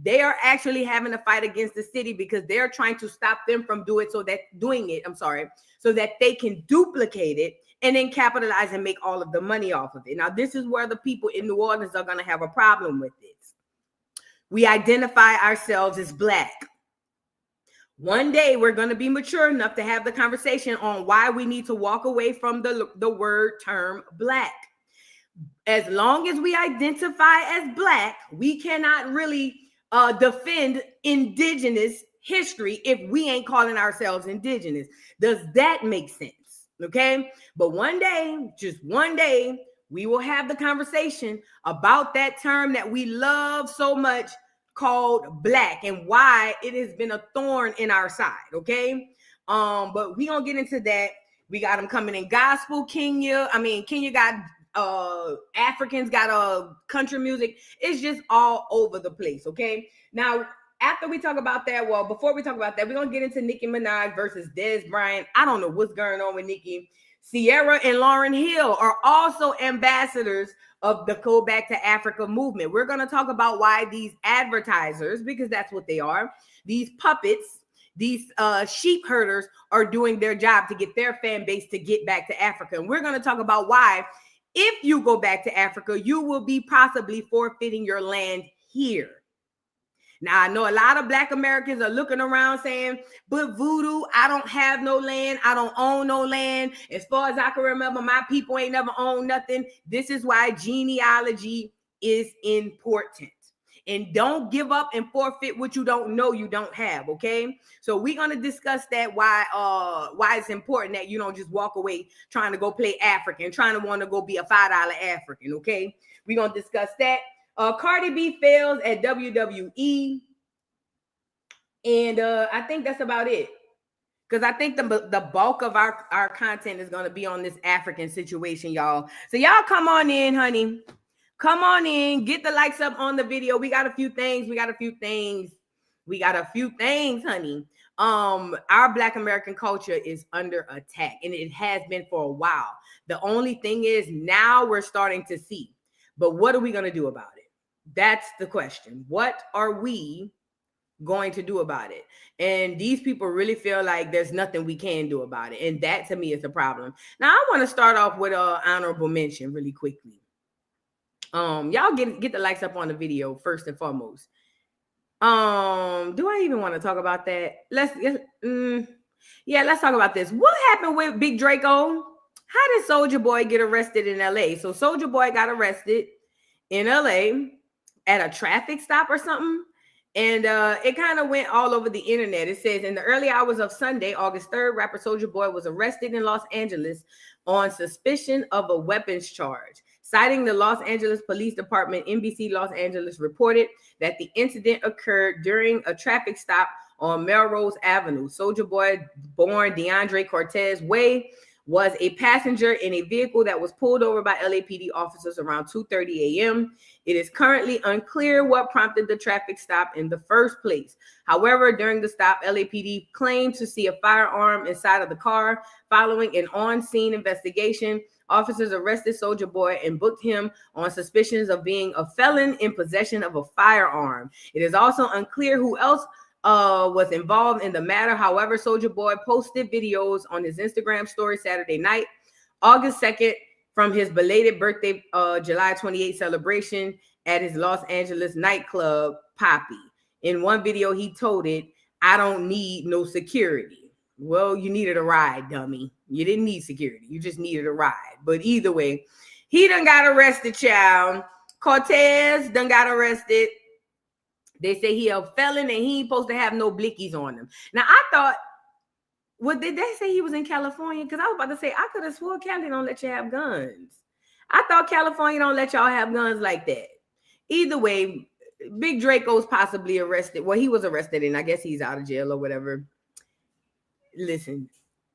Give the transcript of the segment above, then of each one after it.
They are actually having a fight against the city because they're trying to stop them from doing it. So that they can duplicate it and then capitalize and make all of the money off of it. Now, this is where the people in New Orleans are going to have a problem with this. We identify ourselves as Black. One day we're going to be mature enough to have the conversation on why we need to walk away from the word term Black. As long as we identify as Black, we cannot really defend indigenous history if we ain't calling ourselves indigenous. Does that make sense? Okay. But one day, just one day, we will have the conversation about that term that we love so much called Black and why it has been a thorn in our side. Okay. But we gonna get into that. We got them coming in gospel. Kenya got Africans, got country music. It's just all over the place. Okay. Now, after we talk about that, before we talk about that, we're gonna get into Nicki Minaj versus Dez Bryant. I don't know what's going on with Nicki. Ciara and Lauryn Hill are also ambassadors of the Go Back to Africa movement. We're going to talk about why these advertisers, because that's what they are, these puppets, these sheep herders are doing their job to get their fan base to get back to Africa. And we're going to talk about why, if you go back to Africa, you will be possibly forfeiting your land here. Now, I know a lot of Black Americans are looking around saying, but voodoo, I don't have no land. I don't own no land. As far as I can remember, my people ain't never owned nothing. This is why genealogy is important. And don't give up and forfeit what you don't know you don't have, okay? So we're going to discuss that, why it's important that you don't just walk away trying to go play African, trying to want to go be a $5 African, okay? We're going to discuss that. Cardi B fails at WWE. And I think that's about it. Because I think the bulk of our content is going to be on this African situation, y'all. So y'all come on in, honey. Come on in. Get the likes up on the video. We got a few things, honey. Our Black American culture is under attack. And it has been for a while. The only thing is now we're starting to see. But what are we going to do about it? That's the question. What are we going to do about it? And these people really feel like there's nothing we can do about it. And that to me is a problem. Now, I want to start off with an honorable mention really quickly. Y'all get the likes up on the video first and foremost. Do I even want to talk about that? Let's talk about this. What happened with Big Draco? How did Soulja Boy get arrested in LA? So Soulja Boy got arrested in LA at a traffic stop or something. And it kind of went all over the internet. It says, in the early hours of Sunday, August 3rd, rapper Soulja Boy was arrested in Los Angeles on suspicion of a weapons charge. Citing the Los Angeles Police Department, NBC Los Angeles reported that the incident occurred during a traffic stop on Melrose Avenue. Soulja Boy, born DeAndre Cortez Way, was a passenger in a vehicle that was pulled over by LAPD officers around 2:30 a.m. It is currently unclear what prompted the traffic stop in the first place. However, during the stop, LAPD claimed to see a firearm inside of the car. Following an on-scene investigation, officers arrested Soulja Boy and booked him on suspicions of being a felon in possession of a firearm. It is also unclear who else was involved in the matter. However, Soulja Boy posted videos on his Instagram story Saturday night, August 2nd, from his belated birthday, July 28th celebration at his Los Angeles nightclub, Poppy. In one video, he told it, "I don't need no security." Well, you needed a ride, dummy. You didn't need security. You just needed a ride. But either way, he done got arrested, child. Cortez done got arrested. They say he a felon and he ain't supposed to have no blickies on him. Now, I thought, what did they say he was in California? Because I was about to say, I could have swore Cali don't let you have guns. I thought California don't let y'all have guns like that. Either way, Big Draco's possibly arrested. Well, he was arrested and I guess he's out of jail or whatever. Listen,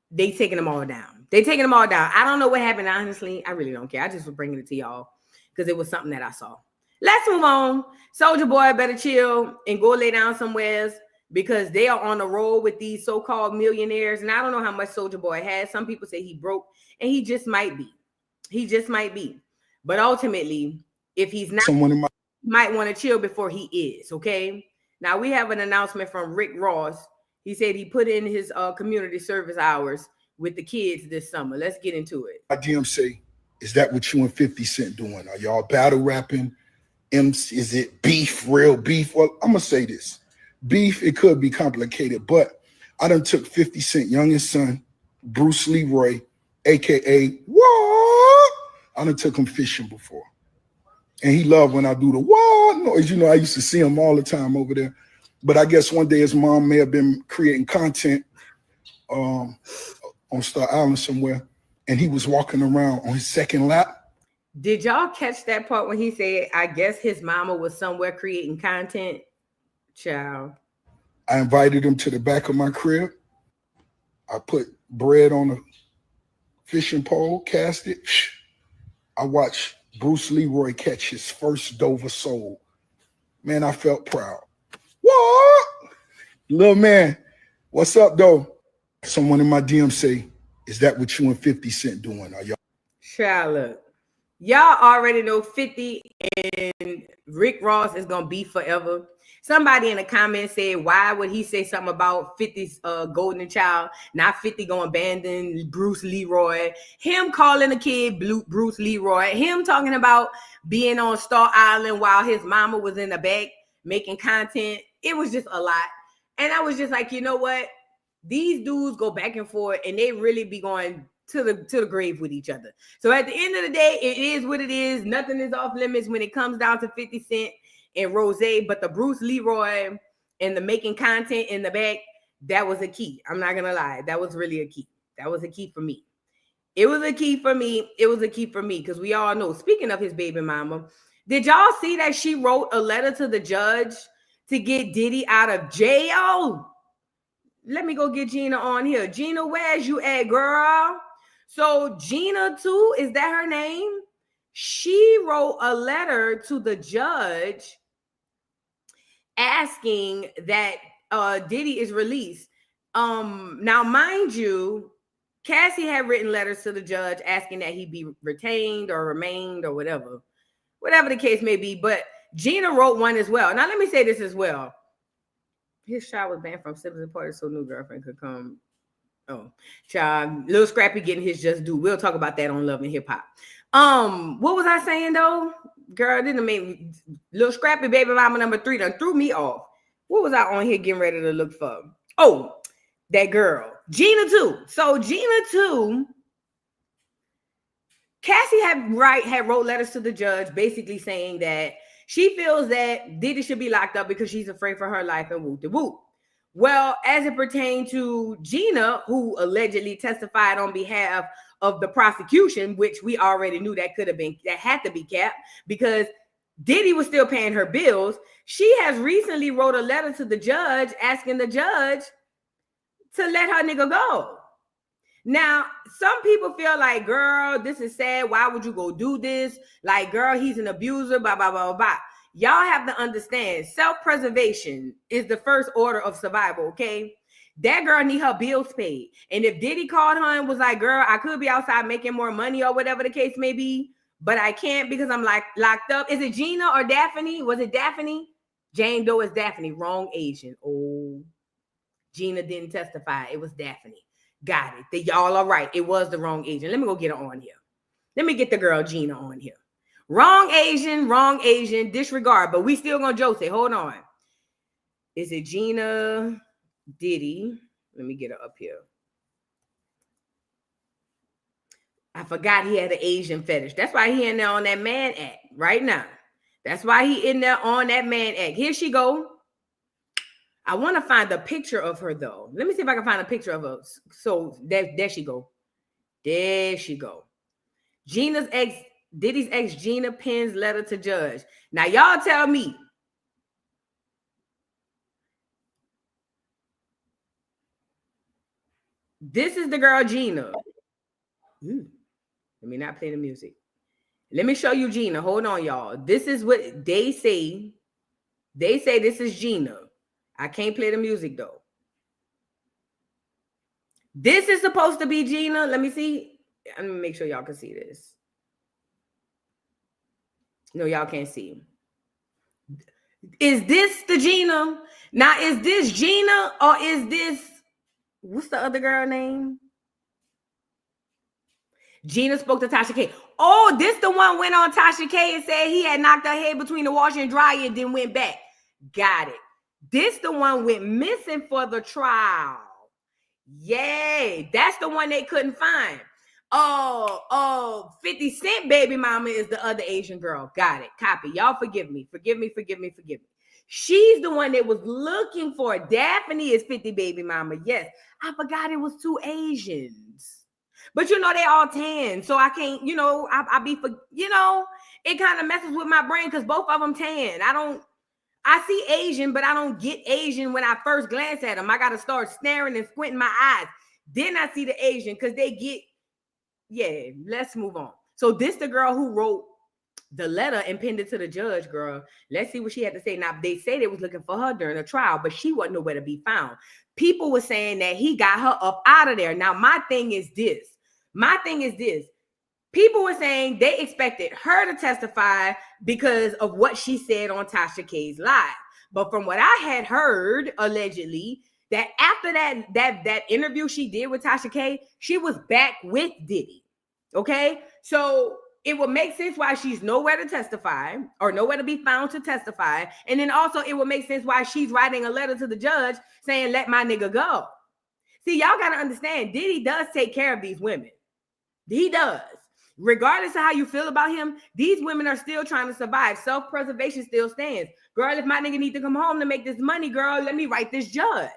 they taking them all down. They taking them all down. I don't know what happened, honestly. I really don't care. I just was bringing it to y'all because it was something that I saw. Let's move on. Soulja Boy better chill and go lay down somewhere because they are on the roll with these so-called millionaires. And I don't know how much Soulja Boy has. Some people say he broke, and he just might be. He just might be. But ultimately, if he's not, he might want to chill before he is, okay? Now we have an announcement from Rick Ross. He said he put in his community service hours with the kids this summer. Let's get into it. My DM say, is that what you and 50 Cent doing? Are y'all battle rapping? Is it beef, real beef? Well, I'm going to say this. Beef, it could be complicated, but I done took 50 Cent youngest son, Bruce Leroy, a.k.a. what? I done took him fishing before. And he loved when I do the what noise. You know, I used to see him all the time over there. But I guess one day his mom may have been creating content on Star Island somewhere, and he was walking around on his second lap. Did y'all catch that part when he said, I guess his mama was somewhere creating content? Child. I invited him to the back of my crib. I put bread on a fishing pole, cast it. I watched Bruce Leroy catch his first Dover sole. Man, I felt proud. What? Little man, what's up, though? Someone in my DM say, is that what you and 50 Cent doing? Are y'all? Child, look. Y'all already know 50 and Rick Ross is going to be forever. Somebody in the comments said, why would he say something about 50's golden child, not 50 going to abandon Bruce Leroy, him calling a kid Bruce Leroy, him talking about being on Star Island while his mama was in the back making content. It was just a lot. And I was just like, you know what? These dudes go back and forth and they really be going to the grave with each other. So at the end of the day, it is what it is. Nothing is off limits when it comes down to 50 Cent and Rose, but the Bruce Leroy and the making content in the back, that was a key. I'm not gonna lie, that was really a key. That was a key for me. It was a key for me. It was a key for me because we all know. Speaking of his baby mama, did y'all see that she wrote a letter to the judge to get Diddy out of jail? Let me go get Gina on here. Gina, where's you at, girl? So Gina too, is that her name? She wrote a letter to the judge asking that Diddy is released. Now, mind you, Cassie had written letters to the judge asking that he be retained or remained or whatever the case may be. But Gina wrote one as well. Now, let me say this as well. His child was banned from Siblings Party so new girlfriend could come. Oh, child, Lil Scrappy getting his just due. We'll talk about that on Love and Hip Hop. What was I saying though? Girl, didn't make me Lil Scrappy baby mama number 3 done threw me off. What was I on here getting ready to look for? Oh, that girl. Gina too. So Gina too. Cassie had wrote letters to the judge basically saying that she feels that Diddy should be locked up because she's afraid for her life and whoop-de-whoop. Well, as it pertained to Gina, who allegedly testified on behalf of the prosecution, which we already knew that had to be capped because Diddy was still paying her bills. She has recently wrote a letter to the judge asking the judge to let her nigga go. Now, some people feel like, girl, this is sad. Why would you go do this? Like, girl, he's an abuser, blah, blah, blah, blah. Y'all have to understand, self-preservation is the first order of survival, okay? That girl need her bills paid. And if Diddy called her and was like, girl, I could be outside making more money or whatever the case may be, but I can't because I'm like locked up. Is it Gina or Daphne? Was it Daphne? Jane Doe is Daphne. Wrong Asian. Oh, Gina didn't testify. It was Daphne. Got it. Y'all are right. It was the wrong Asian. Let me go get her on here. Let me get the girl Gina on here. Wrong Asian, disregard. But we still gonna Joce. Hold on. Is it Gina Diddy? Let me get her up here. I forgot he had an Asian fetish. That's why he in there on that man act right now. That's why he in there on that man act. Here she go. I want to find the picture of her though. Let me see if I can find a picture of her. So there she go. There she go. Diddy's ex Gina pens letter to judge. Now y'all tell me. This is the girl Gina. Let me not play the music. Let me show you Gina. Hold on, y'all. This is what they say. They say this is Gina. I can't play the music though. This is supposed to be Gina. Let me see. Let me make sure y'all can see this. No, y'all can't see. Is this the Gina? Now, is this Gina or is this, what's the other girl name? Gina spoke to Tasha K. Oh, this the one went on Tasha K and said he had knocked her head between the washer and dryer and then went back. Got it. This the one went missing for the trial. Yay. That's the one they couldn't find. 50 Cent baby mama is the other Asian girl. Got it. Copy. Y'all forgive me. Forgive me. She's the one that was looking for. Daphne is 50 baby mama. Yes. I forgot it was two Asians. But you know, they all tan. So I can't, you know, I be for, you know, it kind of messes with my brain because both of them tan. I see Asian, but I don't get Asian when I first glance at them. I got to start staring and squinting my eyes. Then I see the Asian because they get, yeah, let's move on. So this the girl who wrote the letter and pinned it to the judge, girl. Let's see what she had to say. Now, they say they was looking for her during the trial, but she wasn't nowhere to be found. People were saying that he got her up out of there. Now, my thing is this. People were saying they expected her to testify because of what she said on Tasha K's live. But from what I had heard, allegedly, that after that interview she did with Tasha K, she was back with Diddy. Okay? So it would make sense why she's nowhere to testify or nowhere to be found to testify. And then also it would make sense why she's writing a letter to the judge saying, let my nigga go. See, y'all got to understand, Diddy does take care of these women. He does. Regardless of how you feel about him, these women are still trying to survive. Self-preservation still stands. Girl, if my nigga need to come home to make this money, girl, let me write this judge.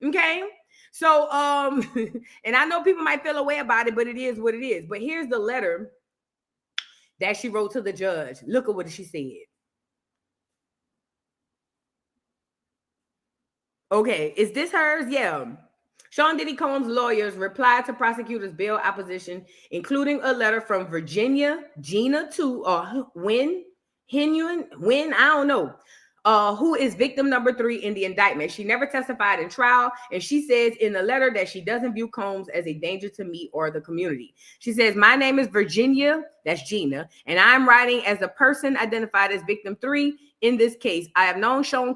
Okay? So, and I know people might feel a way about it, but it is what it is. But here's the letter that she wrote to the judge. Look at what she said. Okay, is this hers? Yeah. Sean Diddy Combs' lawyers replied to prosecutors' bail opposition, including a letter from Virginia, Gina to Wynn, I don't know, who is victim number 3 in the indictment. She never testified in trial, and she says in the letter that she doesn't view Combs as a danger to me or the community. She says, my name is Virginia, that's Gina, and I'm writing as a person identified as victim 3 in this case. I have known Sean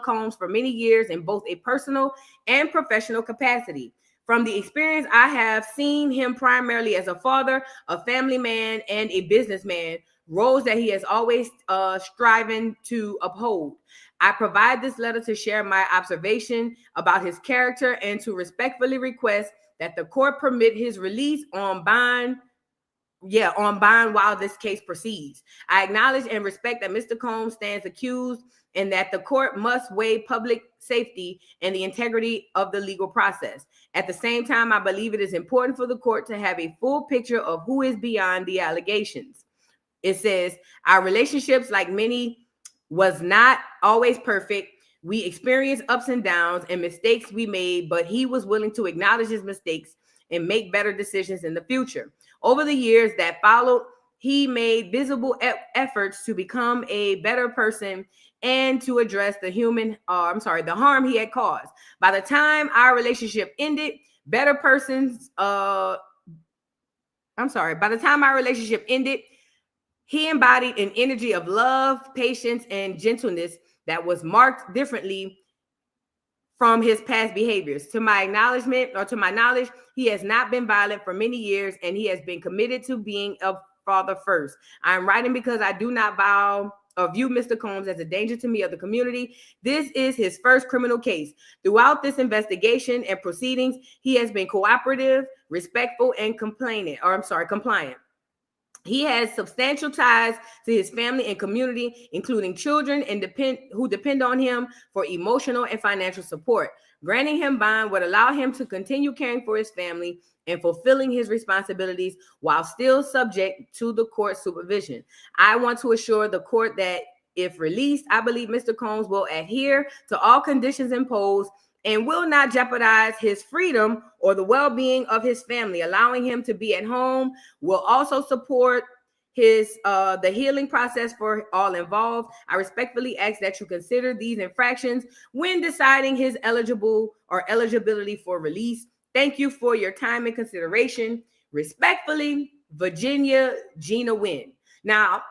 Combs for many years in both a personal and professional capacity. From the experience, I have seen him primarily as a father, a family man, and a businessman, roles that he has always striving to uphold. I provide this letter to share my observation about his character and to respectfully request that the court permit his release on bond while this case proceeds. I acknowledge and respect that Mr. Combs stands accused and that the court must weigh public safety and the integrity of the legal process. At the same time, I believe it is important for the court to have a full picture of who is beyond the allegations. It says, our relationships, like many, was not always perfect. We experienced ups and downs and mistakes we made, but he was willing to acknowledge his mistakes and make better decisions in the future. Over the years that followed, he made visible efforts to become a better person and to address the harm he had caused. By the time our relationship ended, he embodied an energy of love, patience, and gentleness that was marked differently from his past behaviors. To my knowledge, he has not been violent for many years, and he has been committed to being a father first. I am writing because I do not view Mr. Combs as a danger to me or the community. This is his first criminal case. Throughout this investigation and proceedings, he has been cooperative, respectful, and compliant. He has substantial ties to his family and community, including children who depend on him for emotional and financial support. Granting him bond would allow him to continue caring for his family and fulfilling his responsibilities while still subject to the court supervision. I want to assure the court that if released, I believe Mr. Combs will adhere to all conditions imposed and will not jeopardize his freedom or the well-being of his family. Allowing him to be at home will also support the healing process for all involved. I respectfully ask that you consider these infractions when deciding his eligibility for release. Thank you for your time and consideration. Respectfully, Virginia Gina Wynn. Now,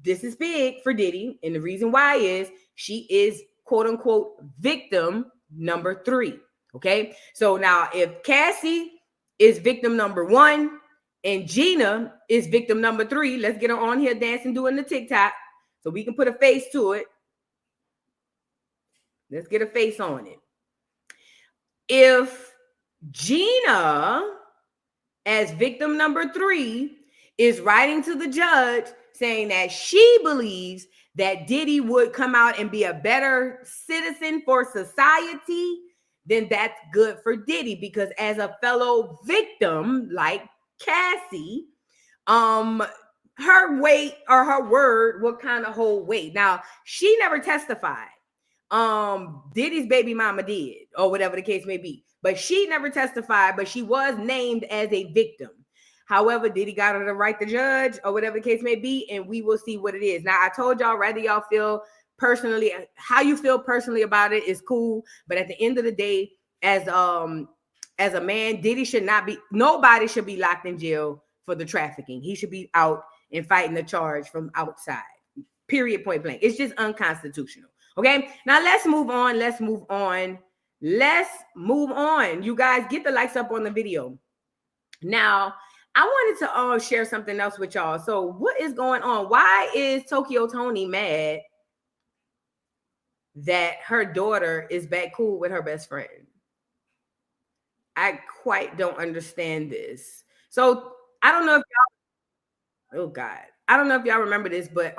this is big for Diddy, and the reason why is she is quote unquote victim number 3. Okay, so now if Cassie is victim number 1 and Gina is victim number 3, let's get her on here dancing, doing the TikTok, so we can put a face to it. Let's get a face on it. If Gina, as victim number 3, is writing to the judge saying that she believes that Diddy would come out and be a better citizen for society, then that's good for Diddy, because as a fellow victim like Cassie, her weight or her word will kind of hold weight. Now, she never testified. Diddy's baby mama did, or whatever the case may be, but she never testified, but she was named as a victim. However, Diddy got her to write the judge, or whatever the case may be, and we will see what it is. Now, I told y'all, whether y'all feel personally, how you feel personally about it is cool, but at the end of the day, as a man, Diddy should not be, nobody should be locked in jail for the trafficking. He should be out and fighting the charge from outside. Period, point blank. It's just unconstitutional. Okay, now let's move on. You guys, get the likes up on the video. Now, I wanted to share something else with y'all. So what is going on? Why is Toni mad that her daughter is back cool with her best friend? I quite don't understand this. So I don't know if y'all, oh God, I don't know if y'all remember this, but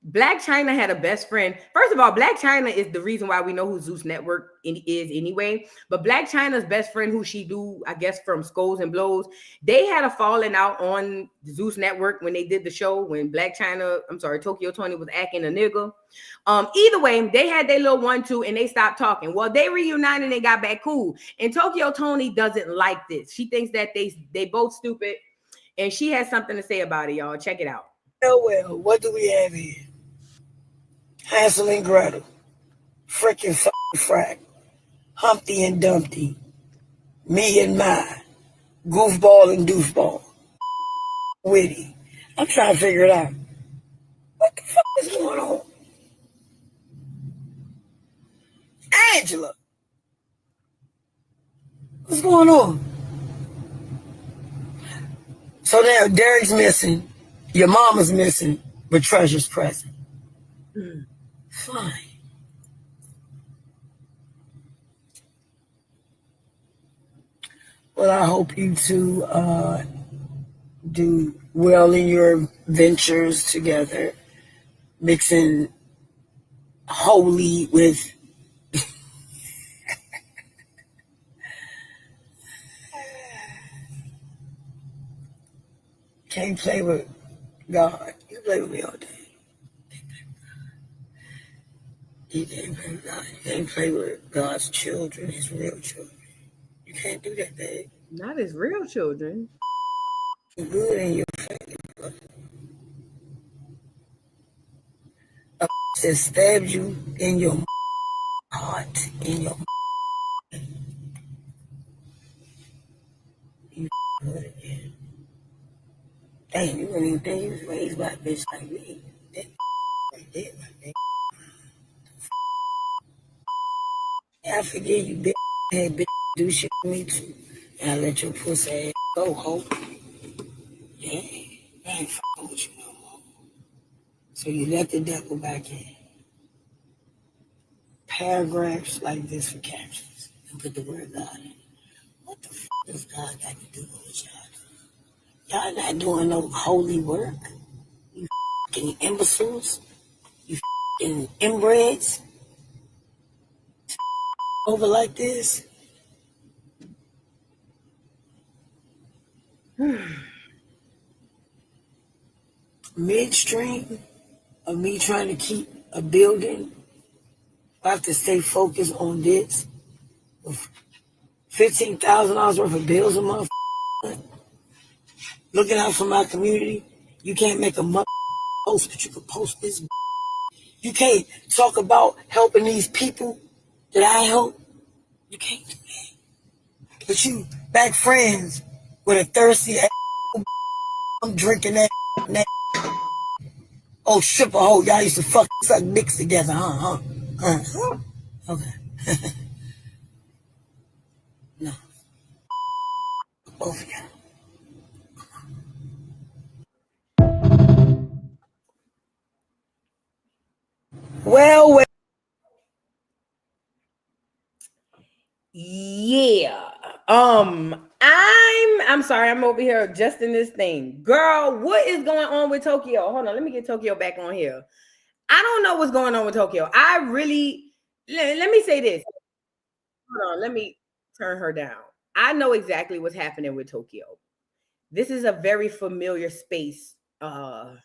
Black China had a best friend. First of all, Black China is the reason why we know who Zeus Network is anyway. But Black China's best friend, who she do, I guess, from Skulls and Blows, they had a falling out on Zeus Network when they did the show, when Tokyo Toni was acting a nigga. Either way, they had their little 1-2 and they stopped talking. Well, they reunited and got back cool. And Tokyo Toni doesn't like this. She thinks that they both stupid. And she has something to say about it, y'all. Check it out. Well, what do we have here? Hansel and Gretel, frickin' frack, Humpty and Dumpty, me and my, goofball and doofball, witty. I'm trying to figure it out. What the fuck is going on? Angela, what's going on? So now Derek's missing, your mama's missing, but Treasure's present. Fine. Well, I hope you two do well in your ventures together, mixing holy with can't play with God. You play with me all day. You can't play with God. You can't play with God's children, his real children. You can't do that, babe. Not his real children. You're good in your family, brother. A that stabbed you in your heart, in your you good again. Damn, you wouldn't even think you was raised by a bitch like me. That right there, my nigga. I forget you, bitch. Hey, bitch, do shit to me too. And I let your pussy ass go, ho. Yeah, I ain't fucking with you no more. So you let the devil back in. Paragraphs like this for captions. And put the word God in. What the fuck does God got to do with what y'all do? Y'all not doing no holy work. You fucking imbeciles. You fucking inbreds. Over like this. Midstream of me trying to keep a building, I have to stay focused on this. $15,000 worth of bills a month. Looking out for my community. You can't make a month post, but you can post this. You can't talk about helping these people that I help. You can't do that. But you back friends with a thirsty ass. I'm drinking that That oh, stripper hoe, y'all used to fuck suck dicks together, Okay. No. Both of y'all. Well. Yeah. I'm sorry, I'm over here adjusting this thing. Girl, what is going on with Tokyo? Hold on, let me get Tokyo back on here. I don't know what's going on with Tokyo. I really let me say this. Hold on, let me turn her down. I know exactly what's happening with Tokyo. This is a very familiar space. I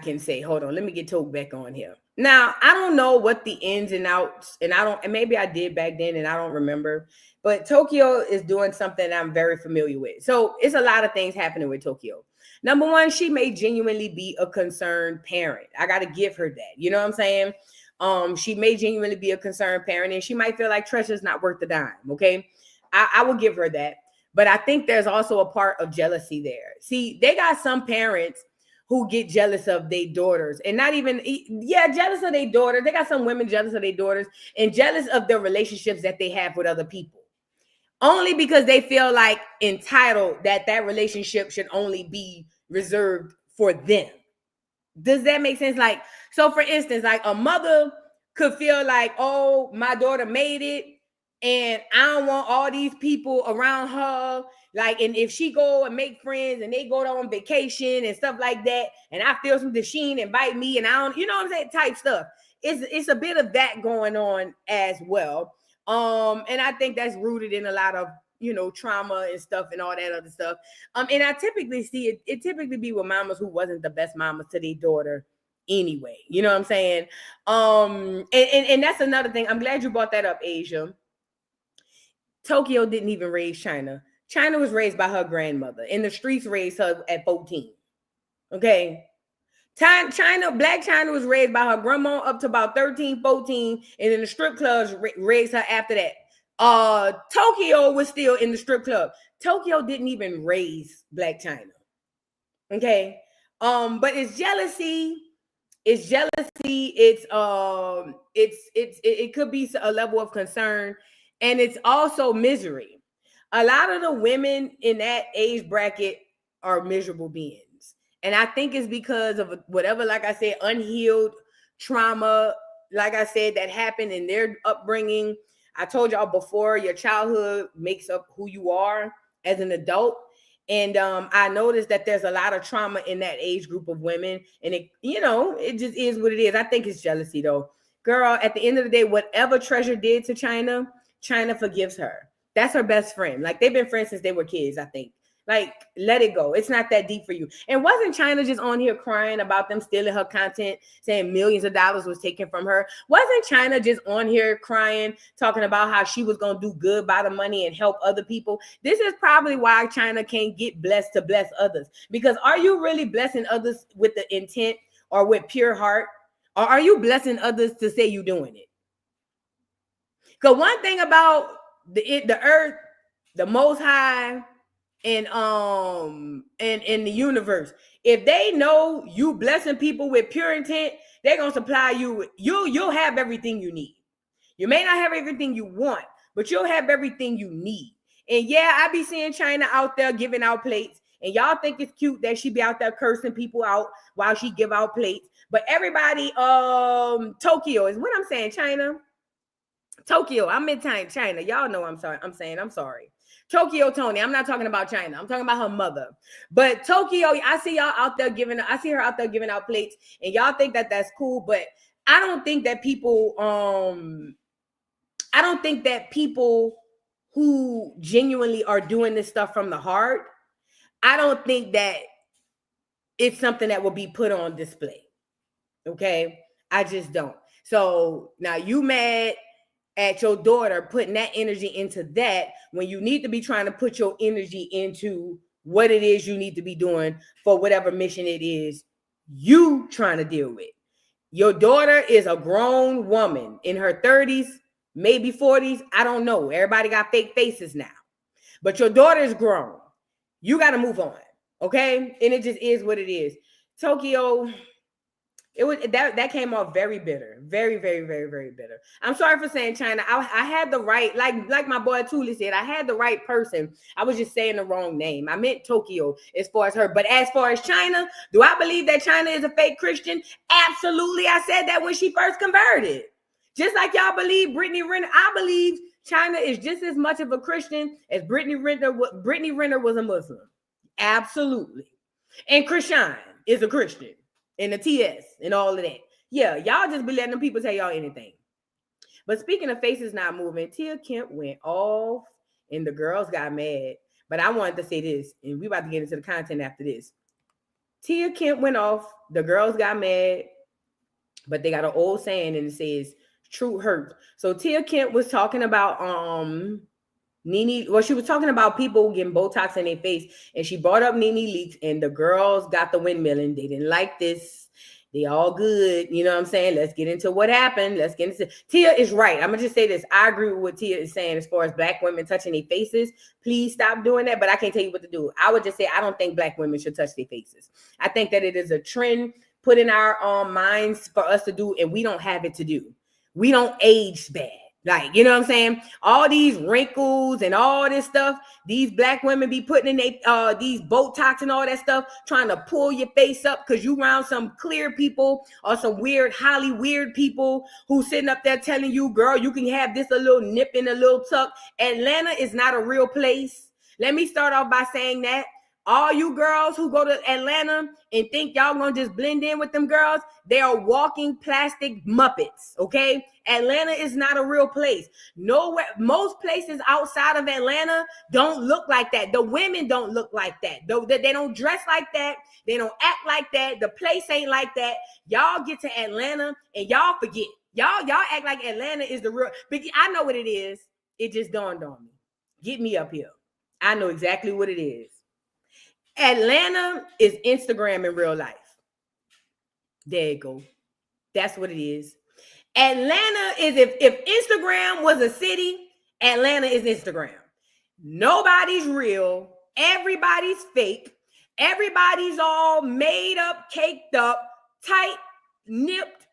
can say, hold on, let me get Toke back on here. Now, I don't know what the ins and outs, and maybe I did back then and I don't remember, but Tokyo is doing something I'm very familiar with. So it's a lot of things happening with Tokyo. Number one, she may genuinely be a concerned parent. I got to give her that. You know what I'm saying? She may genuinely be a concerned parent, and she might feel like Tresha's not worth the dime. Okay. I will give her that. But I think there's also a part of jealousy there. See, they got some parents who get jealous of their daughters, and not even, jealous of their daughters. They got some women jealous of their daughters and jealous of their relationships that they have with other people, only because they feel like entitled that relationship should only be reserved for them. Does that make sense? Like, so for instance, like a mother could feel like, oh, my daughter made it, and I don't want all these people around her. Like, and if she go and make friends and they go on vacation and stuff like that, and I feel something, she ain't invite me, and I don't, you know what I'm saying, type stuff. It's a bit of that going on as well. And I think that's rooted in a lot of, trauma and stuff and all that other stuff. And I typically see it typically be with mamas who wasn't the best mamas to their daughter anyway. You know what I'm saying? And that's another thing. I'm glad you brought that up, Asia. Tokyo didn't even raise China. China was raised by her grandmother, and the streets raised her at 14. Okay. Black China was raised by her grandma up to about 13, 14, and then the strip clubs raised her after that. Tokyo was still in the strip club. Tokyo didn't even raise Black China. Okay. But it's jealousy. It's jealousy. It could be a level of concern, and it's also misery. A lot of the women in that age bracket are miserable beings. And I think it's because of whatever, like I said, unhealed trauma, like I said, that happened in their upbringing. I told y'all before, your childhood makes up who you are as an adult. And I noticed that there's a lot of trauma in that age group of women. And it just is what it is. I think it's jealousy, though. Girl, at the end of the day, whatever Treasure did to China, China forgives her. That's her best friend. Like, they've been friends since they were kids, I think. Like, let it go. It's not that deep for you. And wasn't China just on here crying about them stealing her content, saying millions of dollars was taken from her? Wasn't China just on here crying, talking about how she was going to do good by the money and help other people? This is probably why China can't get blessed to bless others. Because are you really blessing others with the intent or with pure heart? Or are you blessing others to say you're doing it? Because one thing about the earth, the Most High, and the universe, if they know you blessing people with pure intent, they're gonna supply you with you'll have everything you need. You may not have everything you want, but you'll have everything you need. And yeah, I be seeing China out there giving out plates, and y'all think it's cute that she be out there cursing people out while she give out plates. But everybody, Tokyo is what I'm saying, China. Tokyo, I'm in China. Y'all know I'm sorry. I'm sorry. Tokyo Toni. I'm not talking about China. I'm talking about her mother. But Tokyo, I see her out there giving out plates, and y'all think that that's cool. But I don't think that people who genuinely are doing this stuff from the heart, I don't think that it's something that will be put on display. Okay? I just don't. So now you mad at your daughter putting that energy into that when you need to be trying to put your energy into what it is you need to be doing for whatever mission it is you trying to deal with. Your daughter is a grown woman in her 30s, maybe 40s. I don't know. Everybody got fake faces now. But your daughter is grown. You got to move on. Okay, and it just is what it is. Tokyo, it was that came off very bitter, very, very, very, very bitter. I'm sorry for saying China. I had the right, like my boy Thule said, I had the right person. I was just saying the wrong name. I meant Tokyo as far as her, but as far as China, do I believe that China is a fake Christian? Absolutely. I said that when she first converted. Just like y'all believe Brittany Renner, I believe China is just as much of a Christian as Brittany Renner was a Muslim. Absolutely. And Krishan is a Christian. And the TS and all of that. Yeah, y'all just be letting them people tell y'all anything. But speaking of faces not moving, Tia Kemp went off and the girls got mad. But I wanted to say this, and we about to get into the content after this. Tia Kemp went off, the girls got mad, but they got an old saying and it says, truth hurts. So Tia Kemp was talking about she was talking about people getting Botox in their face, and she brought up Nene Leakes, and the girls got the windmilling. They didn't like this. They all good. You know what I'm saying? Let's get into what happened. Let's get into Tia is right. I'm gonna just say this. I agree with what Tia is saying as far as black women touching their faces. Please stop doing that. But I can't tell you what to do. I would just say I don't think black women should touch their faces. I think that it is a trend put in our minds for us to do, and we don't have it to do. We don't age bad. Like, you know what I'm saying? All these wrinkles and all this stuff, these black women be putting in these Botox and all that stuff, trying to pull your face up because you around some clear people or some weird weird people who sitting up there telling you, girl, you can have this a little nip and a little tuck. Atlanta is not a real place. Let me start off by saying that. All you girls who go to Atlanta and think y'all gonna just blend in with them girls, they are walking plastic Muppets, okay? Atlanta is not a real place. Nowhere, most places outside of Atlanta don't look like that. The women don't look like that. They don't dress like that. They don't act like that. The place ain't like that. Y'all get to Atlanta and y'all forget. Y'all act like Atlanta is the real. I know what it is. It just dawned on me. Get me up here. I know exactly what it is. Atlanta is Instagram in real life. There you go. That's what it is. Atlanta is, if Instagram was a city, Atlanta is Instagram. Nobody's real. Everybody's fake. Everybody's all made up, caked up, tight, nipped,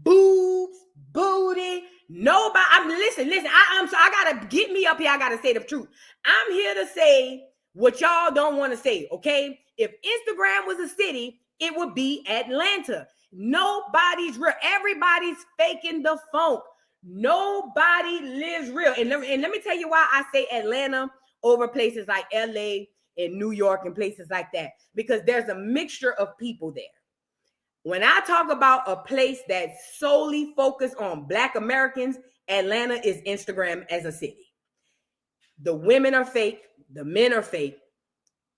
boobs, booty. Nobody. Listen. I gotta get me up here. I gotta say the truth. I'm here to say what y'all don't want to say, okay? If Instagram was a city, it would be Atlanta. Nobody's real. Everybody's faking the funk. Nobody lives real. And let me tell you why I say Atlanta over places like LA and New York and places like that. Because there's a mixture of people there. When I talk about a place that's solely focused on Black Americans, Atlanta is Instagram as a city. The women are fake. The men are fake.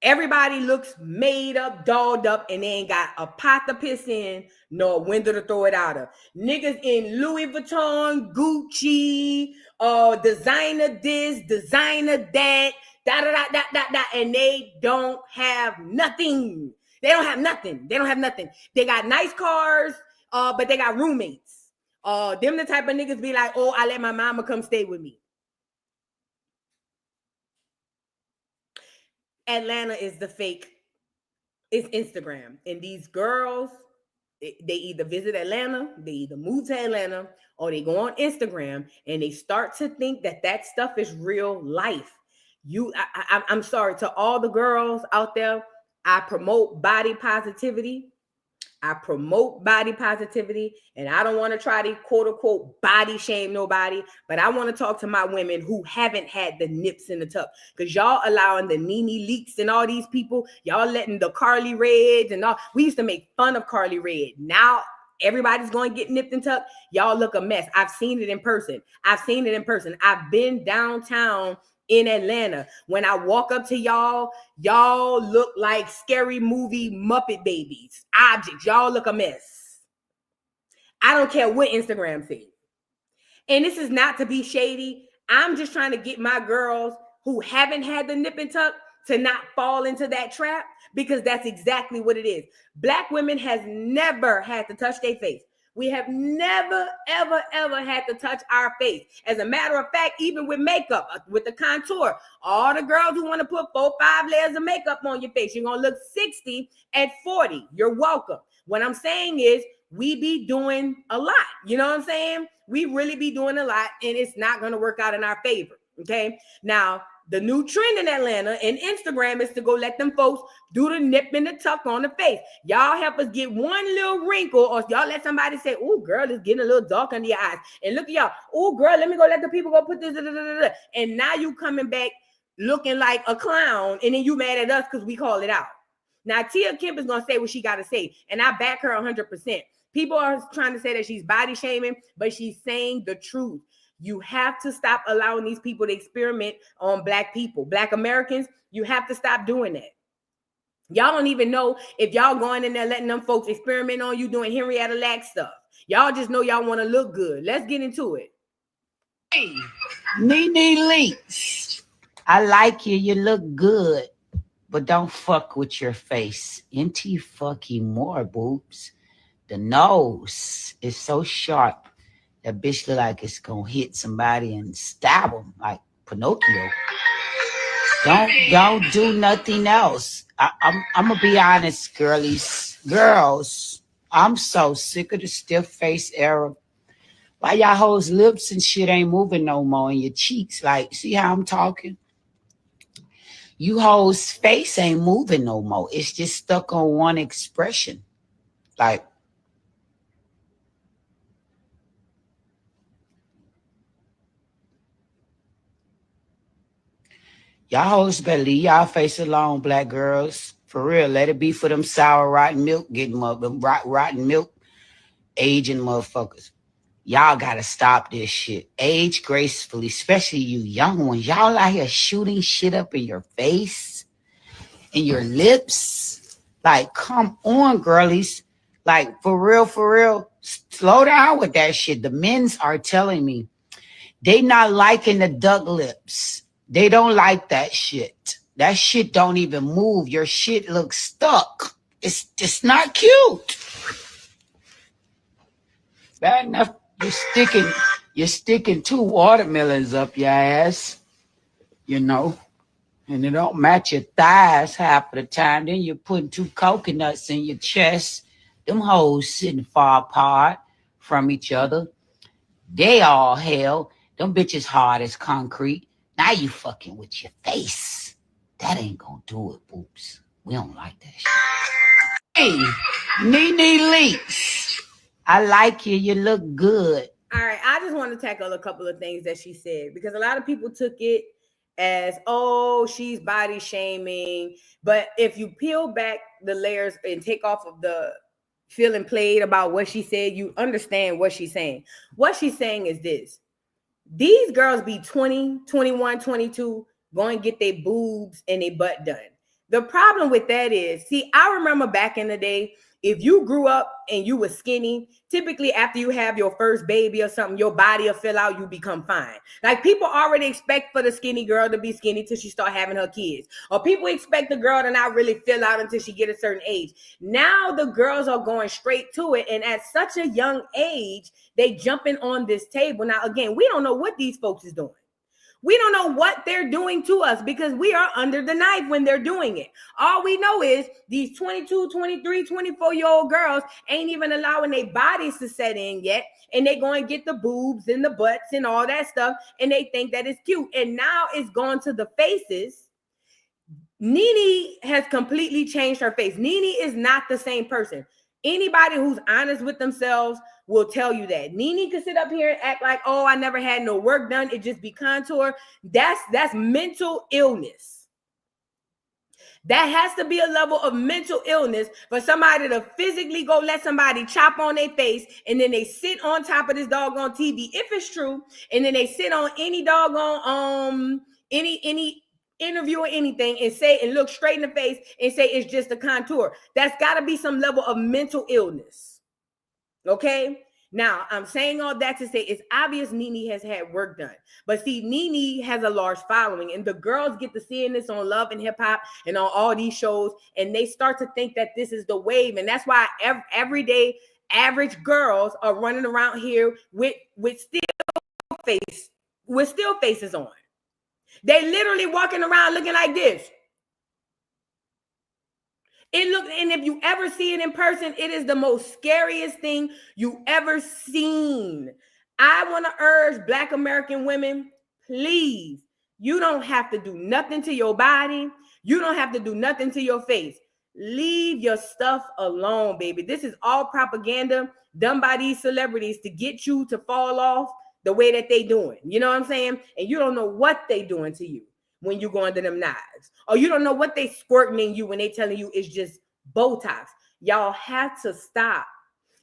Everybody looks made up, dolled up, and they ain't got a pot to piss in, nor a window to throw it out of. Niggas in Louis Vuitton, Gucci, designer this, designer that, and they don't have nothing. They don't have nothing. They got nice cars, but they got roommates. Them the type of niggas be like, oh, I let my mama come stay with me. Atlanta is the fake. It's Instagram. And these girls, they either visit Atlanta, they either move to Atlanta, or they go on Instagram and they start to think that stuff is real life. I'm sorry to all the girls out there. I promote body positivity. And I don't want to try to quote unquote body shame nobody, but I want to talk to my women who haven't had the nips in the tuck, because y'all allowing the Nene Leakes and all these people, y'all letting the Carly Reds and all. We used to make fun of Carly Red. Now everybody's going to get nipped and tucked. Y'all look a mess. I've seen it in person. I've been downtown in Atlanta. When I walk up to y'all look like scary movie Muppet babies, objects. Y'all look a mess. I don't care what Instagram says. And this is not to be shady. I'm just trying to get my girls who haven't had the nip and tuck to not fall into that trap, because that's exactly what it is. Black women has never had to touch their face. We have never, ever, ever had to touch our face. As a matter of fact, even with makeup, with the contour, all the girls who want to put 4, 5 layers of makeup on your face, you're going to look 60 at 40. You're welcome. What I'm saying is we be doing a lot. You know what I'm saying? We really be doing a lot, and it's not going to work out in our favor. Okay? Now, the new trend in Atlanta and Instagram is to go let them folks do the nip and the tuck on the face. Y'all help us get one little wrinkle, or y'all let somebody say, "Oh, girl, it's getting a little dark under your eyes." And look at y'all. "Oh, girl, let me go let the people go put this." And now you coming back looking like a clown, and then you mad at us because we call it out. Now, Kemp is going to say what she got to say, and I back her 100%. People are trying to say that she's body shaming, but she's saying the truth. You have to stop allowing these people to experiment on Black people. Black Americans, you have to stop doing that. Y'all don't even know if y'all going in there letting them folks experiment on you doing Henrietta Lacks stuff. Y'all just know y'all want to look good. Let's get into it. Hey, Nene Leaks. I like you. You look good. But don't fuck with your face. Into fucking more, boobs. The nose is so sharp. That bitch look like it's gonna hit somebody and stab them like Pinocchio. Don't do nothing else. I'm gonna be honest, girls. I'm so sick of the stiff face era. Why y'all hoes lips and shit ain't moving no more, and your cheeks, like, see how I'm talking? You hoes face ain't moving no more. It's just stuck on one expression, like. Y'all hoes better leave y'all face alone, Black girls. For real, let it be for them sour, rotten milk, getting them rotten milk, aging motherfuckers. Y'all gotta stop this shit. Age gracefully, especially you young ones. Y'all out here shooting shit up in your face, in your lips. Like, come on, girlies. Like, for real, slow down with that shit. The men's are telling me they not liking the duck lips. They don't like that shit. That shit don't even move. Your shit looks stuck. It's just not cute. Bad enough you're sticking 2 watermelons up your ass, you know, and it don't match your thighs half of the time. Then you're putting 2 coconuts in your chest. Them hoes sitting far apart from each other. They all hell. Them bitches hard as concrete. Now you fucking with your face. That ain't gonna do it, boobs. We don't like that shit. Hey, Nene Leaks. I like you. You look good. All right, I just want to tackle a couple of things that she said, because a lot of people took it as, oh, she's body shaming. But if you peel back the layers and take off of the feeling played about what she said, you understand what she's saying. What she's saying is this. These girls be 20, 21, 22, going to get their boobs and their butt done. The problem with that is, see, I remember back in the day, if you grew up and you were skinny, typically after you have your first baby or something, your body will fill out, you become fine. Like, people already expect for the skinny girl to be skinny till she start having her kids. Or people expect the girl to not really fill out until she get a certain age. Now the girls are going straight to it. And at such a young age, they jumping on this table. Now, again, we don't know what these folks is doing. We don't know what they're doing to us, because we are under the knife when they're doing it. All we know is these 22, 23, 24-year-old girls ain't even allowing their bodies to set in yet. And they going to get the boobs and the butts and all that stuff. And they think that it's cute. And now it's gone to the faces. Nene has completely changed her face. Nene is not the same person. Anybody who's honest with themselves will tell you that. Nene could sit up here and act like, oh, I never had no work done. It just be contour. That's mental illness. That has to be a level of mental illness for somebody to physically go let somebody chop on their face, and then they sit on top of this doggone TV, if it's true, and then they sit on any doggone any interview or anything and say and look straight in the face and say it's just a contour. That's got to be some level of mental illness. Okay? Now, I'm saying all that to say it's obvious Nene has had work done. But see, Nene has a large following, and the girls get to seeing this on Love and Hip Hop and on all these shows, and they start to think that this is the wave. And that's why every day average girls are running around here with still faces on. They literally walking around looking like this. And if you ever see it in person, it is the most scariest thing you ever seen. I want to urge Black American women, please, you don't have to do nothing to your body. You don't have to do nothing to your face. Leave your stuff alone, baby. This is all propaganda done by these celebrities to get you to fall off the way that they doing. You know what I'm saying? And you don't know what they doing to you when you go under them knives. Or you don't know what they squirting in you when they telling you it's just Botox. Y'all have to stop.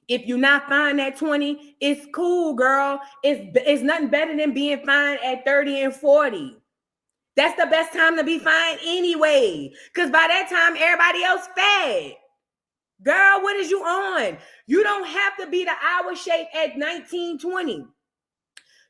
If you're not fine at 20, it's cool, girl. It's nothing better than being fine at 30 and 40. That's the best time to be fine anyway. Because by that time, everybody else fed. Girl, what is you on? You don't have to be the hour shape at 19, 20.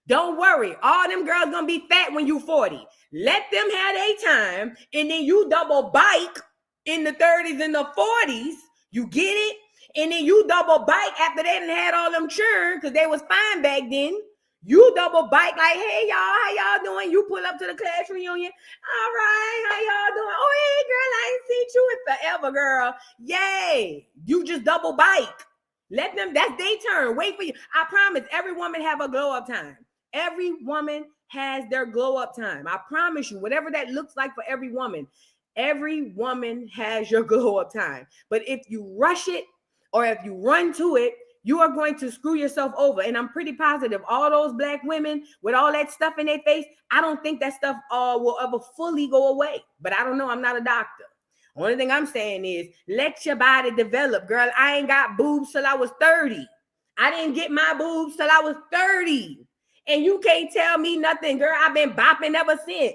Don't worry. All them girls gonna be fat when you 40. Let them have their time, and then you double bike in the 30s and the 40s. You get it? And then you double bike after they done had all them churn because they was fine back then. You double bike like, hey, y'all, how y'all doing? You pull up to the class reunion. All right, how y'all doing? Oh, hey, girl, I ain't seen you in forever, girl. Yay. You just double bike. Let them, that's their turn. Wait for you. I promise every woman have a glow up time. Every woman has their glow up time. I promise you, whatever that looks like for every woman has your glow up time. But if you rush it or if you run to it, you are going to screw yourself over. And I'm pretty positive all those Black women with all that stuff in their face, I don't think that stuff will ever fully go away. But I don't know. I'm not a doctor. Only thing I'm saying is let your body develop, girl. I ain't got boobs till I was 30. I didn't get my boobs till I was 30. And you can't tell me nothing, girl. I've been bopping ever since.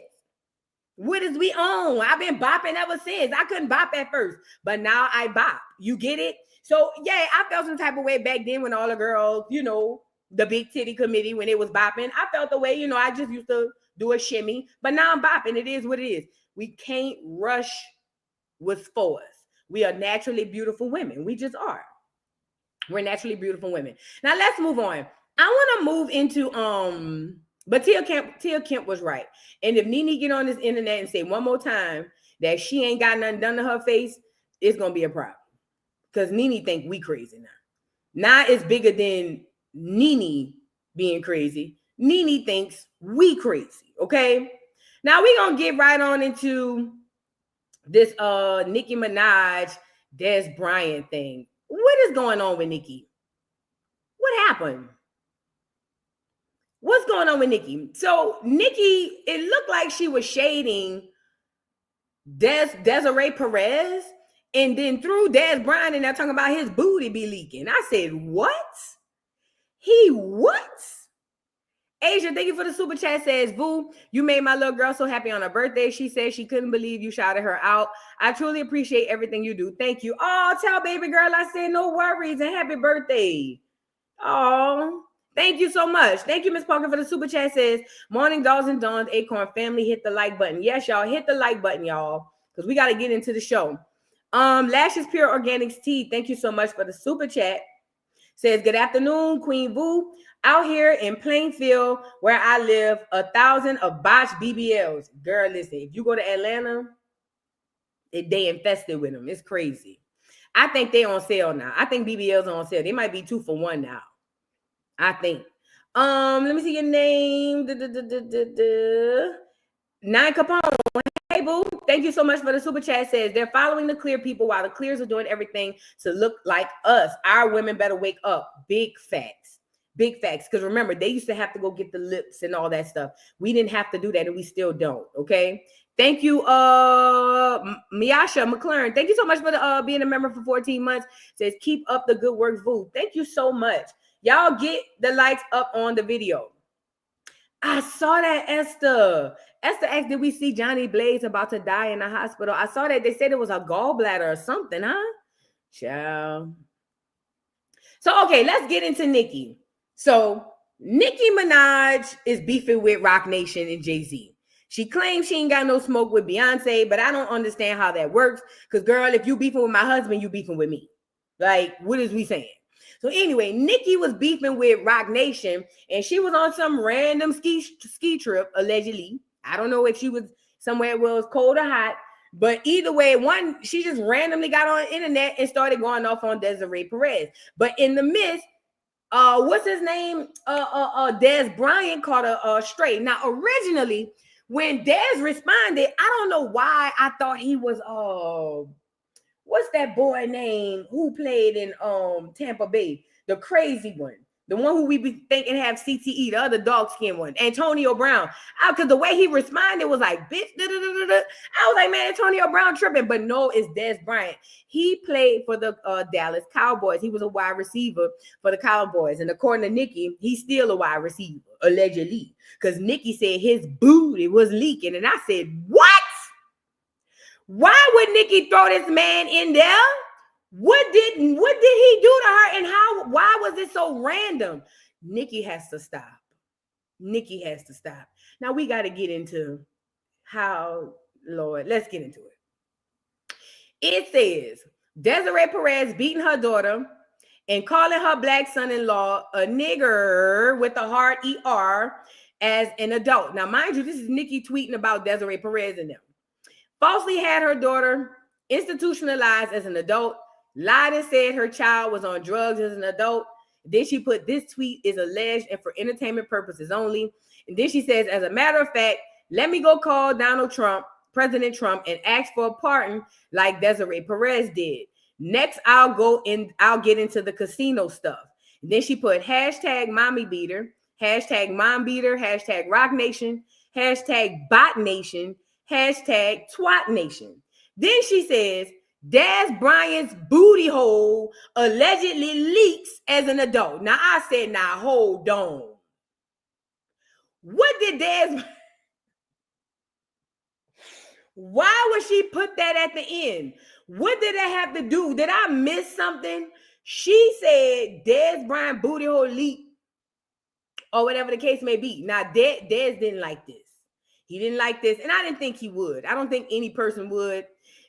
What is we on? I've been bopping ever since. I couldn't bop at first, but now I bop. You get it? So, yeah, I felt some type of way back then when all the girls, you know, the big titty committee, when it was bopping. I felt the way, you know, I just used to do a shimmy, but now I'm bopping. It is what it is. We can't rush what's for us. We are naturally beautiful women. We just are. We're naturally beautiful women. Now, let's move on. I want to move into, but Tia Kemp was right. And if Nene get on this internet and say one more time that she ain't got nothing done to her face, it's going to be a problem. Because Nene think we crazy now. Now it's bigger than Nene being crazy. Nene thinks we crazy, okay? Now we're going to get right on into this Nicki Minaj, Dez Bryant thing. What is going on with Nicki? What happened? What's going on with Nicki? So Nicki, it looked like she was shading Desiree Perez, and then threw Dez Bryant in there talking about his booty be leaking. I said, what? What? Asia, thank you for the super chat. Says, Boo, you made my little girl so happy on her birthday. She said she couldn't believe you shouted her out. I truly appreciate everything you do. Thank you. Oh, tell baby girl I said no worries and happy birthday. Oh, thank you so much. Thank you, Miss Parker, for the super chat. Says, morning, dolls and dawns, Acorn family, hit the like button. Yes, y'all, hit the like button, y'all, because we got to get into the show. Lashes Pure Organics Tea, thank you so much for the super chat. Says, good afternoon, Queen Boo. Out here in Plainfield, where I live, 1,000 of botched BBLs. Girl, listen, if you go to Atlanta, they infested with them. It's crazy. I think they on sale now. I think BBLs are on sale. They might be 2 for $1 now. I think. Let me see your name. Nine Capone. Hey, Boo. Thank you so much for the super chat. Says they're following the clear people while the clears are doing everything to look like us. Our women better wake up. Big facts. Big facts. Because remember, they used to have to go get the lips and all that stuff. We didn't have to do that, and we still don't. Okay. Thank you, Miasha McLaren. Thank you so much for being a member for 14 months. Says keep up the good work, Boo. Thank you so much. Y'all get the likes up on the video. I saw that Esther asked, did we see Johnny Blaze about to die in the hospital? I saw that they said it was a gallbladder or something, huh? Ciao. So, okay, let's get into Nicki. So, Nicki Minaj is beefing with Roc Nation and Jay-Z. She claims she ain't got no smoke with Beyonce, but I don't understand how that works. Because, girl, if you beefing with my husband, you beefing with me. Like, what is we saying? So anyway, Nicki was beefing with Roc Nation, and she was on some random ski trip, allegedly. I don't know if she was somewhere where it was cold or hot, but either way, she just randomly got on the internet and started going off on Desiree Perez. But in the midst, what's his name? Dez Bryant caught a straight. Now, originally, when Dez responded, I don't know why I thought he was what's that boy name who played in Tampa Bay? The crazy one. The one who we be thinking have CTE, the other dog skin one, Antonio Brown. Because the way he responded was like, bitch, I was like, man, Antonio Brown tripping. But no, it's Dez Bryant. He played for the Dallas Cowboys. He was a wide receiver for the Cowboys. And according to Nicki, he's still a wide receiver, allegedly. Because Nicki said his booty was leaking. And I said, what? Why would Nicki throw this man in there? What did he do to her, and why was it so random? Nicki has to stop. Nicki has to stop. Now we got to get into how, Lord, let's get into it. It says Desiree Perez beating her daughter and calling her black son-in-law a nigger with a hard ER as an adult. Now, mind you, this is Nicki tweeting about Desiree Perez and them. Falsely had her daughter institutionalized as an adult, lied and said her child was on drugs as an adult. Then she put, this tweet is alleged and for entertainment purposes only. And then she says, as a matter of fact, let me go call President Trump, and ask for a pardon like Desiree Perez did. Next, I'll get into the casino stuff. And then she put hashtag mommy beater, hashtag mom beater, hashtag Roc Nation, hashtag bot nation, hashtag twat nation. Then she says, Dez Bryant's booty hole allegedly leaks as an adult. Now, I said, now, hold on. What did why would she put that at the end? What did that have to do? Did I miss something? She said Dez Bryant booty hole leak or whatever the case may be. Now, Dez didn't like this. He didn't like this, and I didn't think he would. I don't think any person would.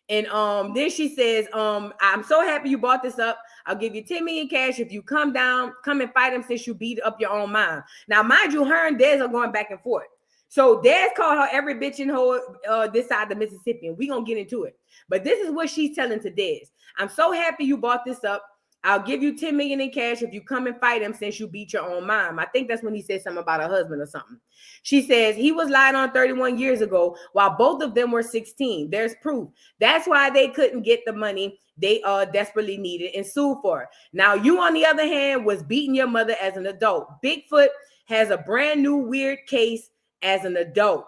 And then she says, I'm so happy you brought this up. I'll give you 10 million cash if you come and fight him since you beat up your own mom. Now, mind you, her and Dez are going back and forth. So Dez called her every bitch in hoe this side of the Mississippi, and we're going to get into it. But this is what she's telling to Dez. I'm so happy you brought this up. I'll give you 10 million in cash if you come and fight him since you beat your own mom. I think that's when he said something about her husband or something. She says he was lied on 31 years ago while both of them were 16. There's proof. That's why they couldn't get the money they desperately needed and sued for. Now, you, on the other hand, was beating your mother as an adult. Bigfoot has a brand new weird case as an adult.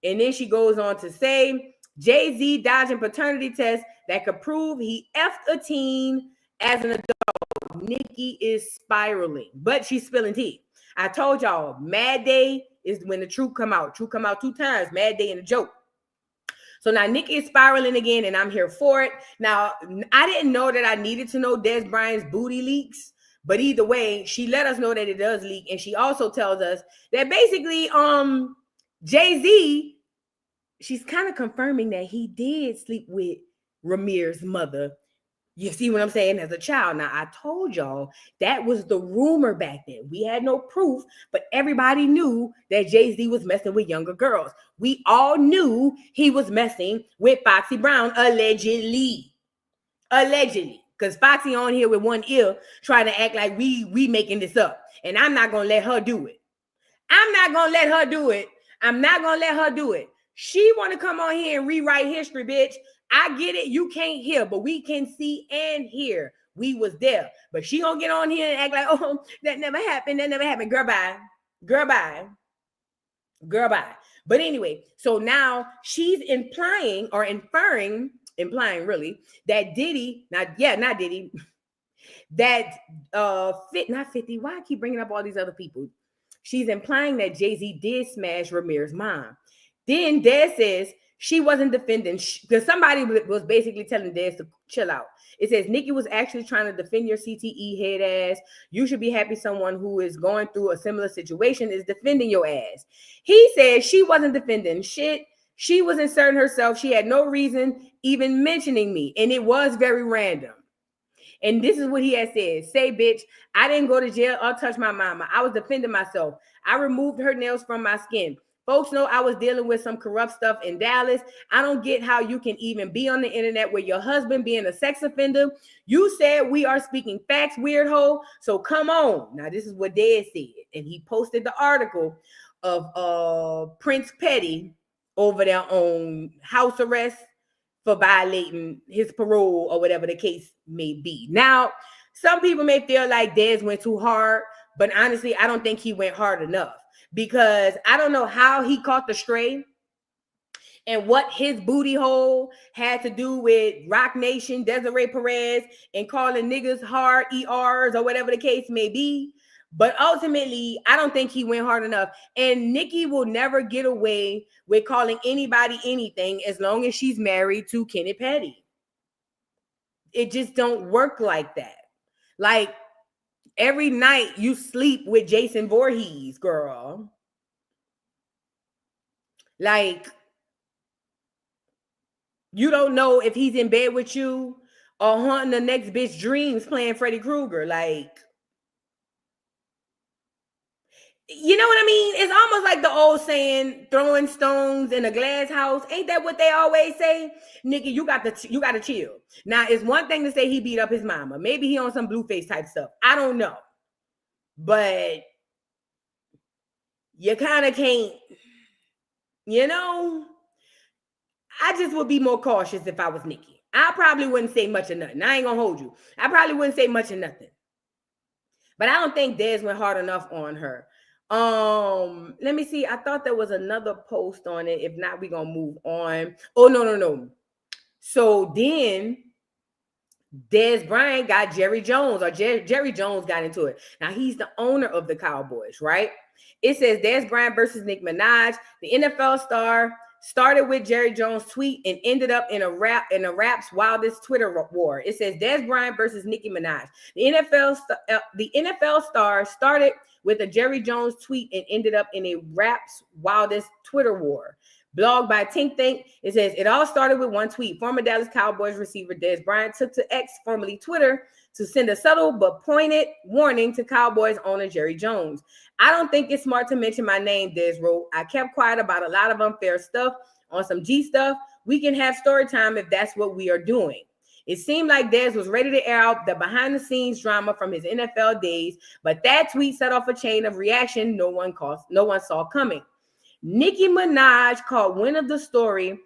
And then she goes on to say, Jay-Z dodging paternity tests that could prove he effed a teen as an adult. Nicki is spiraling, but she's spilling tea. I told y'all, Mad Day is when the truth come out. Truth come out 2 times, Mad Day and a joke. So now Nicki is spiraling again, and I'm here for it. Now, I didn't know that I needed to know Dez Bryant's booty leaks, but either way, she let us know that it does leak, and she also tells us that basically, Jay-Z, she's kind of confirming that he did sleep with Ramir's mother. You see what I'm saying? As a child. Now, I told y'all that was the rumor back then. We had no proof, but everybody knew that Jay-Z was messing with younger girls. We all knew he was messing with Foxy Brown, allegedly. Allegedly. Because Foxy on here with one ear trying to act like we making this up. And I'm not going to let her do it. I'm not going to let her do it. I'm not going to let her do it. She want to come on here and rewrite history, bitch. I get it. You can't hear, but we can see and hear. We was there. But she gonna get on here and act like, oh, that never happened. That never happened. Girl, bye. Girl, bye. Girl, bye. But anyway, so now she's implying really, that Diddy, not Diddy, that not 50. Why I keep bringing up all these other people? She's implying that Jay-Z did smash Ramir's mom. Then Dez says she wasn't defending, because somebody was basically telling Dez to chill out. It says, Nicki was actually trying to defend your CTE head ass. You should be happy someone who is going through a similar situation is defending your ass. He said she wasn't defending shit. She was inserting herself. She had no reason even mentioning me. And it was very random. And this is what he had said. Say, bitch, I didn't go to jail or touch my mama. I was defending myself. I removed her nails from my skin. Folks know I was dealing with some corrupt stuff in Dallas. I don't get how you can even be on the internet with your husband being a sex offender. You said we are speaking facts, weird hoe. So come on. Now, this is what Dez said. And he posted the article of Prince Petty over there on house arrest for violating his parole or whatever the case may be. Now, some people may feel like Dez went too hard, but honestly, I don't think he went hard enough, because I don't know how he caught the stray and what his booty hole had to do with Rock Nation, Desiree Perez, and calling niggas hard ERs or whatever the case may be. But ultimately, I don't think he went hard enough. And Nicki will never get away with calling anybody anything as long as she's married to Kenny Petty. It just don't work like that. Like, every night you sleep with Jason Voorhees, girl. Like, you don't know if he's in bed with you or haunting the next bitch dreams playing Freddy Krueger. Like, you know what I mean? It's almost like the old saying, throwing stones in a glass house. Ain't that what they always say? Nigga, you got to chill. Now, it's one thing to say he beat up his mama. Maybe he on some Blueface type stuff. I don't know. But you kind of can't, you know? I just would be more cautious if I was Nicki. I probably wouldn't say much of nothing. I ain't gonna hold you. I probably wouldn't say much of nothing. But I don't think Dez went hard enough on her. Let me see. I thought there was another post on it. If not, we're gonna move on. Oh, no. So then Dez Bryant got Jerry Jones, or Jerry Jones got into it. Now he's the owner of the Cowboys, right? It says Dez Bryant versus Nicki Minaj. The NFL star started with Jerry Jones' tweet and ended up in a rap's wildest Twitter war. It says Dez Bryant versus Nicki Minaj. The NFL star started with a Jerry Jones tweet and ended up in a rap's wildest Twitter war. Blog by Think Tank. It says it all started with one tweet. Former Dallas Cowboys receiver Dez Bryant took to X, formerly Twitter, to send a subtle but pointed warning to Cowboys owner Jerry Jones. I don't think it's smart to mention my name, Dez wrote. I kept quiet about a lot of unfair stuff on some G stuff. We can have story time if that's what we are doing. It seemed like Dez was ready to air out the behind-the-scenes drama from his NFL days, but that tweet set off a chain of reaction no one saw coming. Nicki Minaj caught wind of the story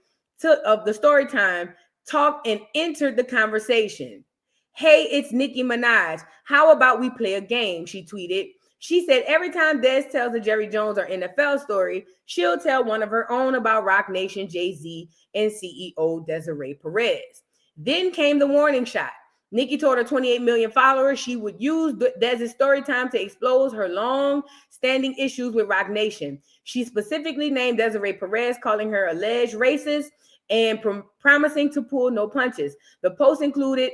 time, talked and entered the conversation. Hey, it's Nicki Minaj. How about we play a game? She tweeted. She said every time Dez tells a Jerry Jones or NFL story, she'll tell one of her own about Rock Nation, Jay-Z, and CEO Desiree Perez. Then came the warning shot. Nicki told her 28 million followers she would use Dez's story time to expose her long-standing issues with Rock Nation. She specifically named Desiree Perez, calling her alleged racist and promising to pull no punches. The post included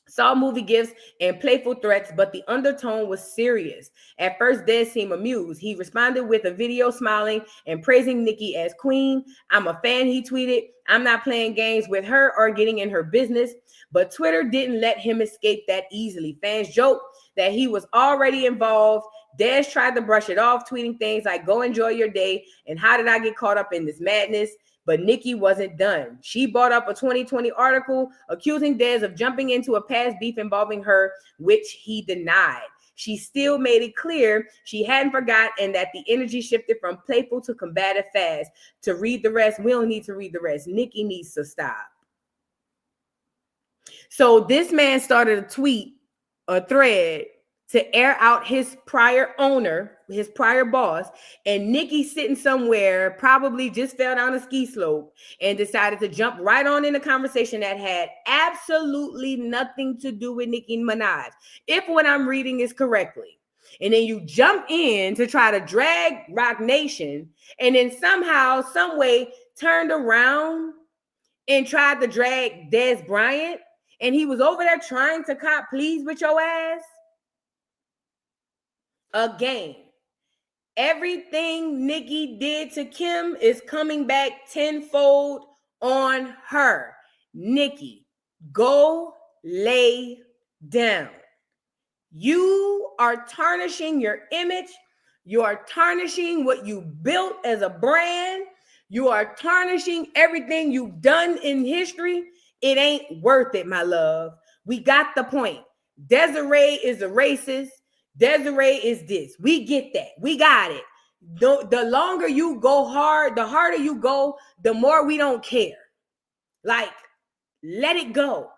Saw movie gifts and playful threats, but the undertone was serious. At first, Dez seemed amused. He responded with a video smiling and praising Nicki as queen. I'm a fan, he tweeted. I'm not playing games with her or getting in her business. But Twitter didn't let him escape that easily. Fans joked that he was already involved. Dez tried to brush it off, tweeting things like, go enjoy your day, and how did I get caught up in this madness? But Nicki wasn't done. She brought up a 2020 article accusing Dez of jumping into a past beef involving her, which he denied. She still made it clear she hadn't forgot and that the energy shifted from playful to combative fast. To read the rest, we don't need to read the rest. Nicki needs to stop. So this man started a thread to air out his prior owner, his prior boss, and Nicki sitting somewhere, probably just fell down a ski slope and decided to jump right on in a conversation that had absolutely nothing to do with Nicki Minaj, if what I'm reading is correctly. And then you jump in to try to drag Rock Nation, and then somehow, some way, turned around and tried to drag Dez Bryant, and he was over there trying to cop pleas with your ass. Again, everything Nicki did to Kim is coming back tenfold on her. Nicki, go lay down. You are tarnishing your image. You are tarnishing what you built as a brand. You are tarnishing everything you've done in history. It ain't worth it, my love. We got the point. Desiree is a racist. Desiree is this. We get that. We got it. The longer you go hard, the harder you go, the more we don't care. Like, let it go.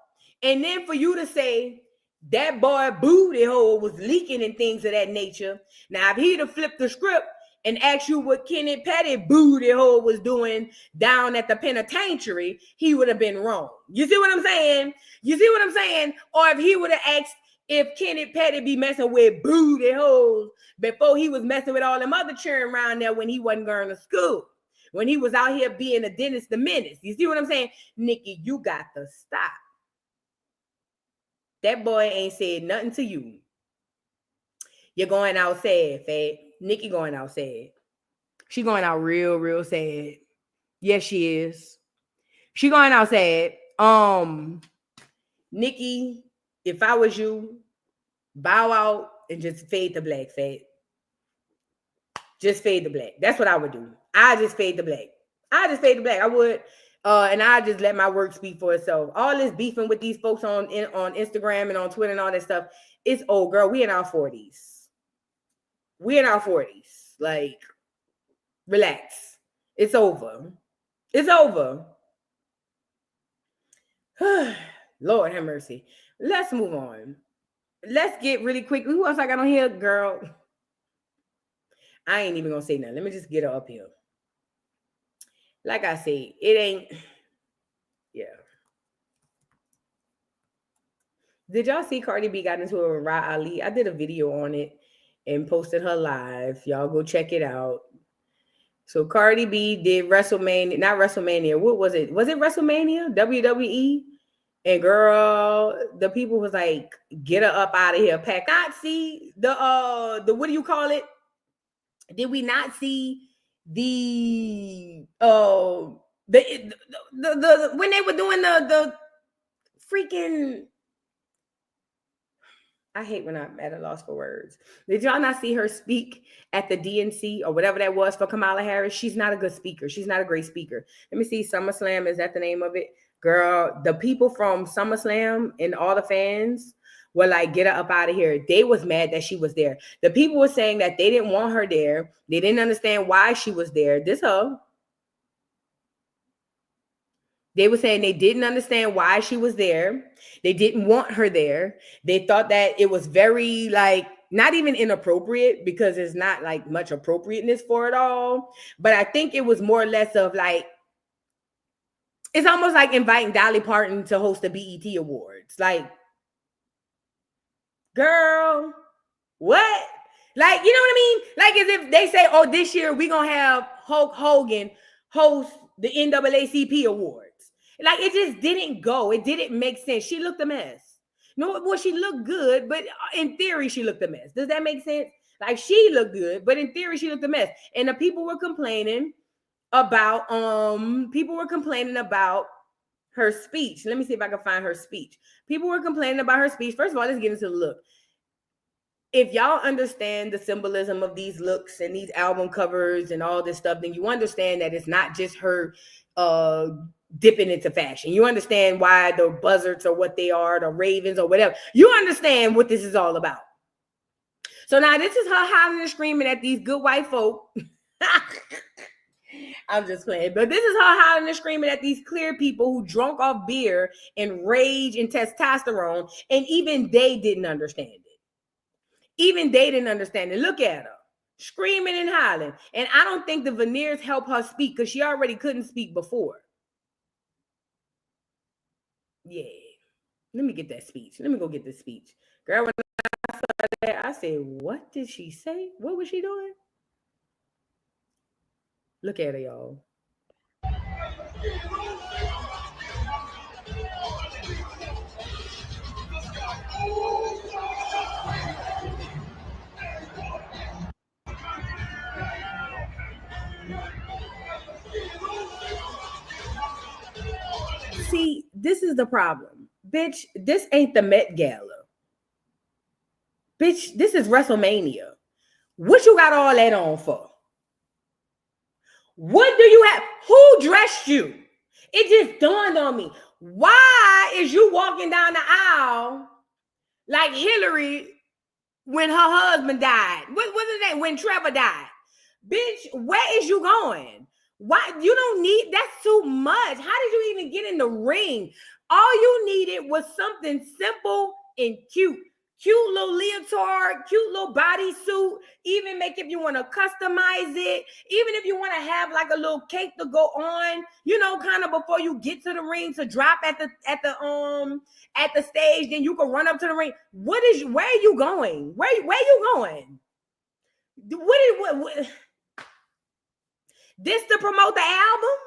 And then for you to say, that boy booty hole was leaking and things of that nature. Now, if he'd have flipped the script and asked you what Kenny Petty booty hole was doing down at the penitentiary, he would have been wrong. You see what I'm saying? You see what I'm saying? Or if he would have asked if Kenny Petty be messing with booty holes before he was messing with all them other children around there when he wasn't going to school, when he was out here being a Dennis the Menace. You see what I'm saying? Nicki, you got to stop. That boy ain't said nothing to you. You're going out sad, Fat. Nicki going out sad. She going out real, real sad. Yes, she is. She going out sad. Nicki, if I was you, bow out and just fade the black, Fat. Just fade the black. That's what I would do. I just fade the black. I would. And I just let my work speak for itself. All this beefing with these folks on Instagram and on Twitter and all that stuff, it's old, girl. We in our 40s. Like, relax. It's over. It's over. Lord have mercy. Let's move on. Let's get really quick. Who else I got on here, girl? I ain't even gonna say nothing. Let me just get her up here. Like I said, it ain't, yeah. Did y'all see Cardi B got into it with Ra Ali? I did a video on it and posted her live. Y'all go check it out. So Cardi B did WrestleMania, not WrestleMania. What was it? Was it WrestleMania? WWE? And girl, the people was like, get her up out of here. Pack. Not see the what do you call it? Did we not see the when they were doing the freaking, I hate when I'm at a loss for words. Did y'all not see her speak at the DNC or whatever that was for Kamala Harris? She's not a good speaker. She's not a great speaker. Let me see. SummerSlam, is that the name of it? Girl, the people from SummerSlam and all the fans were like, get her up out of here. They was mad that she was there. The people were saying that they didn't want her there. They didn't understand why she was there. This hoe. They were saying they didn't understand why she was there. They didn't want her there. They thought that it was very, like, not even inappropriate, because there's not like much appropriateness for it all. But I think it was more or less of like, it's almost like inviting Dolly Parton to host the BET Awards. Like, girl, what? Like, you know what I mean? Like, as if they say, oh, this year we're going to have Hulk Hogan host the NAACP Awards. Like, it just didn't go. It didn't make sense. She looked a mess. No, well, she looked good, but in theory, she looked a mess. Does that make sense? Like, she looked good, but in theory, she looked a mess. And the people were complaining about, her speech. Let me see if I can find her speech. People were complaining about her speech. First of all, let's get into the look. If y'all understand the symbolism of these looks and these album covers and all this stuff, then you understand that it's not just her dipping into fashion. You understand why the buzzards are what they are, the ravens or whatever. You understand what this is all about. So now this is her hollering and screaming at these good white folk. I'm just playing. But this is her hollering and screaming at these clear people who drunk off beer and rage and testosterone. And even they didn't understand it. Even they didn't understand it. Look at her. Screaming and hollering. And I don't think the veneers help her speak, because she already couldn't speak before. Yeah. Let me get that speech. Let me go get this speech. Girl, when I saw that, I said, what did she say? What was she doing? Look at her, y'all. See, this is the problem. Bitch, this ain't the Met Gala. Bitch, this is WrestleMania. What you got all that on for? What do you have? Who dressed you? It just dawned on me. Why is you walking down the aisle like Hillary when her husband died? What was it that when Trevor died? Bitch, where is you going? Why? You don't need, that's too much. How did you even get in the ring? All you needed was something simple and cute. Cute little leotard, cute little bodysuit. Even make if you want to customize it. Even if you want to have like a little cake to go on, you know, kind of before you get to the ring to drop at the stage, then you can run up to the ring. Where are you going? Where you going? What this to promote the album?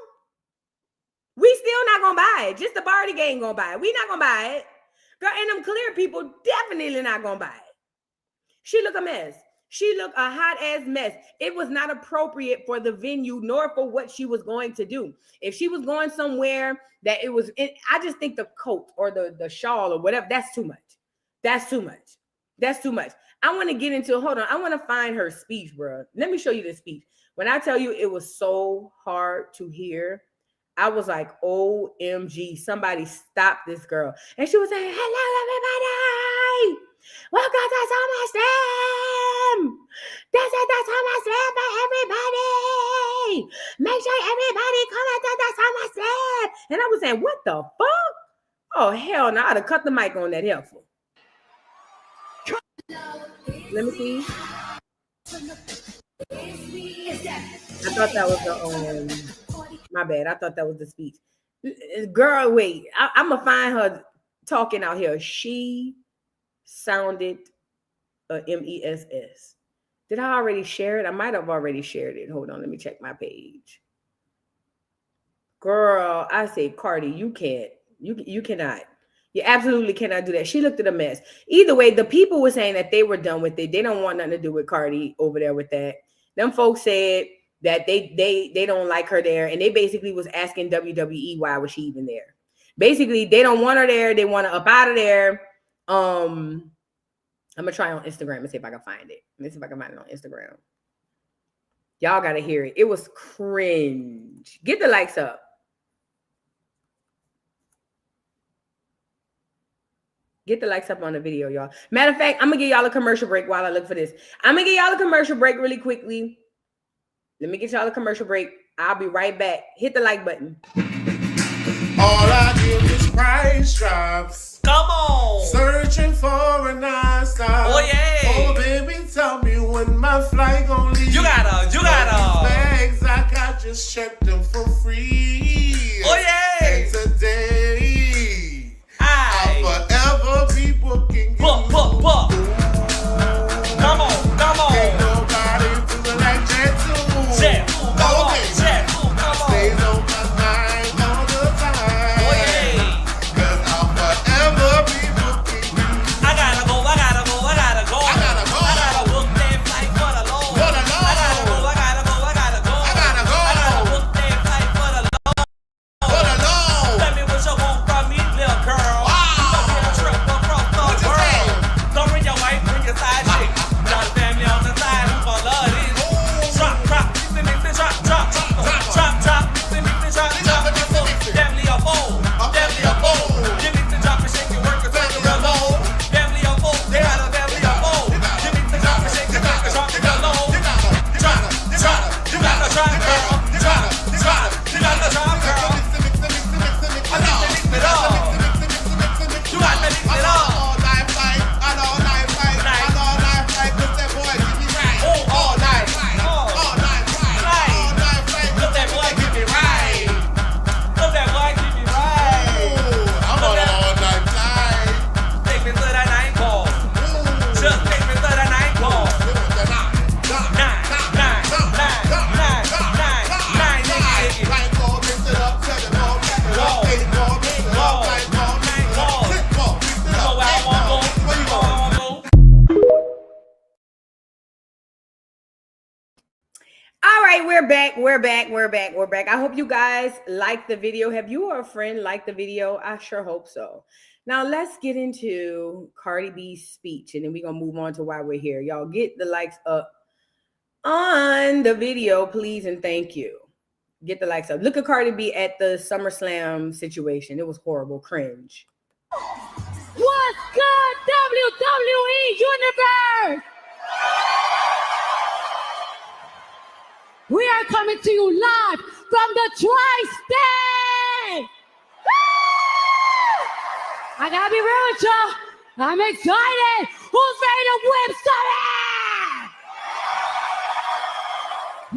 We still not gonna buy it. Just the party gang gonna buy it. We not gonna buy it. Girl, and them clear people definitely not gonna buy it. She look a mess. She look a hot ass mess. It was not appropriate for the venue nor for what she was going to do. If she was going somewhere that it was, I just think the coat or the shawl or whatever, that's too much. That's too much. That's too much. I want to get into, hold on. I want to find her speech, bro. Let me show you the speech. When I tell you it was so hard to hear, I was like, OMG, somebody stop this girl. And she was saying, hello, everybody. Welcome to Summer Slam. This is the Summer Slam for everybody. Make sure everybody come into the Summer Slam. And I was saying, what the fuck? Oh, hell no. I'd have cut the mic on that helpful. Let me see. I thought that was the my bad. I thought that was the speech. Girl, wait. I'm going to find her talking out here. She sounded MESS. Did I already share it? I might have already shared it. Hold on. Let me check my page. Girl, I say, Cardi, you can't. You cannot. You absolutely cannot do that. She looked at a mess. Either way, the people were saying that they were done with it. They don't want nothing to do with Cardi over there with that. Them folks said that they don't like her there, and they basically was asking WWE why was she even there. Basically, they don't want her there. They want her up out of there. I'm gonna try on Instagram and see if I can find it. Let me see if I can find it on Instagram. Y'all gotta hear it. It was cringe. Get the likes up. Get the likes up on the video, y'all. Matter of fact, I'm gonna give y'all a commercial break while I look for this. I'm gonna give y'all a commercial break really quickly. Let me get y'all a commercial break. I'll be right back. Hit the like button. All I give is price drops. Come on. Searching for a nice stop. Oh, yeah. Oh, baby, tell me when my flight gonna leave. You gotta. Bags I got, just checked them for free. Oh, yeah. And today, I'll forever be booking you. Book. Come on. Ain't nobody feeling like Jet 2. Jet 2, come on. Stays on my mind all the time. Oh, yeah. 'Cause I'll forever be booking you. I gotta go. I gotta book that flight for the Lord. I gotta go. I gotta book that right, we're back. I hope you guys like the video. Have you or a friend liked the video? I sure hope so. Now let's get into Cardi B's speech, and then we're gonna move on to why we're here. Y'all get the likes up on the video, please, and thank you. Get the likes up. Look at Cardi B at the SummerSlam situation. It was horrible, cringe. What's good, WWE Universe? We are coming to you live from the Tri-State. I gotta be real with y'all. I'm excited. Who's ready to whip something?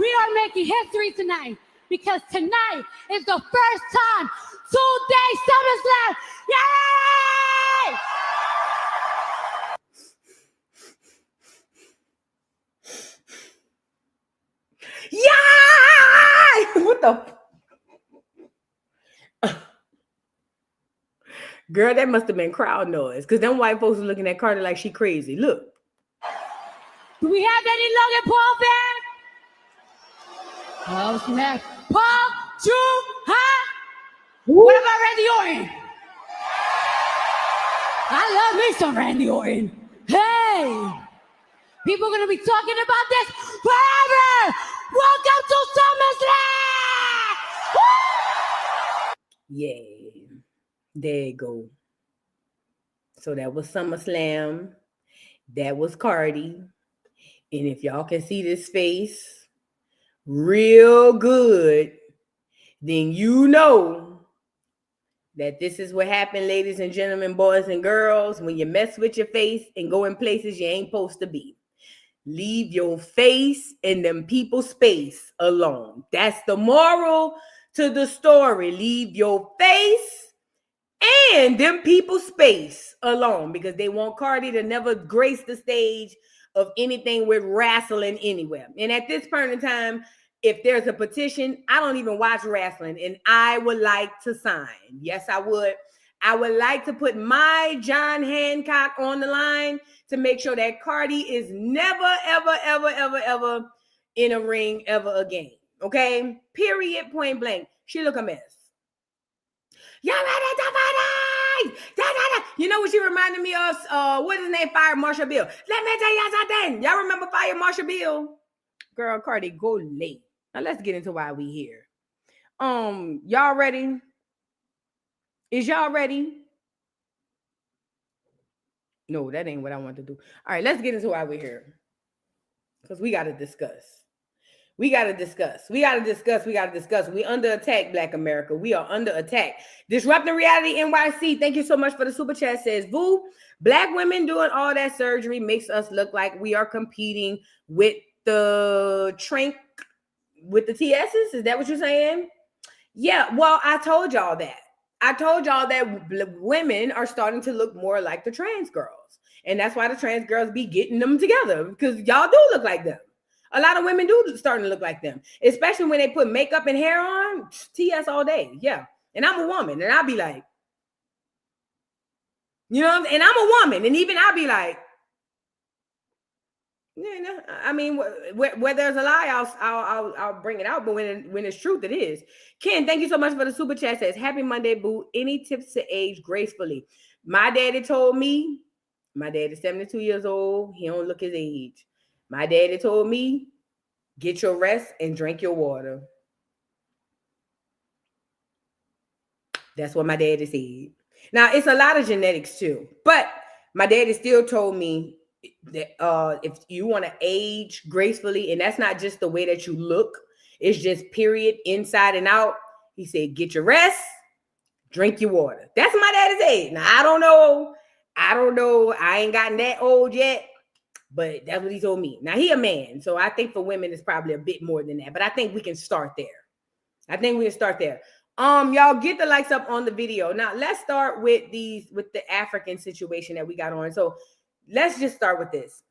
We are making history tonight because tonight is the first time 2-day SummerSlam. Yay! Yeah! What the? Girl, that must have been crowd noise because them white folks are looking at Cardi like she crazy. Look. Do we have any Logan Paul fans? Oh, snap. Paul, Drew, huh? What about Randy Orton? I love me some Randy Orton. Hey, people are going to be talking about this forever. Welcome to SummerSlam. Yeah, there you go. So that was SummerSlam. That was Cardi. And if y'all can see this face real good, then you know that this is what happened, ladies and gentlemen, boys and girls, when you mess with your face and go in places you ain't supposed to be. Leave your face and them people's space alone. That's the moral to the story. Leave your face and them people's space alone because they want Cardi to never grace the stage of anything with wrestling anywhere. And at this point in time, if there's a petition, I don't even watch wrestling, and I would like to sign. Yes, I would. I would like to put my John Hancock on the line to make sure that Cardi is never, ever, ever, ever, ever in a ring ever again. Okay? Period, point blank. She look a mess. Y'all ready to fight? You know what she reminded me of? What is his name? Fire Marshall Bill. Let me tell y'all something. Y'all remember Fire Marshall Bill? Girl, Cardi, go late. Now let's get into why we here. Y'all ready? Is y'all ready? No, that ain't what I want to do. All right, let's get into why we're here. Because we got to discuss. We under attack, Black America. We are under attack. Disrupting Reality NYC. Thank you so much for the super chat. Says, Boo, Black women doing all that surgery makes us look like we are competing with the with the TSs. Is that what you're saying? Yeah, well, I told y'all that. Women are starting to look more like the trans girls. And that's why the trans girls be getting them together, because y'all do look like them. A lot of women do starting to look like them, especially when they put makeup and hair on. TS all day. Yeah. And I'm a woman, and I'll be like, you know, and I'm a woman, and even I'll be like, yeah, no, I mean, where there's a lie, I'll bring it out. But when it's truth, it is. Ken, thank you so much for the super chat. Says, happy Monday, Boo. Any tips to age gracefully? My daddy told me, my dad is 72 years old. He don't look his age. My daddy told me, get your rest and drink your water. That's what my daddy said. Now, it's a lot of genetics too. But my daddy still told me that if you want to age gracefully, and that's not just the way that you look, it's just period, inside and out. He said, get your rest, drink your water. That's what my daddy said. Now, I don't know. I ain't gotten that old yet, but that's what he told me. Now, he a man, so I think for women, it's probably a bit more than that, but I think we can start there. Y'all get the likes up on the video. Now, let's start with the African situation that we got on. So let's just start with this.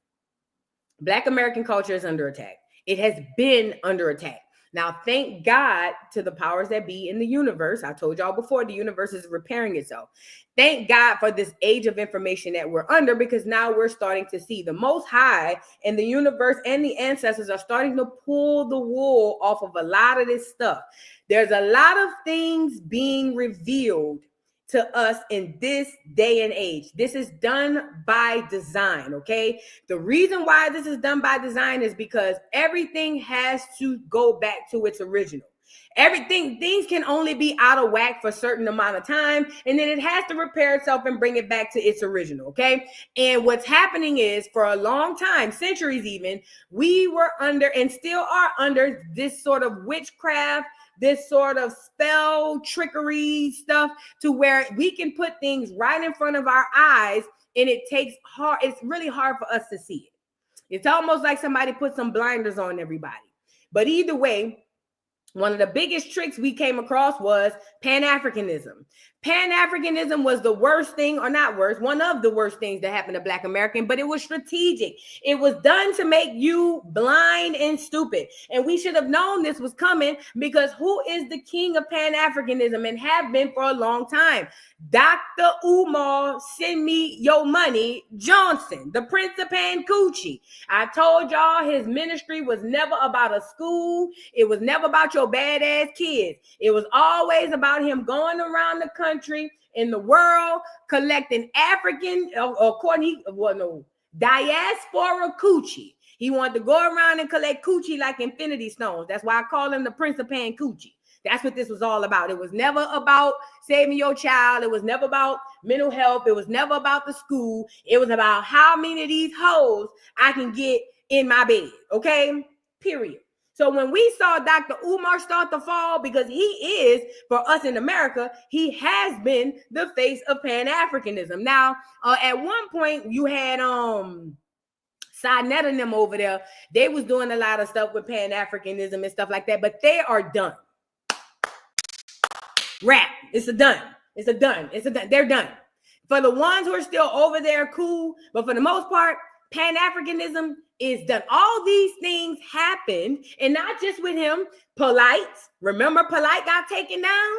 Black American culture is under attack. It has been under attack. Now, thank God to the powers that be in the universe. I told y'all before, the universe is repairing itself. Thank God for this age of information that we're under, because now we're starting to see the Most High and the universe and the ancestors are starting to pull the wool off of a lot of this stuff. There's a lot of things being revealed to us in this day and age. This is done by design, okay? The reason why this is done by design is because everything has to go back to its original. Things can only be out of whack for a certain amount of time, and then it has to repair itself and bring it back to its original, okay? And what's happening is, for a long time, centuries even, we were under and still are under this sort of witchcraft, this sort of spell trickery stuff, to where we can put things right in front of our eyes, and it's really hard for us to see it. It's almost like somebody put some blinders on everybody. But either way, one of the biggest tricks we came across was Pan-Africanism. Pan-Africanism was the worst thing, or not worst, one of the worst things that happened to Black American, but it was strategic. It was done to make you blind and stupid. And we should have known this was coming, because who is the king of Pan-Africanism and have been for a long time? Dr. Umar Send Me Your Money Johnson, the Prince of Pan Coochie. I told y'all his ministry was never about a school. It was never about your badass kids. It was always about him going around the country, in the world, collecting diaspora coochie. He wanted to go around and collect coochie like infinity stones. That's why I call him the Prince of Pan Coochie. That's what this was all about. It was never about saving your child. It was never about mental health. It was never about the school. It was about how many of these hoes I can get in my bed. Okay? Period. So when we saw Dr. Umar start to fall, because he is, for us in America, he has been the face of Pan-Africanism. Now, at one point, you had Sinette and them over there. They was doing a lot of stuff with Pan-Africanism and stuff like that, but they are done. Rap. It's a done. They're done. For the ones who are still over there, cool. But for the most part, Pan-Africanism is done. All these things happened, and not just with him. Polite. Remember, Polite got taken down?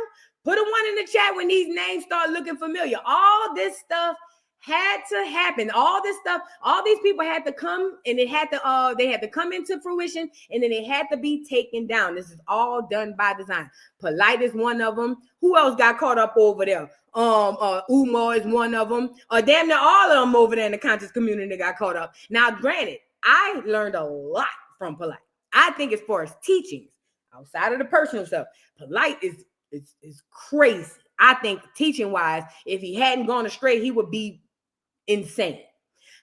Put a 1 in the chat when these names start looking familiar. All this stuff had to happen. All this stuff, all these people had to come, and they had to come into fruition, and then they had to be taken down. This is all done by design. Polite is one of them. Who else got caught up over there? Umar is one of them. Damn near all of them over there in the conscious community got caught up. Now, granted, I learned a lot from Polite. I think as far as teachings, outside of the personal stuff, Polite is crazy. I think teaching-wise, if he hadn't gone astray, he would be insane.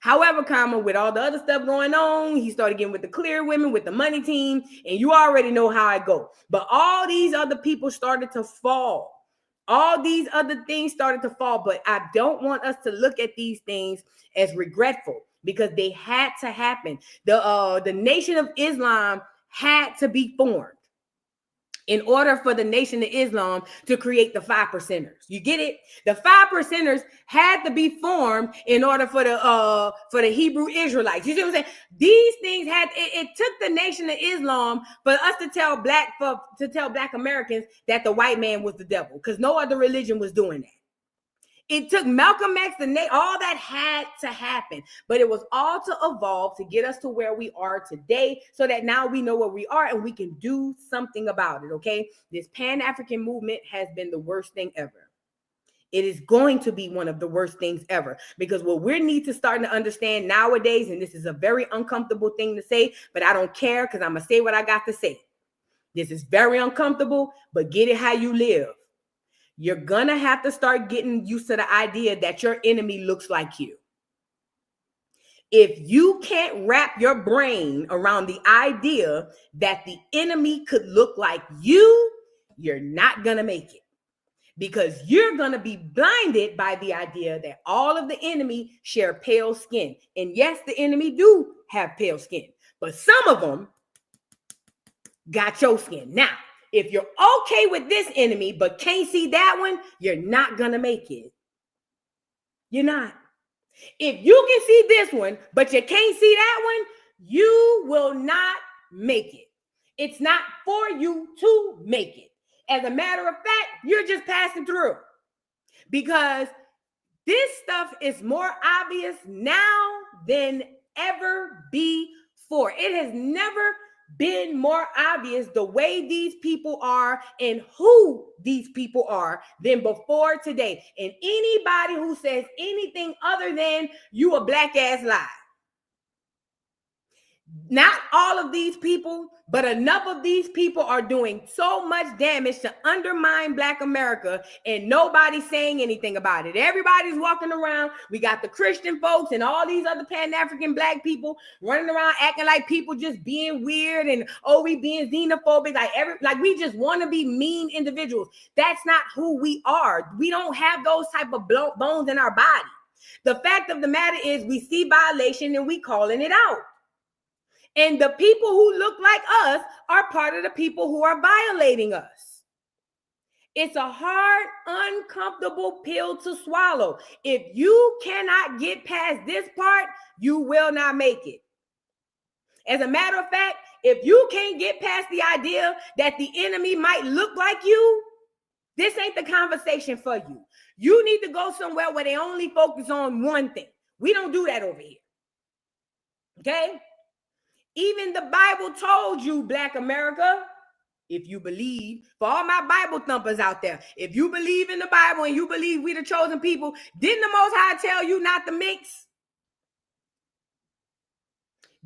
However, with all the other stuff going on, he started getting with the clear women, with the money team, and you already know how I go. But all these other people started to fall. All these other things started to fall, but I don't want us to look at these things as regretful, because they had to happen. The Nation of Islam had to be formed in order for the Nation of Islam to create the 5%ers. You get it? The 5%ers had to be formed in order for the Hebrew Israelites. You see what I'm saying? These things it took the Nation of Islam for us to tell Black Americans that the white man was the devil, because no other religion was doing that. It took Malcolm X, all that had to happen, but it was all to evolve to get us to where we are today, so that now we know where we are and we can do something about it, okay? This Pan-African movement has been the worst thing ever. It is going to be one of the worst things ever, because what we need to start to understand nowadays, and this is a very uncomfortable thing to say, but I don't care, because I'm going to say what I got to say. This is very uncomfortable, but get it how you live. You're going to have to start getting used to the idea that your enemy looks like you. If you can't wrap your brain around the idea that the enemy could look like you, you're not going to make it. Because you're going to be blinded by the idea that all of the enemy share pale skin. And yes, the enemy do have pale skin, but some of them got your skin. Now, if you're okay with this enemy but can't see that one, you're not going to make it. You're not. If you can see this one but you can't see that one, you will not make it. It's not for you to make it. As a matter of fact, you're just passing through, because this stuff is more obvious now than ever before. It has never been more obvious the way these people are and who these people are than before today. And anybody who says anything other than you a black ass lie. Not all of these people, but enough of these people are doing so much damage to undermine Black America, and nobody's saying anything about it. Everybody's walking around. We got the Christian folks and all these other Pan-African Black people running around acting like people just being weird and, oh, we being xenophobic, like we just want to be mean individuals. That's not who we are. We don't have those type of bones in our body. The fact of the matter is we see violation and we calling it out. And the people who look like us are part of the people who are violating us. It's a hard, uncomfortable pill to swallow. If you cannot get past this part, you will not make it. As a matter of fact, if you can't get past the idea that the enemy might look like you, this ain't the conversation for you. You need to go somewhere where they only focus on one thing. We don't do that over here. Okay? Even the Bible told you, Black America, if you believe, for all my Bible thumpers out there, if you believe in the Bible and you believe we the chosen people, didn't the Most High tell you not to mix?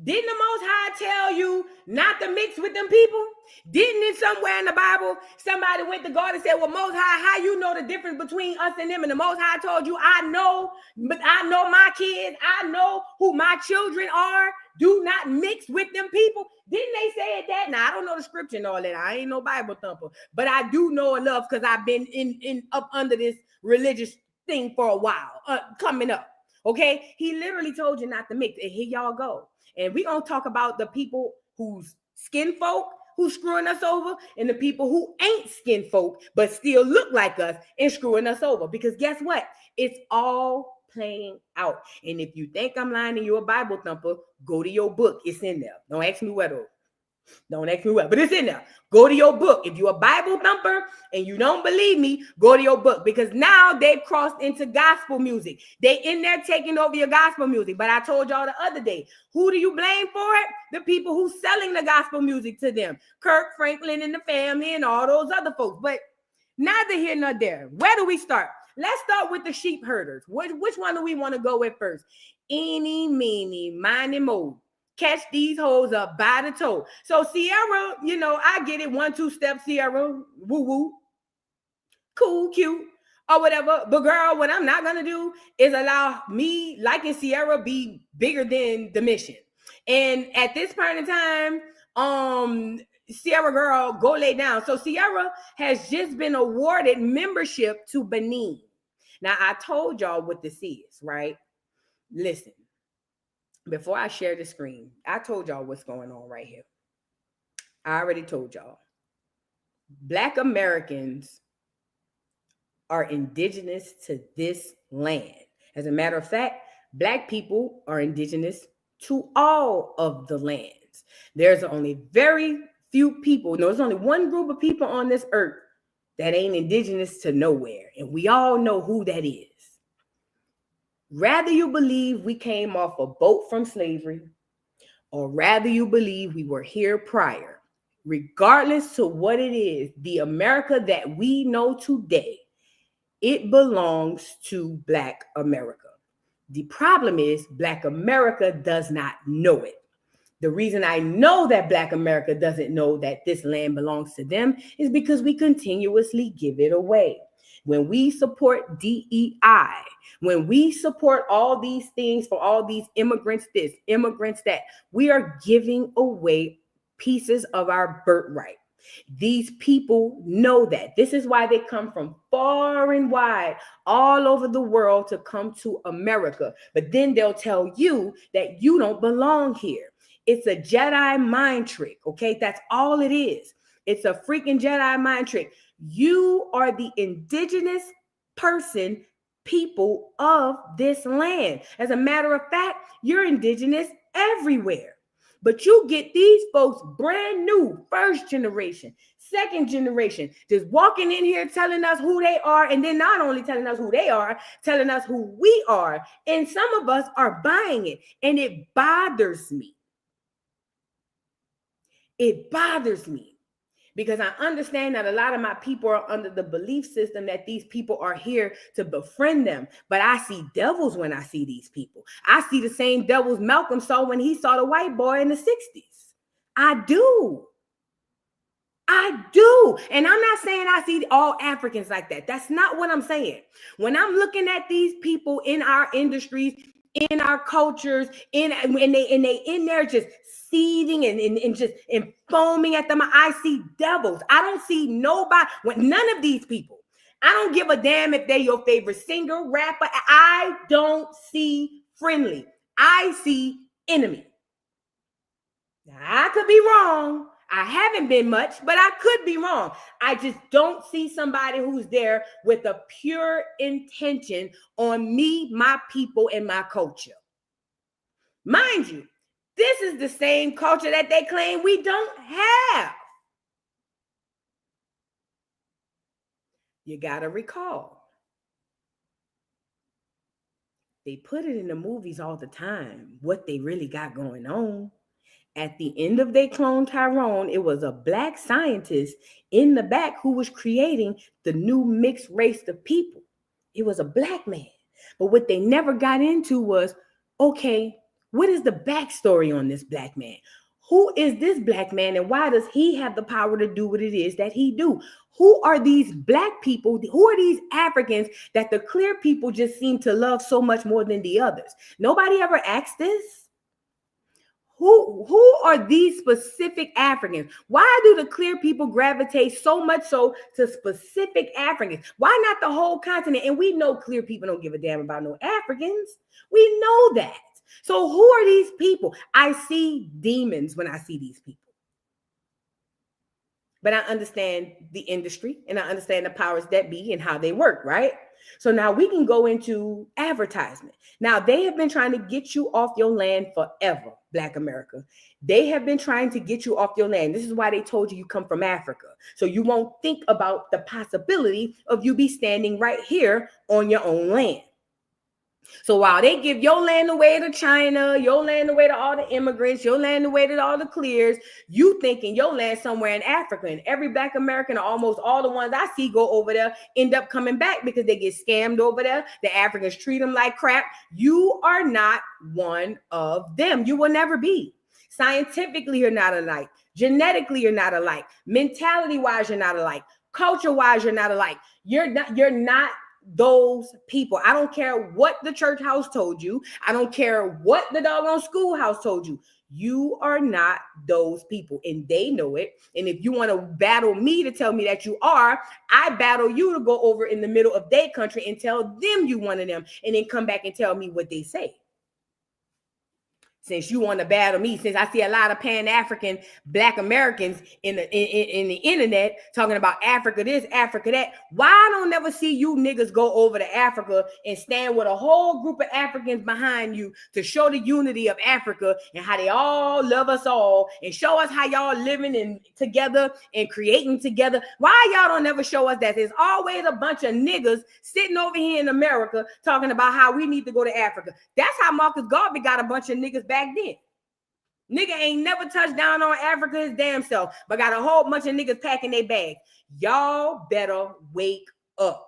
Didn't the Most High tell you not to mix with them people? Didn't it somewhere in the Bible, somebody went to God and said, well, Most High, how you know the difference between us and them? And the Most High told you, I know, but I know my kids. I know who my children are. Do not mix with them people. Didn't they say it that? Now, I don't know the scripture and all that. I ain't no Bible thumper, but I do know enough because I've been in up under this religious thing for a while, coming up. Okay? He literally told you not to mix. And here y'all go. And we're going to talk about the people who's skin folk, who's screwing us over, and the people who ain't skin folk, but still look like us and screwing us over. Because guess what? It's all playing out. And if you think I'm lying and you're a Bible thumper, go to your book. It's in there. Don't ask me where though. Don't ask me where, but it's in there. Go to your book. If you're a Bible thumper and you don't believe me, go to your book, because now they've crossed into gospel music. They in there taking over your gospel music. But I told y'all the other day, who do you blame for it? The people who's selling the gospel music to them. Kirk Franklin and the family and all those other folks. But neither here nor there. Where do we start? Let's start with the sheep herders. Which one do we want to go with first? Eeny, meeny, miny, mo. Catch these hoes up by the toe. So Ciara, you know, I get it. 1-2 step Ciara, woo woo, cool, cute, or whatever. But girl, what I'm not gonna do is allow me liking Ciara be bigger than the mission. And at this point in time, Ciara girl, go lay down. So Ciara has just been awarded membership to Benin. Now I told y'all what this is, right? Listen. Before I share the screen, I told y'all what's going on right here. I already told y'all. Black Americans are indigenous to this land. As a matter of fact, Black people are indigenous to all of the lands. There's only very few people. No, there's only one group of people on this earth that ain't indigenous to nowhere. And we all know who that is. Rather you believe we came off a boat from slavery, or rather you believe we were here prior, regardless to what it is, the America that we know today, it belongs to Black America. The problem is Black America does not know it. The reason I know that Black America doesn't know that this land belongs to them is because we continuously give it away. When we support DEI, when we support all these things for all these immigrants, this, immigrants, that, we are giving away pieces of our birthright. These people know that. This is why they come from far and wide, all over the world to come to America. But then they'll tell you that you don't belong here. It's a Jedi mind trick, okay? That's all it is. It's a freaking Jedi mind trick. You are the indigenous people of this land. As a matter of fact, you're indigenous everywhere. But you get these folks brand new, first generation, second generation, just walking in here telling us who they are, and then not only telling us who they are, telling us who we are. And some of us are buying it, and it bothers me. It bothers me. Because I understand that a lot of my people are under the belief system that these people are here to befriend them. But I see devils when I see these people. I see the same devils Malcolm saw when he saw the white boy in the 60s. I do. And I'm not saying I see all Africans like that. That's not what I'm saying. When I'm looking at these people in our industries, in our cultures, and they in there just seething and just foaming at them, I see devils. I don't see nobody, none of these people. I don't give a damn if they're your favorite singer, rapper. I don't see friendly. I see enemy. Now, I could be wrong. I haven't been much, but I could be wrong. I just don't see somebody who's there with a pure intention on me, my people, and my culture. Mind you, this is the same culture that they claim we don't have. You got to recall, they put it in the movies all the time, what they really got going on. At the end of They Clone Tyrone, it was a black scientist in the back who was creating the new mixed race of people. It was a black man. But what they never got into was, okay, what is the backstory on this black man? Who is this black man, and why does he have the power to do what it is that he do? Who are these black people? Who are these Africans that the clear people just seem to love so much more than the others? Nobody ever asked this. Who are these specific Africans? Why do the clear people gravitate so much so to specific Africans? Why not the whole continent? And we know clear people don't give a damn about no Africans. We know that. So who are these people? I see demons when I see these people. But I understand the industry and I understand the powers that be and how they work, right? So now we can go into advertisement. Now they have been trying to get you off your land forever, Black America. They have been trying to get you off your land. This is why they told you come from Africa. So you won't think about the possibility of you be standing right here on your own land. So while they give your land away to China, your land away to all the immigrants, your land away to all the clears, you thinking your land somewhere in Africa, and every Black American, or almost all the ones I see go over there, end up coming back because they get scammed over there. The Africans treat them like crap. You are not one of them. You will never be. Scientifically, you're not alike. Genetically, you're not alike. Mentality-wise, you're not alike. Culture-wise, you're not alike. You're not those people. I don't care what the church house told you. I don't care what the doggone schoolhouse told you. You are not those people, and they know it. And if you want to battle me to tell me that you are, I battle you to go over in the middle of their country and tell them you one of them, and then come back and tell me what they say. Since you want to battle me, since I see a lot of Pan-African Black Americans in the internet talking about Africa this, Africa that, why I don't never see you niggas go over to Africa and stand with a whole group of Africans behind you to show the unity of Africa and how they all love us all and show us how y'all living in together and creating together? Why y'all don't never show us that? There's always a bunch of niggas sitting over here in America talking about how we need to go to Africa. That's how Marcus Garvey got a bunch of niggas back then. Nigga ain't never touched down on Africa his damn self, but got a whole bunch of niggas packing their bags. Y'all better wake up.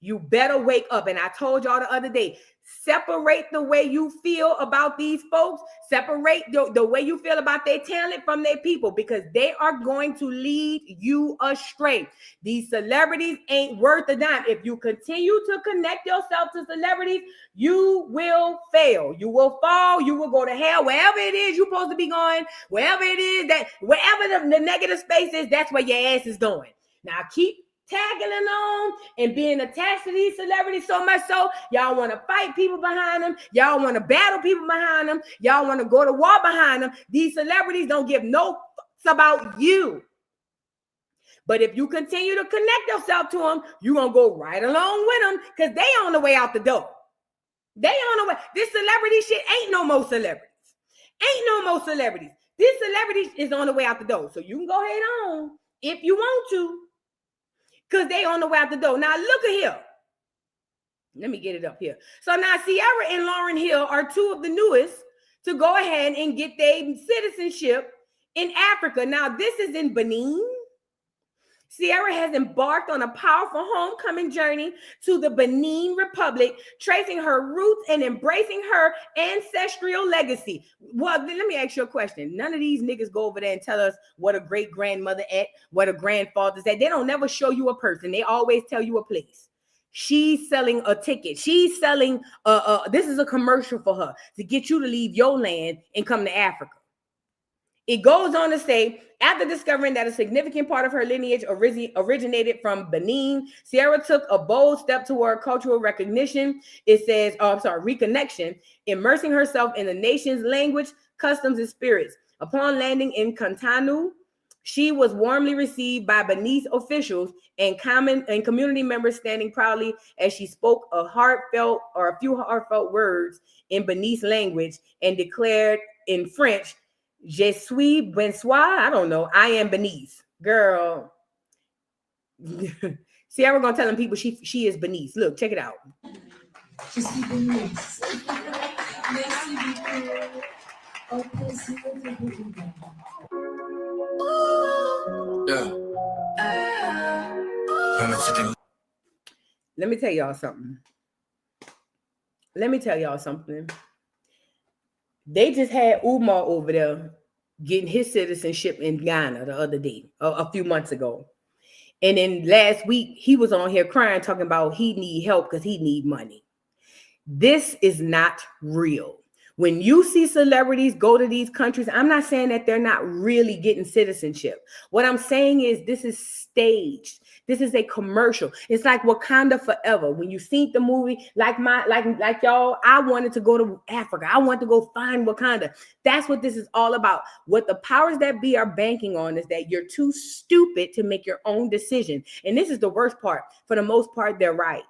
You better wake up. And I told y'all the other day, separate the way you feel about these folks. Separate the way you feel about their talent from their people, because they are going to lead you astray. These celebrities ain't worth a dime. If you continue to connect yourself to celebrities, you will fail. You will fall. You will go to hell. Wherever it is you're supposed to be going, wherever it is that, wherever the negative space is, that's where your ass is going. Now keep tagging along and being attached to these celebrities so much so y'all want to fight people behind them, y'all want to battle people behind them, y'all want to go to war behind them. These celebrities don't give no fucks about you. But if you continue to connect yourself to them, you're gonna go right along with them, because they on the way out the door. They on the way. This celebrity shit ain't no more celebrities. Ain't no more celebrities. This celebrity is on the way out the door. So you can go ahead on if you want to. Because they on the way out the door. Now look at here. Let me get it up here. So now Ciara and Lauryn Hill are two of the newest to go ahead and get their citizenship in Africa. Now this is in Benin. Ciara has embarked on a powerful homecoming journey to the Benin Republic, tracing her roots and embracing her ancestral legacy. Well, then let me ask you a question. None of these niggas go over there and tell us what a great-grandmother at, what a grandfather's at. They don't never show you a person. They always tell you a place. She's selling a ticket. She's selling, this is a commercial for her to get you to leave your land and come to Africa. It goes on to say, after discovering that a significant part of her lineage originated from Benin, Ciara took a bold step toward cultural recognition. It says, reconnection, immersing herself in the nation's language, customs, and spirits. Upon landing in Cotonou, she was warmly received by Beninese officials and community members, standing proudly as she spoke a few heartfelt words in Beninese language and declared in French, Je suis Bensois. I don't know. I am Beninese. Girl. Ciara gonna tell them people she is Beninese. Look, check it out. Je suis Beninese. Let me tell y'all something. They just had Umar over there getting his citizenship in Ghana the other day, a few months ago. And then last week, he was on here crying, talking about he need help because he need money. This is not real. When you see celebrities go to these countries, I'm not saying that they're not really getting citizenship. What I'm saying is this is staged. This is a commercial. It's like Wakanda Forever. When you seen the movie, like y'all, I wanted to go to Africa. I want to go find Wakanda. That's what this is all about. What the powers that be are banking on is that you're too stupid to make your own decision. And this is the worst part. For the most part, they're right.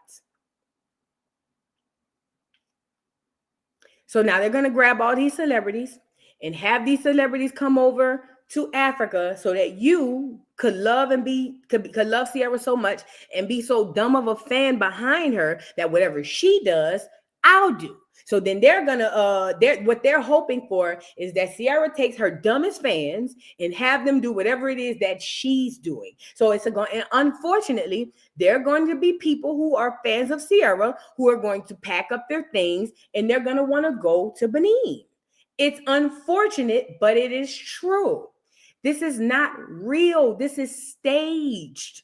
So now they're going to grab all these celebrities and have these celebrities come over to Africa so that you could love could love Ciara so much and be so dumb of a fan behind her that whatever she does, I'll do. So then what they're hoping for is that Ciara takes her dumbest fans and have them do whatever it is that she's doing. So and unfortunately, there are going to be people who are fans of Ciara who are going to pack up their things and they're going to want to go to Benin. It's unfortunate, but it is true. This is not real. This is staged.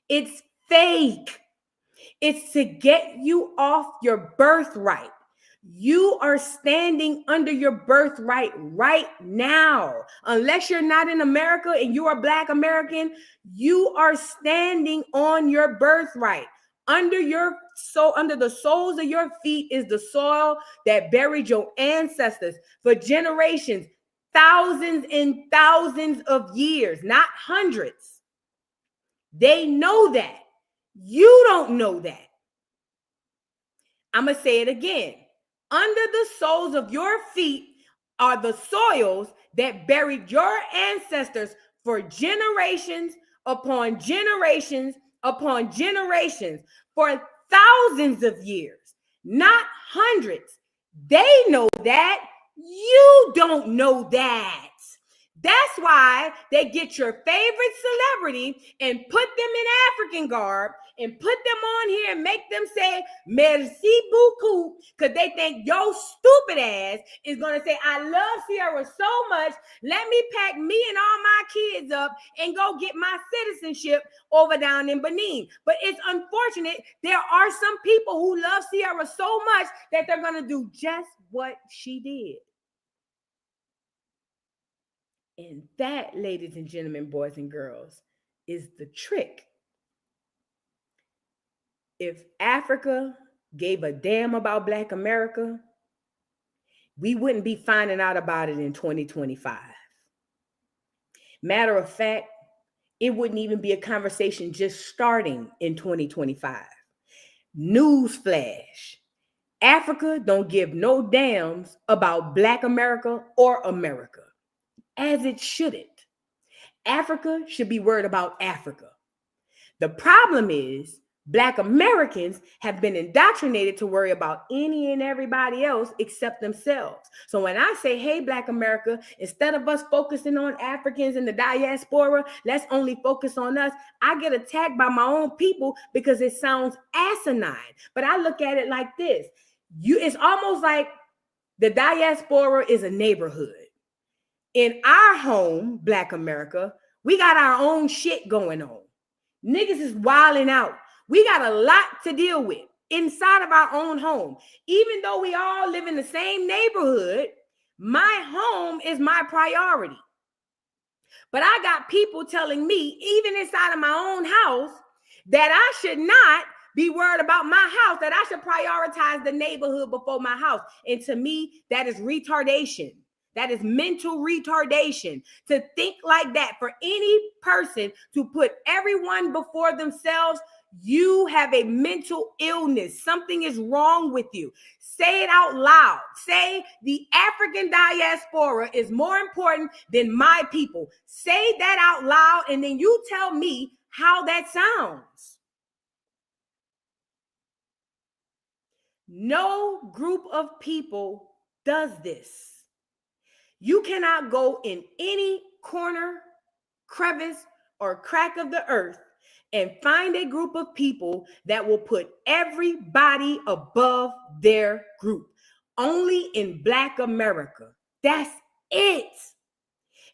It's fake. It's to get you off your birthright. You are standing under your birthright right now. Unless you're not in America and you are Black American, you are standing on your birthright. Under the soles of your feet is the soil that buried your ancestors for generations, thousands and thousands of years, not hundreds. They know that. You don't know that. I'm going to say it again. Under the soles of your feet are the soils that buried your ancestors for generations upon generations upon generations for thousands of years, not hundreds. They know that. You don't know that. That's why they get your favorite celebrity and put them in African garb and put them on here and make them say, merci beaucoup, because they think your stupid ass is going to say, I love Ciara so much, let me pack me and all my kids up and go get my citizenship over down in Benin. But it's unfortunate, there are some people who love Ciara so much that they're going to do just what she did. And that, ladies and gentlemen, boys and girls, is the trick. If Africa gave a damn about Black America, we wouldn't be finding out about it in 2025. Matter of fact, it wouldn't even be a conversation just starting in 2025. Newsflash. Africa don't give no damns about Black America or America, as it shouldn't. Africa should be worried about Africa. The problem is Black Americans have been indoctrinated to worry about any and everybody else except themselves. So when I say, hey, Black America, instead of us focusing on Africans and the diaspora, let's only focus on us, I get attacked by my own people because it sounds asinine. But I look at it like this. It's almost like the diaspora is a neighborhood. In our home, Black America, we got our own shit going on. Niggas is wilding out. We got a lot to deal with inside of our own home. Even though we all live in the same neighborhood, my home is my priority. But I got people telling me, even inside of my own house, that I should not be worried about my house, that I should prioritize the neighborhood before my house. And to me, that is retardation. That is mental retardation. To think like that, for any person to put everyone before themselves, you have a mental illness. Something is wrong with you. Say it out loud. Say the African diaspora is more important than my people. Say that out loud, and then you tell me how that sounds. No group of people does this. You cannot go in any corner, crevice, or crack of the earth and find a group of people that will put everybody above their group. Only in Black America. That's it.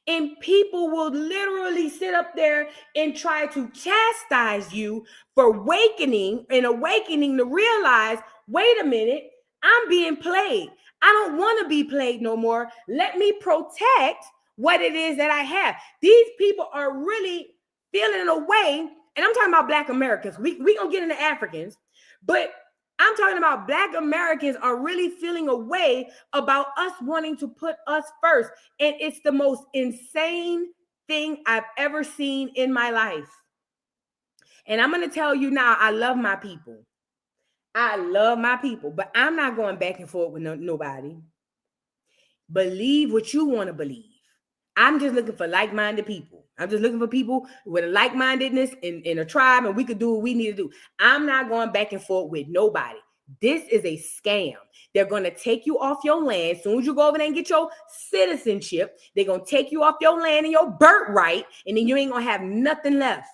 And people will literally sit up there and try to chastise you for awakening to realize, wait a minute, I'm being played. I don't want to be played no more. Let me protect what it is that I have. These people are really feeling a way, and I'm talking about Black Americans. We gonna get into Africans, but I'm talking about Black Americans are really feeling a way about us wanting to put us first. And it's the most insane thing I've ever seen in my life. And I'm going to tell you now, I love my people. I love my people, but I'm not going back and forth with nobody. Believe what you want to believe. I'm just looking for like-minded people. I'm just looking for people with a like-mindedness in a tribe, and we could do what we need to do. I'm not going back and forth with nobody. This is a scam. They're going to take you off your land. As soon as you go over there and get your citizenship, they're going to take you off your land and your birthright, and then you ain't going to have nothing left.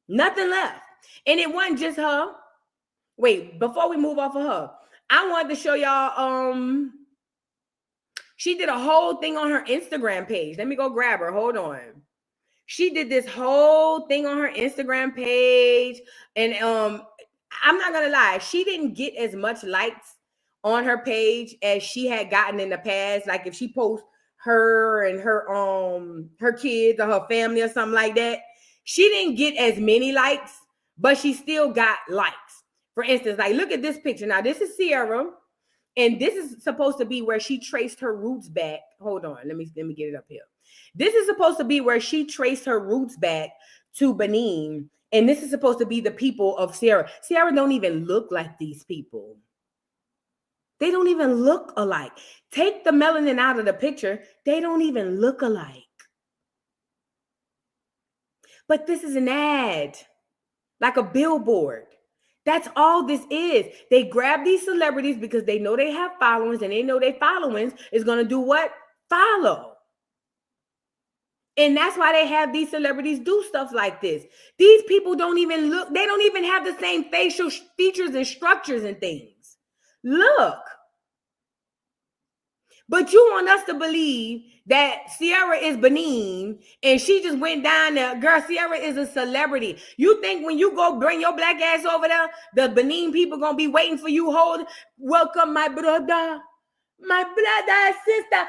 Nothing left. And it wasn't just her. Wait, before we move off of her, I wanted to show y'all, she did a whole thing on her Instagram page. Let me go grab her. Hold on. She did this whole thing on her Instagram page. And I'm not going to lie. She didn't get as much likes on her page as she had gotten in the past. Like if she posts her and her kids or her family or something like that, she didn't get as many likes, but she still got likes. For instance, like look at this picture. Now this is Ciara. And this is supposed to be where she traced her roots back. Hold on, let me get it up here. This is supposed to be where she traced her roots back to Benin. And this is supposed to be the people of Ciara. Ciara don't even look like these people. They don't even look alike. Take the melanin out of the picture. They don't even look alike. But this is an ad, like a billboard. That's all this is. They grab these celebrities because they know they have followers, and they know their followings is going to do what? Follow. And that's why they have these celebrities do stuff like this. These people don't even look, they don't even have the same facial features and structures and things. Look. But you want us to believe that Ciara is Benin and she just went down there. Girl, Ciara is a celebrity. You think when you go bring your Black ass over there, the Benin people gonna be waiting for you? Welcome, my brother, sister.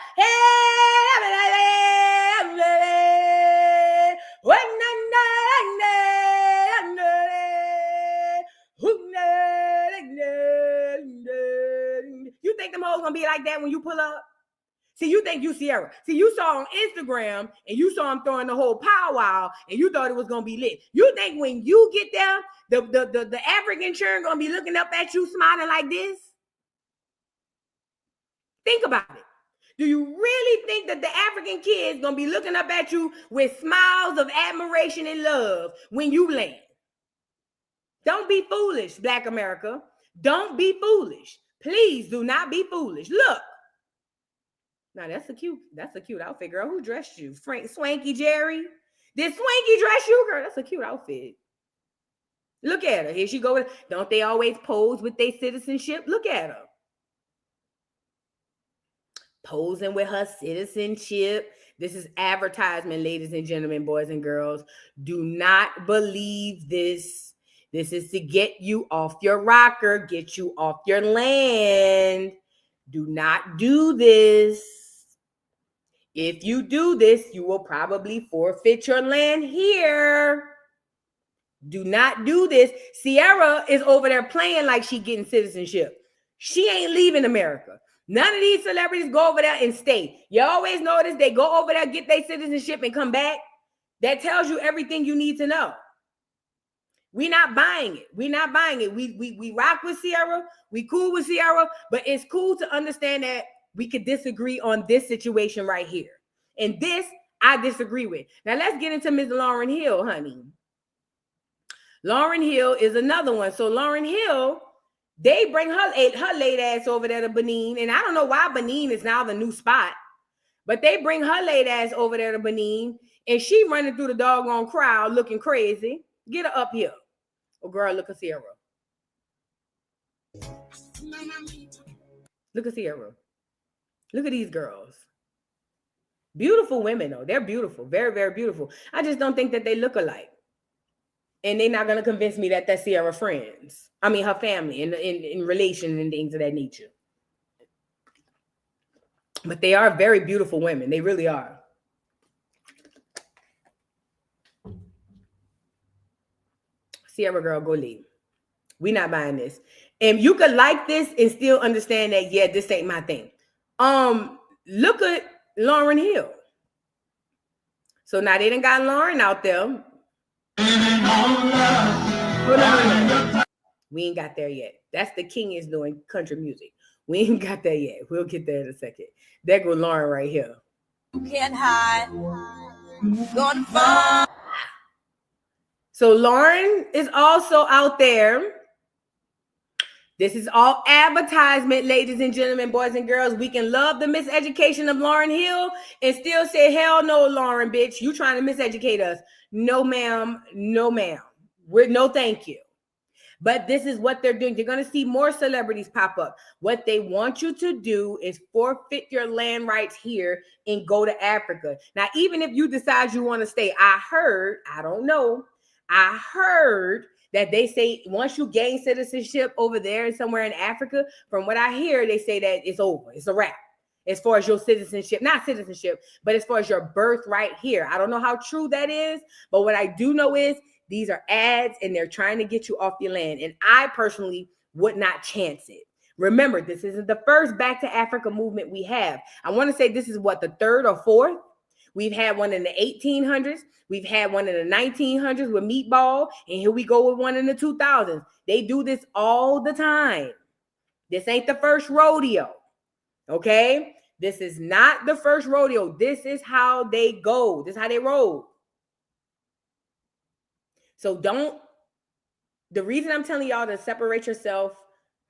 You think them hoes gonna be like that when you pull up? See, you think you Ciara. See, you saw on Instagram and you saw him throwing the whole powwow and you thought it was gonna be lit. You think when you get there, the African children gonna be looking up at you smiling like this? Think about it. Do you really think that the African kids gonna be looking up at you with smiles of admiration and love when you land? Don't be foolish, Black America. Don't be foolish. Please do not be foolish. Look. Now that's a cute outfit, girl. Who dressed you? Swanky Jerry? Did Swanky dress you, girl? That's a cute outfit. Look at her. Here she go. Don't they always pose with their citizenship? Look at her. Posing with her citizenship. This is advertisement, ladies and gentlemen, boys and girls. Do not believe this. This is to get you off your rocker, get you off your land. Do not do this. If you do this, you will probably forfeit your land here. Do not do this. Ciara is over there playing like she getting citizenship. She ain't leaving America. None of these celebrities go over there and stay. You always notice they go over there, get their citizenship, and come back. That tells you everything you need to know. We're not buying it. We're not buying it. We rock with Ciara. We cool with Ciara. But it's cool to understand that we could disagree on this situation right here. And this, I disagree with. Now, let's get into Ms. Lauryn Hill, honey. Lauryn Hill is another one. So, Lauryn Hill, they bring her late ass over there to Benin. And I don't know why Benin is now the new spot. But they bring her late ass over there to Benin. And she running through the doggone crowd looking crazy. Get her up here. Oh, girl, look at Ciara. Look at Ciara. Look at these girls. Beautiful women, though. They're beautiful. Very, very beautiful. I just don't think that they look alike. And they're not going to convince me that that's Ciara friends. I mean, her family in relation and things of that nature. But they are very beautiful women. They really are. Ciara, girl, go leave. We not buying this. And you could like this and still understand that, yeah, this ain't my thing. Look at Lauryn Hill. So now they done got Lauryn out there. We ain't got there yet. That's the king is doing country music. We ain't got there yet. We'll get there in a second. There go Lauryn right here. You can't hide. Gonna find. So Lauryn is also out there. This is all advertisement, ladies and gentlemen, boys and girls. We can love the miseducation of Lauryn Hill and still say, hell no, Lauryn, bitch. You trying to miseducate us. No, ma'am. No, ma'am. No, thank you. But this is what they're doing. You're going to see more celebrities pop up. What they want you to do is forfeit your land rights here and go to Africa. Now, even if you decide you want to stay, I heard that they say once you gain citizenship over there and somewhere in Africa, from what I hear, they say that it's over. It's a wrap. As far as your citizenship, not citizenship, but as far as your birthright here. I don't know how true that is, but what I do know is these are ads and they're trying to get you off your land. And I personally would not chance it. Remember, this isn't the first Back to Africa movement we have. I want to say this is what, the third or fourth? We've had one in the 1800s. We've had one in the 1900s with Meatball. And here we go with one in the 2000s. They do this all the time. This ain't the first rodeo. Okay? This is not the first rodeo. This is how they go. This is how they roll. So the reason I'm telling y'all to separate yourself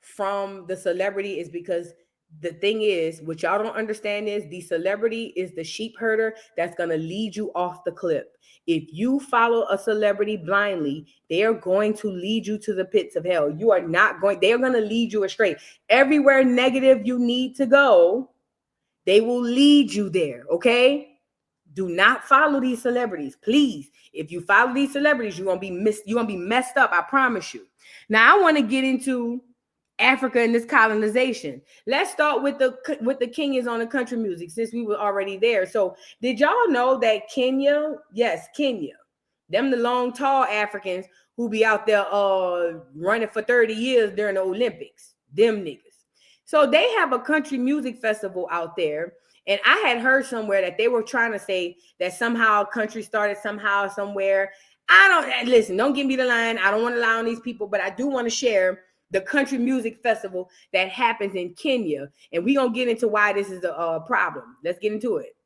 from the celebrity is because the thing is, what y'all don't understand is the celebrity is the sheep herder that's going to lead you off the cliff. If you follow a celebrity blindly, they are going to lead you to the pits of hell. You are not going, they are going to lead you astray. Everywhere negative you need to go, they will lead you there, okay? Do not follow these celebrities, please. If you follow these celebrities, you're gonna be messed up, I promise you. Now I want to get into Africa and this colonization. Let's start with the king is on the country music, since we were already there. So did y'all know that Kenya, yes, Kenya, them the long, tall Africans who be out there running for 30 years during the Olympics, them niggas. So they have a country music festival out there. And I had heard somewhere that they were trying to say that somehow country started somehow, somewhere. Listen, don't give me the line. I don't want to lie on these people, but I do want to share the country music festival that happens in Kenya. And we're going to get into why this is a problem. Let's get into it.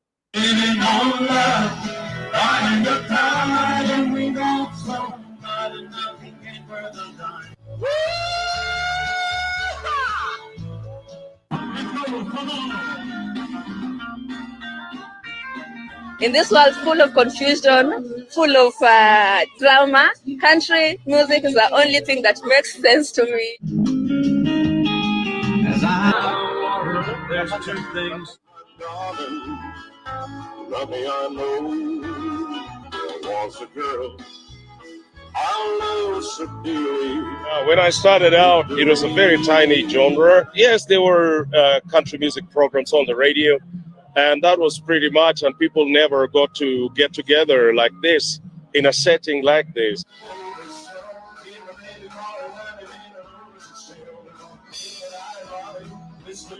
In this world full of confusion, full of drama, country music is the only thing that makes sense to me. There's two things. Nothing I know. There was a girl. When I started out, it was a very tiny genre. Yes, there were country music programs on the radio, and that was pretty much, and people never got to get together like this in a setting like this.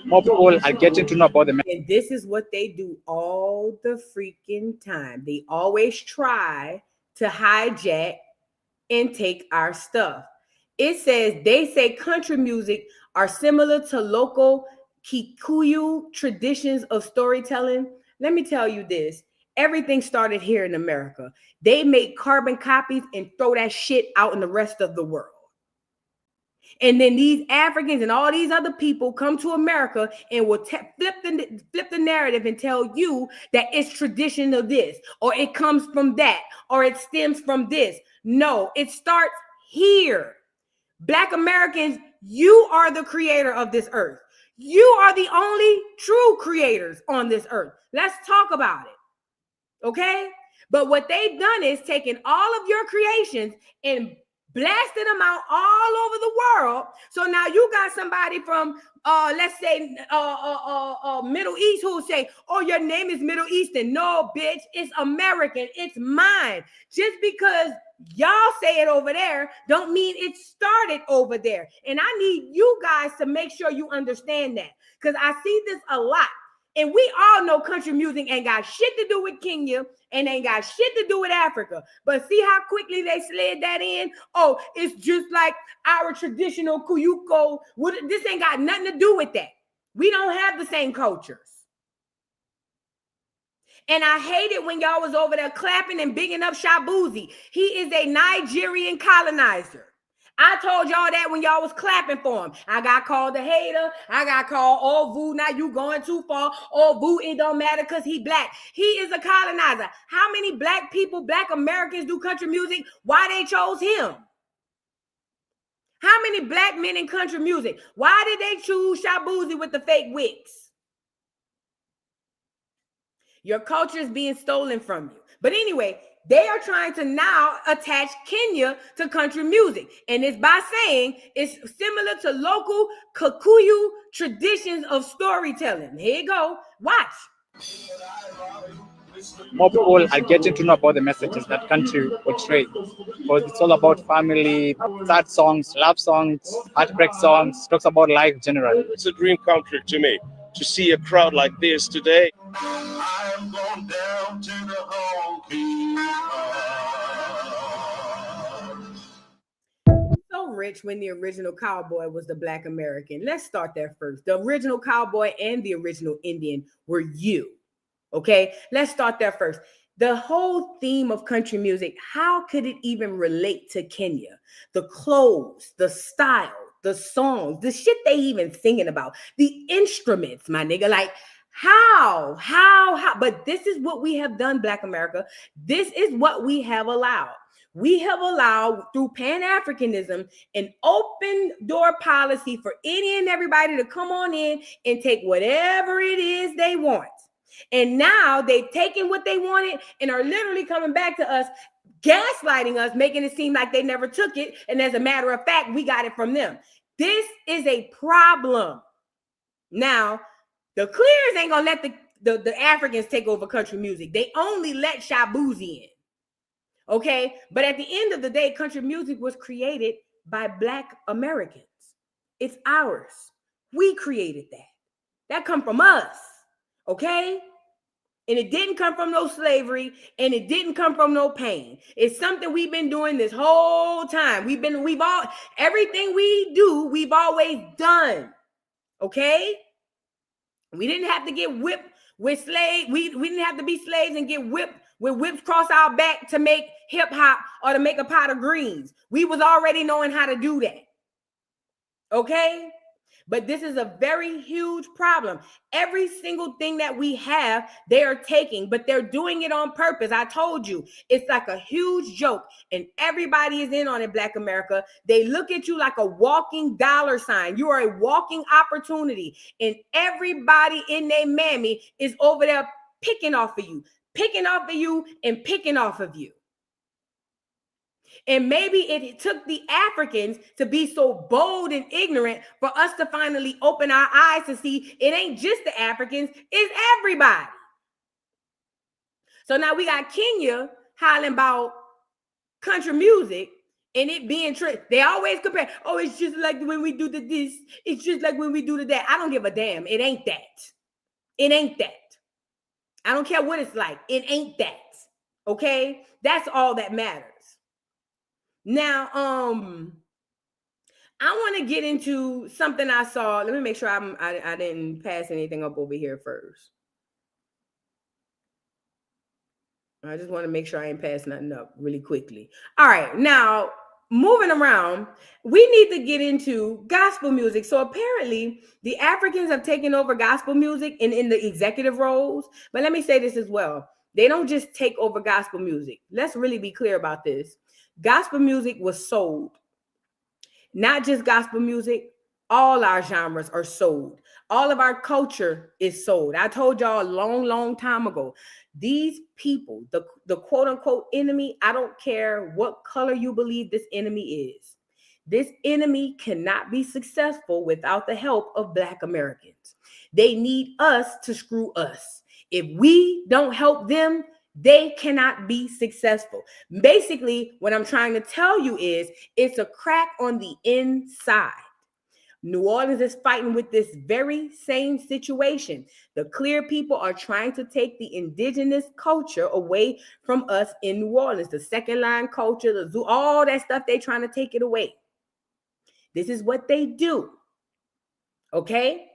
More people are getting to know about them. And this is what they do all the freaking time. They always try to hijack and take our stuff. They say country music are similar to local Kikuyu traditions of storytelling. Let me tell you this. Everything started here in America. They make carbon copies and throw that shit out in the rest of the world. And then these Africans and all these other people come to America and will flip the narrative and tell you that it's tradition of this, or it comes from that, or it stems from this. No, it starts here. Black Americans, you are the creator of this earth. You are the only true creators on this earth. Let's talk about it. Okay? But what they've done is taken all of your creations and blasted them out all over the world. So now you got somebody from let's say Middle East who will say, oh, your name is Middle Eastern. No, bitch, it's American. It's mine. Just because y'all say it over there don't mean it started over there. And I need you guys to make sure you understand that, because I see this a lot. And we all know country music ain't got shit to do with Kenya and ain't got shit to do with Africa. But see how quickly they slid that in? Oh, it's just like our traditional Kuyuko. This ain't got nothing to do with that. We don't have the same cultures. And I hate it when y'all was over there clapping and bigging up Shabuzi. He is a Nigerian colonizer. I told y'all that when y'all was clapping for him. I got called a hater. I got called, oh, Vu, now you going too far. Oh, Vu, it don't matter because he black. He is a colonizer. How many black people, black Americans do country music? Why they chose him? How many black men in country music? Why did they choose Shabuzi with the fake wigs? Your culture is being stolen from you. But anyway, they are trying to now attach Kenya to country music. And it's by saying it's similar to local Kikuyu traditions of storytelling. Here you go. Watch. More people are getting to know about the messages that country portrays, because it's all about family, sad songs, love songs, heartbreak songs, talks about life generally. It's a dream come true to me to see a crowd like this today. I'm going down to the So rich when the original cowboy was the black American. Let's start there first. The original cowboy and the original Indian were you. Okay, let's start there first. The whole theme of country music, how could it even relate to Kenya? The clothes, the style, the songs, the shit they even singing about, the instruments, my nigga, like how? But this is what we have done, Black America. This is what we have allowed. We have allowed, through Pan-Africanism, an open door policy for any and everybody to come on in and take whatever it is they want. And now they've taken what they wanted and are literally coming back to us, gaslighting us, making it seem like they never took it. And as a matter of fact, we got it from them. This is a problem. Now, the Clears ain't gonna let the Africans take over country music. They only let Shabuzi in. Okay? But at the end of the day, country music was created by Black Americans. It's ours. We created that. That come from us. Okay? And it didn't come from no slavery, and it didn't come from no pain. It's something we've been doing this whole time. Everything we do, we've always done. Okay? We didn't have to get whipped with slaves. We didn't have to be slaves and get whipped with whips across our back to make hip hop or to make a pot of greens. We was already knowing how to do that. Okay? But this is a very huge problem. Every single thing that we have, they are taking, but they're doing it on purpose. I told you, it's like a huge joke, and everybody is in on it, Black America. They look at you like a walking dollar sign. You are a walking opportunity, and everybody in their mammy is over there picking off of you, and picking off of you. And maybe it took the Africans to be so bold and ignorant for us to finally open our eyes to see it ain't just the Africans, it's everybody. So now we got Kenya hollering about country music and it being tricked. They always compare, oh, it's just like when we do this, it's just like when we do that. I don't give a damn. It ain't that. It ain't that. I don't care what it's like. It ain't that. Okay? That's all that matters. Now, I want to get into something I saw. Let me make sure I didn't pass anything up over here first. I just want to make sure I ain't pass nothing up really quickly. All right, now moving around, we need to get into gospel music. So apparently, the Africans have taken over gospel music in the executive roles. But let me say this as well: they don't just take over gospel music. Let's really be clear about this. Gospel music was sold. Not just gospel music, all our genres are sold. All of our culture is sold. I told y'all a long time ago, these people, the quote unquote enemy, I don't care what color you believe this enemy is. This enemy cannot be successful without the help of Black Americans. They need us to screw us. If we don't help them, they cannot be successful. Basically, what I'm trying to tell you is it's a crack on the inside. New Orleans is fighting with this very same situation. The clear people are trying to take the indigenous culture away from us in New Orleans. The second line culture, the zoo, all that stuff, they're trying to take it away. This is what they do. Okay?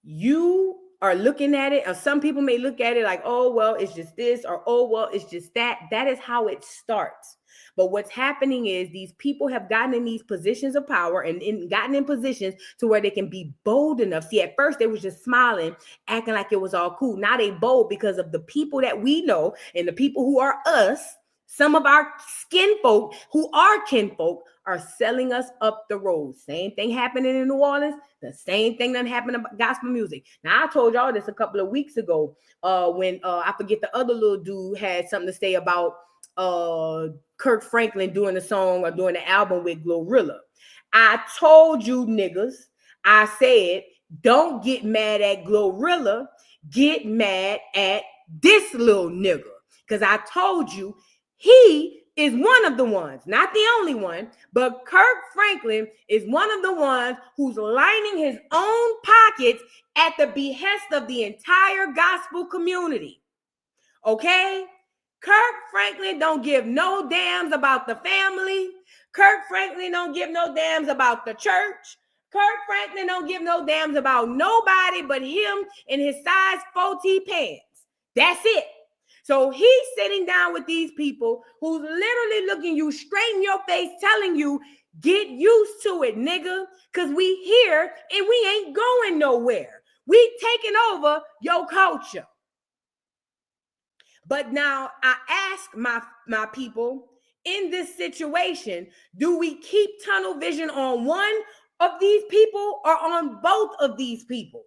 You are looking at it, or some people may look at it like, oh, well, it's just this, or oh, well, it's just that. That is how it starts. But what's happening is these people have gotten in these positions of power and gotten in positions to where they can be bold enough. See, at first they was just smiling, acting like it was all cool. Now they bold because of the people that we know and the people who are us. Some of our kinfolk who are kinfolk are selling us up the road. Same thing happening in New Orleans. The same thing that happened about gospel music. Now, I told y'all this a couple of weeks ago when I forget the other little dude had something to say about Kirk Franklin doing the song or doing the album with Glorilla. I told you niggas, I said, don't get mad at Glorilla. Get mad at this little nigga. Because I told you, he is one of the ones, not the only one, but Kirk Franklin is one of the ones who's lining his own pockets at the behest of the entire gospel community. Okay? Kirk Franklin don't give no damns about the family. Kirk Franklin don't give no damns about the church. Kirk Franklin don't give no damns about nobody but him and his size 4T pants. That's it. So he's sitting down with these people who's literally looking you straight in your face, telling you, get used to it, nigga, because we here and we ain't going nowhere. We taking over your culture. But now I ask my people, in this situation, do we keep tunnel vision on one of these people or on both of these people?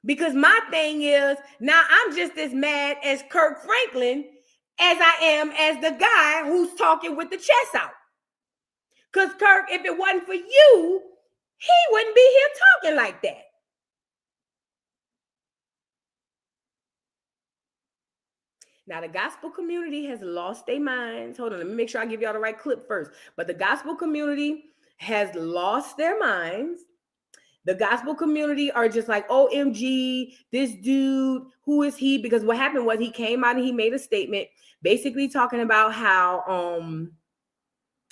Because my thing is, now I'm just as mad as Kirk Franklin as I am as the guy who's talking with the chest out. Because Kirk, if it wasn't for you, he wouldn't be here talking like that. Now, the gospel community has lost their minds. Hold on, let me make sure I give y'all the right clip first. But the gospel community has lost their minds. The gospel community are just like, OMG, this dude, who is he? Because what happened was he came out and he made a statement basically talking about how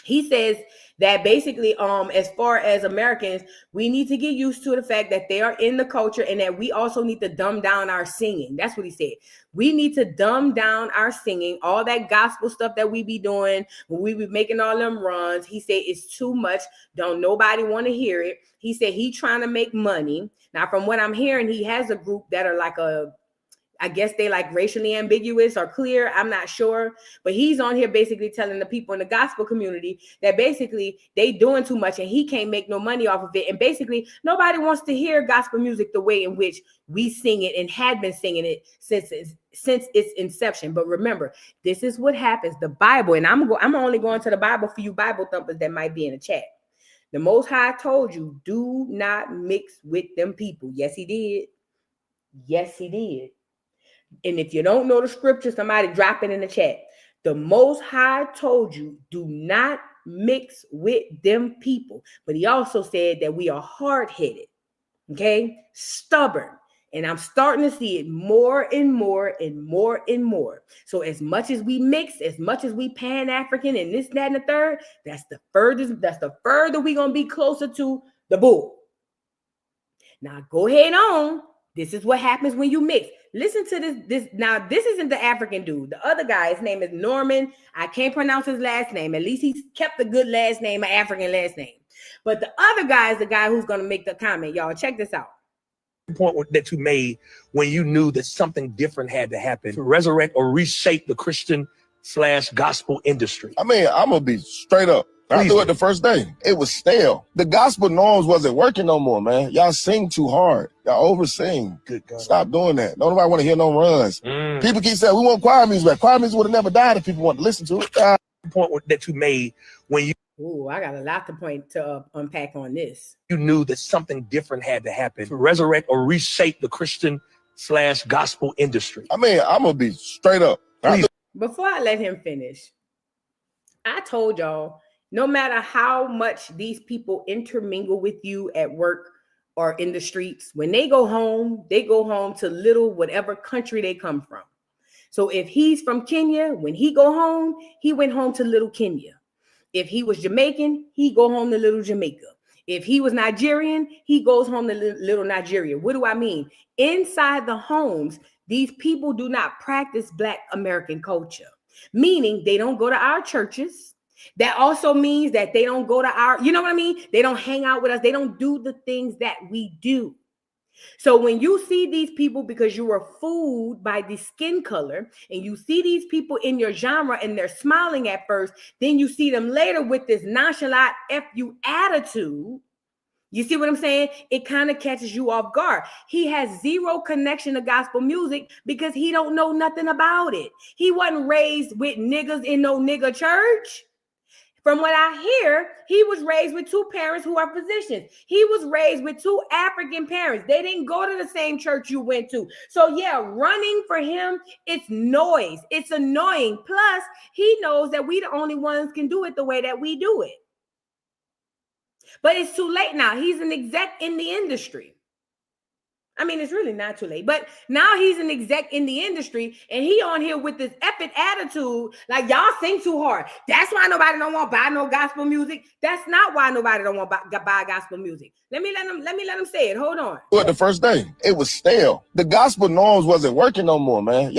he says that basically as far as Americans, we need to get used to the fact that they are in the culture and that we also need to dumb down our singing. That's what he said. We need to dumb down our singing, all that gospel stuff that we be doing when we be making all them runs. He said it's too much. Don't nobody want to hear it. He said he trying to make money. Now, from what I'm hearing, he has a group that are like I guess they like racially ambiguous or clear. I'm not sure. But he's on here basically telling the people in the gospel community that basically they doing too much and he can't make no money off of it. And basically nobody wants to hear gospel music the way in which we sing it and had been singing it since its inception. But remember, this is what happens. The Bible, and I'm only going to the Bible for you Bible thumpers that might be in the chat. The Most High told you, do not mix with them people. Yes, he did. Yes, he did. And if you don't know the scripture, somebody drop it in the chat. The Most High told you, do not mix with them people. But he also said that we are hard-headed, okay? Stubborn. And I'm starting to see it more and more and more and more. So as much as we mix, as much as we Pan-African and this, that, and the third, that's the further we're going to be closer to the bull. Now go ahead on. This is what happens when you mix. Listen to this. Now, this isn't the African dude. The other guy, his name is Norman. I can't pronounce his last name. At least he's kept a good last name, an African last name. But the other guy is the guy who's going to make the comment. Y'all, check this out. Point that you made when you knew that something different had to happen to resurrect or reshape the Christian/gospel industry. I mean, I'm going to be straight up. I threw it the first day. It was stale. The gospel norms wasn't working no more, man. Y'all sing too hard. Y'all over sing. Good God. Stop doing that. Don't nobody want to hear no runs. People keep saying, we want choir music back. Choir music would have never died if people want to listen to it. Point that you made when you... Ooh, I got a lot to unpack on this. You knew that something different had to happen to resurrect or reshape the Christian/gospel industry. I mean, I'm going to be straight up. Before I let him finish, I told y'all, no matter how much these people intermingle with you at work or in the streets, when they go home to little whatever country they come from. So if he's from Kenya, when he go home, he went home to little Kenya. If he was Jamaican, he go home to little Jamaica. If he was Nigerian, he goes home to little Nigeria. What do I mean? Inside the homes, these people do not practice Black American culture, meaning they don't go to our churches. That also means that they don't go to our, you know what I mean? They don't hang out with us. They don't do the things that we do. So when you see these people, because you were fooled by the skin color, and you see these people in your genre and they're smiling at first, then you see them later with this nonchalant F you attitude. You see what I'm saying? It kind of catches you off guard. He has zero connection to gospel music because he don't know nothing about it. He wasn't raised with niggas in no nigga church. From what I hear, he was raised with two parents who are physicians. He was raised with two African parents. They didn't go to the same church you went to. So yeah, running for him, it's noise. It's annoying. Plus, he knows that we the only ones can do it the way that we do it. But it's too late now. He's an exec in the industry. I mean, it's really not too late, but now he's an exec in the industry and he on here with this epic attitude, like y'all sing too hard. That's why nobody don't want to buy no gospel music. That's not why nobody don't want to buy gospel music. Let me let him say it. Hold on. The first day, it was stale. The gospel norms wasn't working no more, man.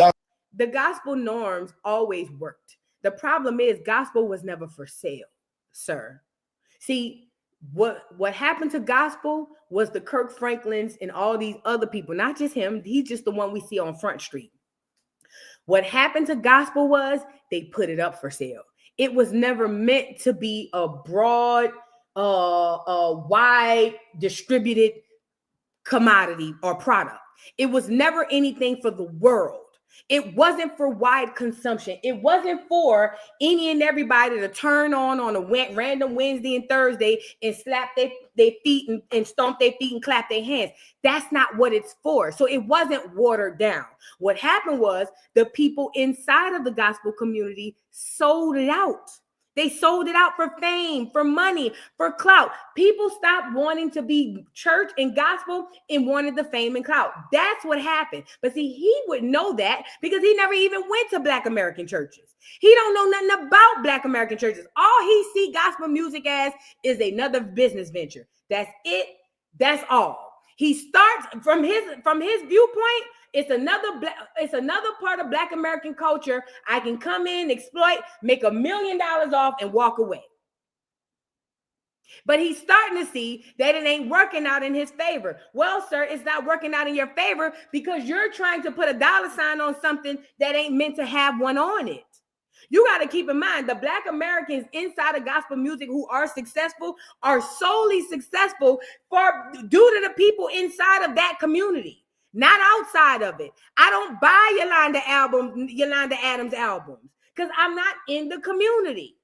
The gospel norms always worked. The problem is gospel was never for sale, sir. See, what happened to gospel was the Kirk Franklins and all these other people, not just him. He's just the one we see on Front Street. What happened to gospel was they put it up for sale. It was never meant to be a broad, wide distributed commodity or product. It was never anything for the world. It wasn't for wide consumption. It wasn't for any and everybody to turn on a random Wednesday and Thursday and slap their feet and stomp their feet and clap their hands. That's not what it's for. So it wasn't watered down. What happened was the people inside of the gospel community sold it out. They sold it out for fame, for money, for clout. People stopped wanting to be church and gospel and wanted the fame and clout. That's what happened. But see, he would know that because he never even went to Black American churches. He don't know nothing about Black American churches. All he see gospel music as is another business venture. That's it. That's all. He starts from his viewpoint. It's another part of Black American culture. I can come in, exploit, make $1 million off, and walk away. But he's starting to see that it ain't working out in his favor. Well, sir, it's not working out in your favor because you're trying to put a dollar sign on something that ain't meant to have one on it. You got to keep in mind the Black Americans inside of gospel music who are successful are solely successful due to the people inside of that community, not outside of it. I don't buy Yolanda Adams albums because I'm not in the community.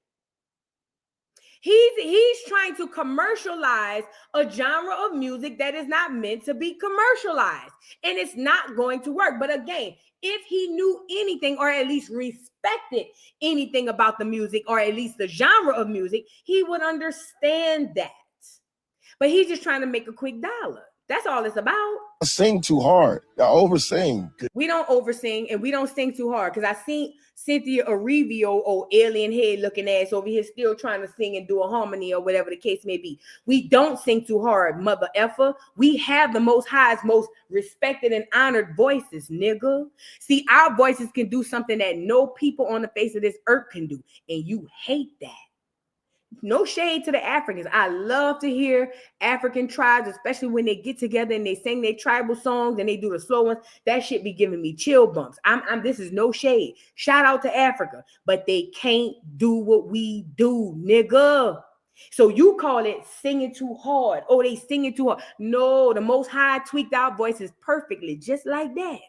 He's trying to commercialize a genre of music that is not meant to be commercialized, and it's not going to work. But again, if he knew anything or at least respected anything about the music or at least the genre of music, he would understand that. But he's just trying to make a quick dollar. That's all it's about. Sing too hard. Y'all oversing. We don't oversing and we don't sing too hard because I seen Cynthia Arevio, old alien head looking ass over here still trying to sing and do a harmony or whatever the case may be. We don't sing too hard, mother effer. We have the most highest, most respected and honored voices, nigga. See, our voices can do something that no people on the face of this earth can do, and you hate that. No shade to the Africans. I love to hear African tribes, especially when they get together and they sing their tribal songs and they do the slow ones. That shit be giving me chill bumps. This is no shade. Shout out to Africa, but they can't do what we do, nigga. So you call it singing too hard. Oh, they singing too hard. No, the Most High tweaked our voices perfectly, just like that.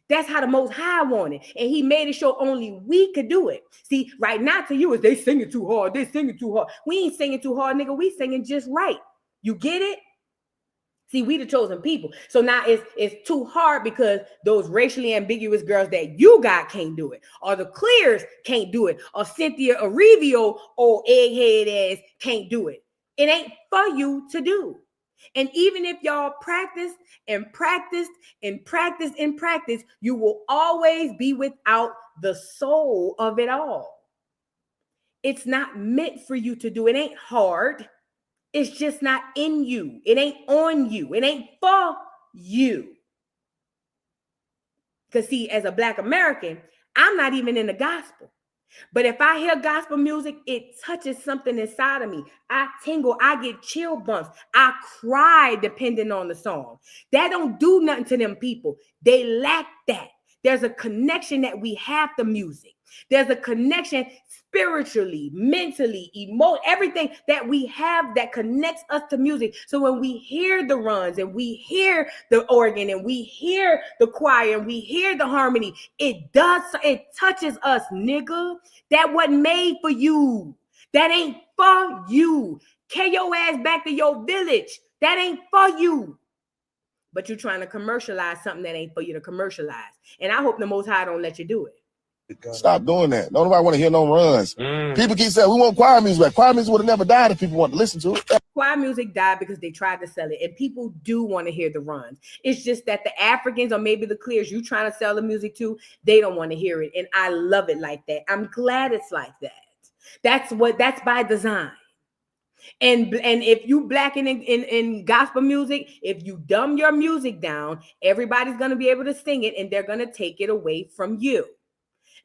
That's how the Most High wanted. And he made it sure only we could do it. See, right now to you is they singing too hard. They singing too hard. We ain't singing too hard, nigga. We singing just right. You get it? See, we the chosen people. So now it's too hard because those racially ambiguous girls that you got can't do it. Or the Clears can't do it. Or Cynthia Arevio, old egghead ass, can't do it. It ain't for you to do. And even if y'all practiced and practiced and practiced and practiced, you will always be without the soul of it all. It's not meant for you to do. It ain't hard. It's just not in you. It ain't on you. It ain't for you. Because see, as a Black American, I'm not even in the gospel. But if I hear gospel music, it touches something inside of me. I tingle, I get chill bumps, I cry depending on the song. That don't do nothing to them people. They lack that. There's a connection that we have to music. There's a connection spiritually, mentally, everything that we have that connects us to music. So when we hear the runs and we hear the organ and we hear the choir and we hear the harmony, it touches us, nigga. That wasn't made for you. That ain't for you. Carry your ass back to your village. That ain't for you. But you're trying to commercialize something that ain't for you to commercialize. And I hope the Most High don't let you do it. Stop doing that. Nobody want to hear no runs. People keep saying we want choir music back. Choir music would have never died if people want to listen to it. Choir music died because they tried to sell it, and people do want to hear the runs. It's just that the Africans or maybe the Clears you trying to sell the music to, they don't want to hear it, and I love it like that. I'm glad it's like that. That's by design. And if you blacken in gospel music, if you dumb your music down, everybody's going to be able to sing it, and they're going to take it away from you.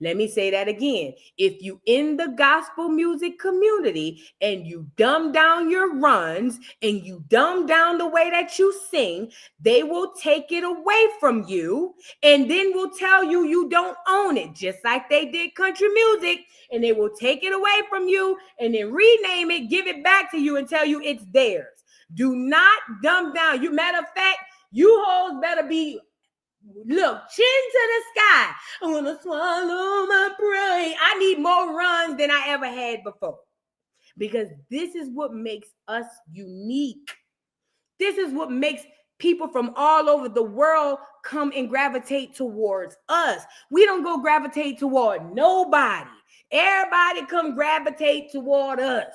Let me say that again. If you in the gospel music community and you dumb down your runs and you dumb down the way that you sing, they will take it away from you and then will tell you you don't own it, just like they did country music. And they will take it away from you and then rename it, give it back to you and tell you it's theirs. Do not dumb down. Matter of fact, you hoes better be look, chin to the sky. I want to swallow my pride. I need more runs than I ever had before. Because this is what makes us unique. This is what makes people from all over the world come and gravitate towards us. We don't go gravitate toward nobody. Everybody come gravitate toward us.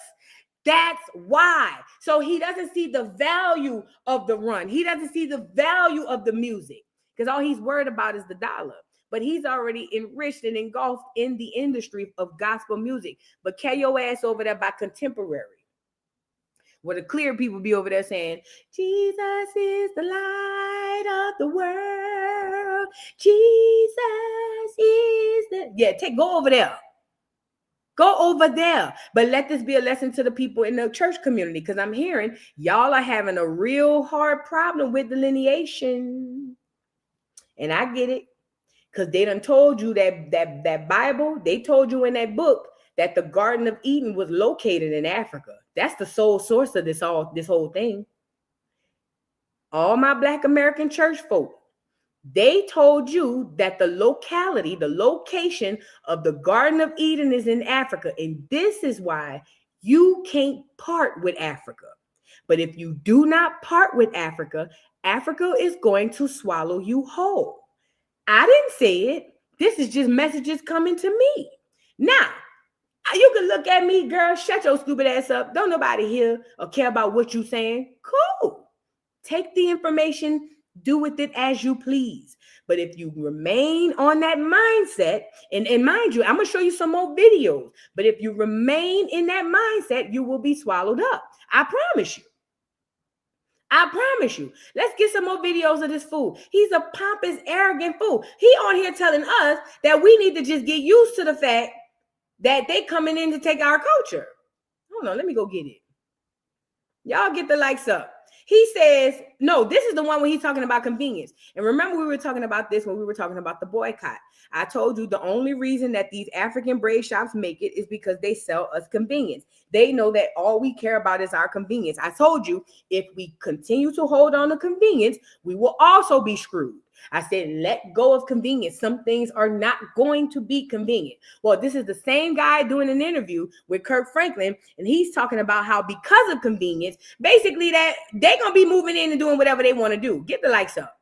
That's why. So he doesn't see the value of the run. He doesn't see the value of the music because all he's worried about is the dollar. But he's already enriched and engulfed in the industry of gospel music. But carry your ass over there by contemporary. Where the clear people be over there saying, Jesus is the light of the world. Jesus is the... Yeah, go over there. Go over there. But let this be a lesson to the people in the church community because I'm hearing y'all are having a real hard problem with delineation. And I get it because they done told you that Bible, they told you in that book that the Garden of Eden was located in Africa. That's the sole source of this whole thing. All my Black American church folk, they told you that the locality, the location of the Garden of Eden is in Africa. And this is why you can't part with Africa. But if you do not part with Africa, Africa is going to swallow you whole. I didn't say it. This is just messages coming to me. Now, you can look at me, girl, shut your stupid ass up. Don't nobody hear or care about what you saying. Cool. Take the information, do with it as you please. But if you remain on that mindset, and mind you, I'm going to show you some more videos. But if you remain in that mindset, you will be swallowed up. I promise you. I promise you. Let's get some more videos of this fool. He's a pompous, arrogant fool. He on here telling us that we need to just get used to the fact that they coming in to take our culture. Hold on, let me go get it. Y'all get the likes up. He says, no, this is the one when he's talking about convenience. And remember, we were talking about this when we were talking about the boycott. I told you the only reason that these African braid shops make it is because they sell us convenience. They know that all we care about is our convenience. I told you, if we continue to hold on to convenience, we will also be screwed. I said, let go of convenience. Some things are not going to be convenient. Well, this is the same guy doing an interview with Kirk Franklin, and he's talking about how because of convenience, basically that they're going to be moving in and doing whatever they want to do. Get the likes up.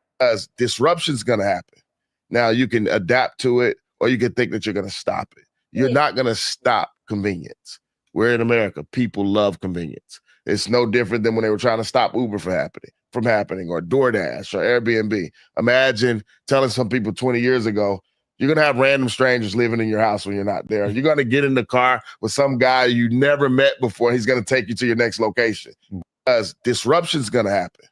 Disruption's going to happen. Now, you can adapt to it, or you can think that you're going to stop it. You're not going to stop convenience. We're in America. People love convenience. It's no different than when they were trying to stop Uber from happening, or DoorDash or Airbnb. Imagine telling some people 20 years ago, you're going to have random strangers living in your house when you're not there. You're going to get in the car with some guy you never met before. He's going to take you to your next location. Because disruption's going to happen.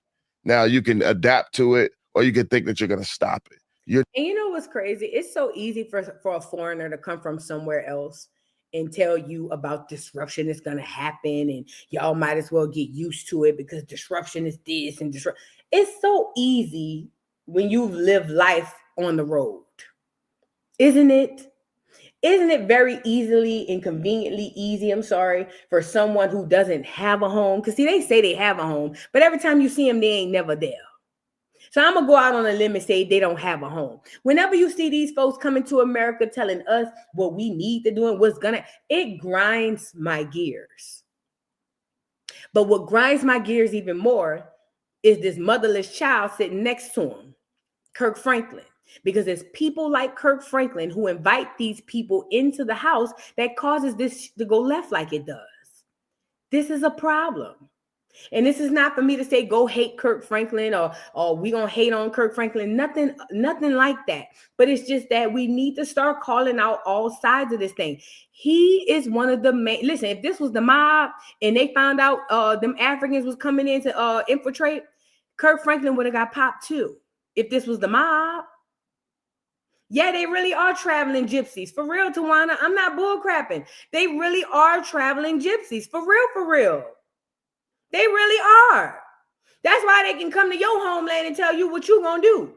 Now, you can adapt to it, or you can think that you're going to stop it. And you know what's crazy? It's so easy for a foreigner to come from somewhere else and tell you about disruption is going to happen, and y'all might as well get used to it because disruption is this and disruption. It's so easy when you live life on the road, isn't it? Isn't it very easily and conveniently easy, for someone who doesn't have a home? Because see, they say they have a home, but every time you see them, they ain't never there. So I'm going to go out on a limb and say they don't have a home. Whenever you see these folks coming to America telling us what we need to do and what's going to, it grinds my gears. But what grinds my gears even more is this motherless child sitting next to him, Kirk Franklin. Because it's people like Kirk Franklin who invite these people into the house that causes this to go left like it does. This is a problem. And this is not for me to say, go hate Kirk Franklin or we gonna hate on Kirk Franklin. Nothing like that. But it's just that we need to start calling out all sides of this thing. He is one of the main. Listen, if this was the mob and they found out them Africans was coming in to infiltrate, Kirk Franklin would have got popped too. If this was the mob. Yeah, they really are traveling gypsies. For real, Tawana. I'm not bullcrapping. They really are traveling gypsies. For real, for real. They really are. That's why they can come to your homeland and tell you what you're going to do.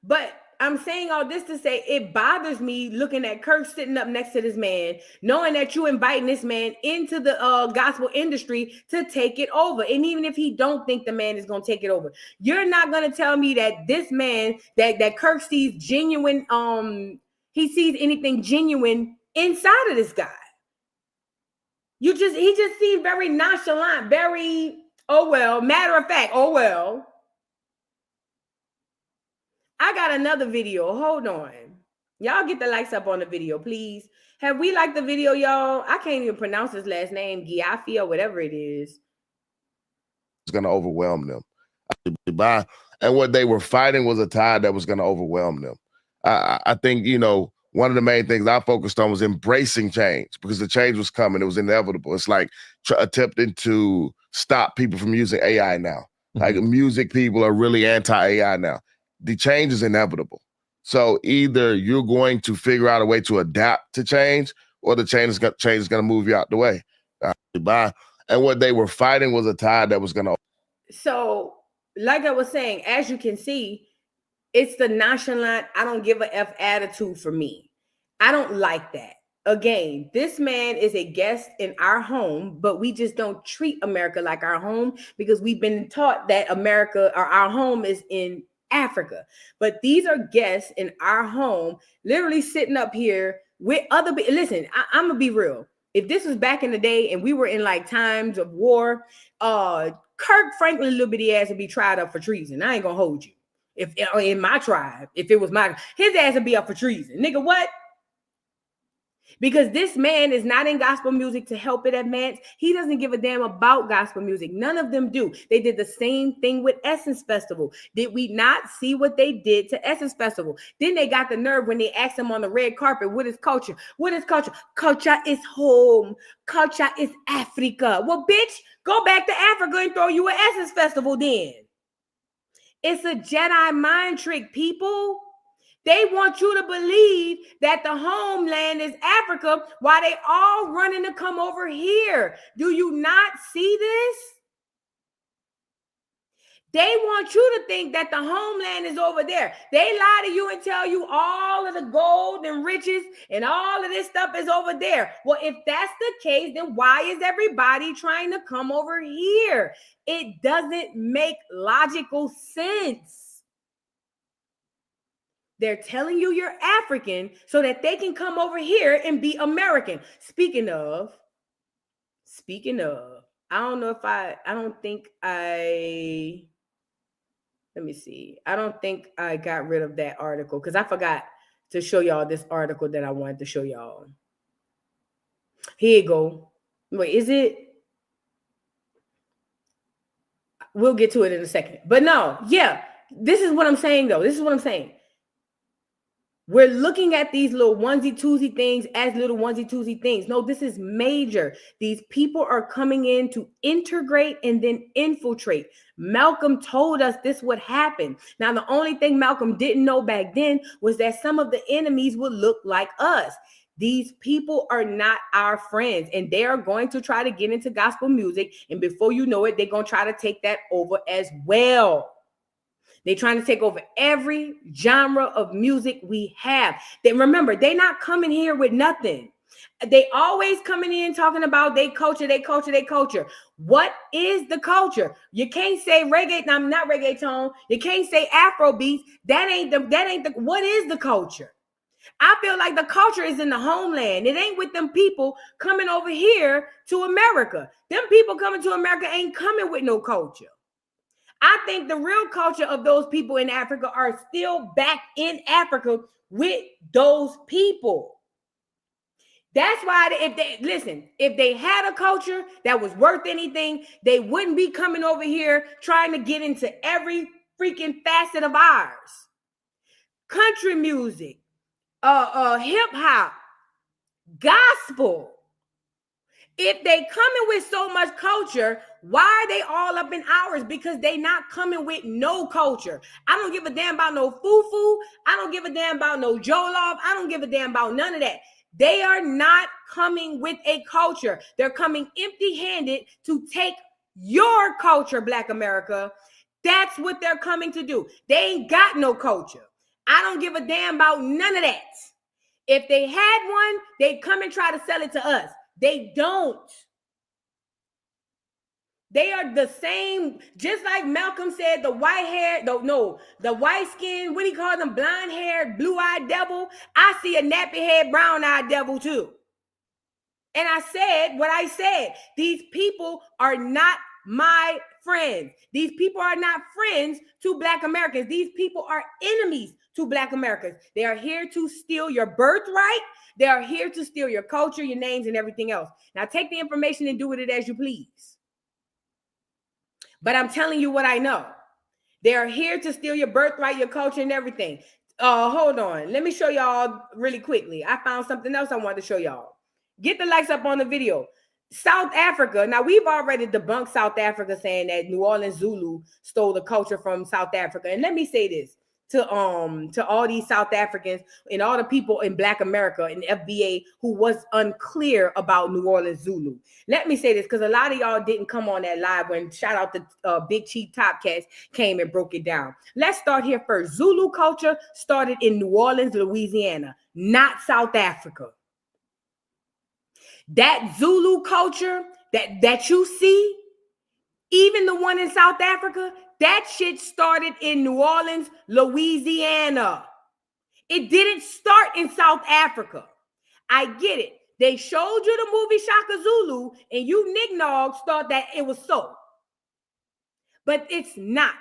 But I'm saying all this to say it bothers me looking at Kirk sitting up next to this man, knowing that you inviting this man into the gospel industry to take it over. And even if he don't think the man is going to take it over, you're not going to tell me that this man, that Kirk sees genuine, he sees anything genuine inside of this guy. He just seemed very nonchalant, very, oh well, matter of fact, oh well. I got another video. Hold on. Y'all get the likes up on the video, please. Have we liked the video, y'all? I can't even pronounce his last name, Giafi or whatever it is. It's going to overwhelm them. And what they were fighting was a tide that was going to overwhelm them. I think, you know, one of the main things I focused on was embracing change, because the change was coming. It was inevitable. It's like attempting to stop people from using AI now. Like music people are really anti-AI now. The change is inevitable. So either you're going to figure out a way to adapt to change, or the change is going to move you out the way. And what they were fighting was a tide that was going to. So, like I was saying, as you can see, it's the nonchalant, I don't give a F attitude for me. I don't like that. Again, this man is a guest in our home, but we just don't treat America like our home, because we've been taught that America or our home is in Africa. But these are guests in our home, literally sitting up here with other people. Listen, I'm gonna be real. If this was back in the day and we were in like times of war, Kirk Franklin little bitty ass would be tried up for treason. I ain't gonna hold you. If in my tribe, if it was his ass would be up for treason. Nigga, what? Because this man is not in gospel music to help it advance. He doesn't give a damn about gospel music. None of them do. They did the same thing with Essence Festival. Did we not see what they did to Essence Festival? Then they got the nerve when they asked him on the red carpet, what is culture? What is culture? Culture is home. Culture is Africa. Well, bitch, go back to Africa and throw you an Essence Festival then. It's a Jedi mind trick, people. They want you to believe that the homeland is Africa while they all running to come over here. Do you not see this? They want you to think that the homeland is over there. They lie to you and tell you all of the gold and riches and all of this stuff is over there. Well, if that's the case, then why is everybody trying to come over here? It doesn't make logical sense. They're telling you you're African so that they can come over here and be American. Speaking of, I don't know if I don't think I, let me see. I don't think I got rid of that article because I forgot to show y'all this article that I wanted to show y'all. Here you go. Wait, is it? We'll get to it in a second. But no, yeah, this is what I'm saying though. This is what I'm saying. We're looking at these little onesie-twosie things as little onesie-twosie things. No, this is major. These people are coming in to integrate and then infiltrate. Malcolm told us this would happen. Now, the only thing Malcolm didn't know back then was that some of the enemies would look like us. These people are not our friends, and they are going to try to get into gospel music. And before you know it, they're going to try to take that over as well. They're trying to take over every genre of music we have. They remember, they're not coming here with nothing. They always coming in talking about their culture, their culture, their culture. What is the culture? You can't say reggae, not reggaeton. You can't say Afro beats. That ain't the, what is the culture? I feel like the culture is in the homeland. It ain't with them people coming over here to America. Them people coming to America ain't coming with no culture. I think the real culture of those people in Africa are still back in Africa with those people. That's why if they had a culture that was worth anything, they wouldn't be coming over here trying to get into every freaking facet of ours. Country music, hip hop, gospel. If they coming with so much culture, why are they all up in ours? Because they not coming with no culture. I don't give a damn about no fufu. I don't give a damn about no jollof. I don't give a damn about none of that. They are not coming with a culture. They're coming empty-handed to take your culture, Black America. That's what they're coming to do. They ain't got no culture. I don't give a damn about none of that. If they had one, they'd come and try to sell it to us. They don't. They are the same, just like Malcolm said, the white hair, the white skin, what do you call them, blonde haired, blue-eyed devil. I see a nappy-head, brown-eyed devil too. And I said what I said. These people are not my friends. These people are not friends to Black Americans. These people are enemies to Black Americans. They are here to steal your birthright. They are here to steal your culture, your names, and everything else. Now take the information and do with it as you please. But I'm telling you what I know. They are here to steal your birthright, your culture, and everything. Hold on. Let me show y'all really quickly. I found something else I wanted to show y'all. Get the likes up on the video. South Africa. Now, we've already debunked South Africa saying that New Orleans Zulu stole the culture from South Africa. And let me say this to all these South Africans and all the people in Black America and FBA who was unclear about New Orleans Zulu. Let me say this because a lot of y'all didn't come on that live when shout out to Big Chief Top Cats came and broke it down. Let's start here first. Zulu culture started in New Orleans, Louisiana, not South Africa. That Zulu culture that you see, even the one in South Africa, that shit started in New Orleans, Louisiana. It didn't start in South Africa. I get it. They showed you the movie Shaka Zulu, and you nignogs thought that it was so. But it's not.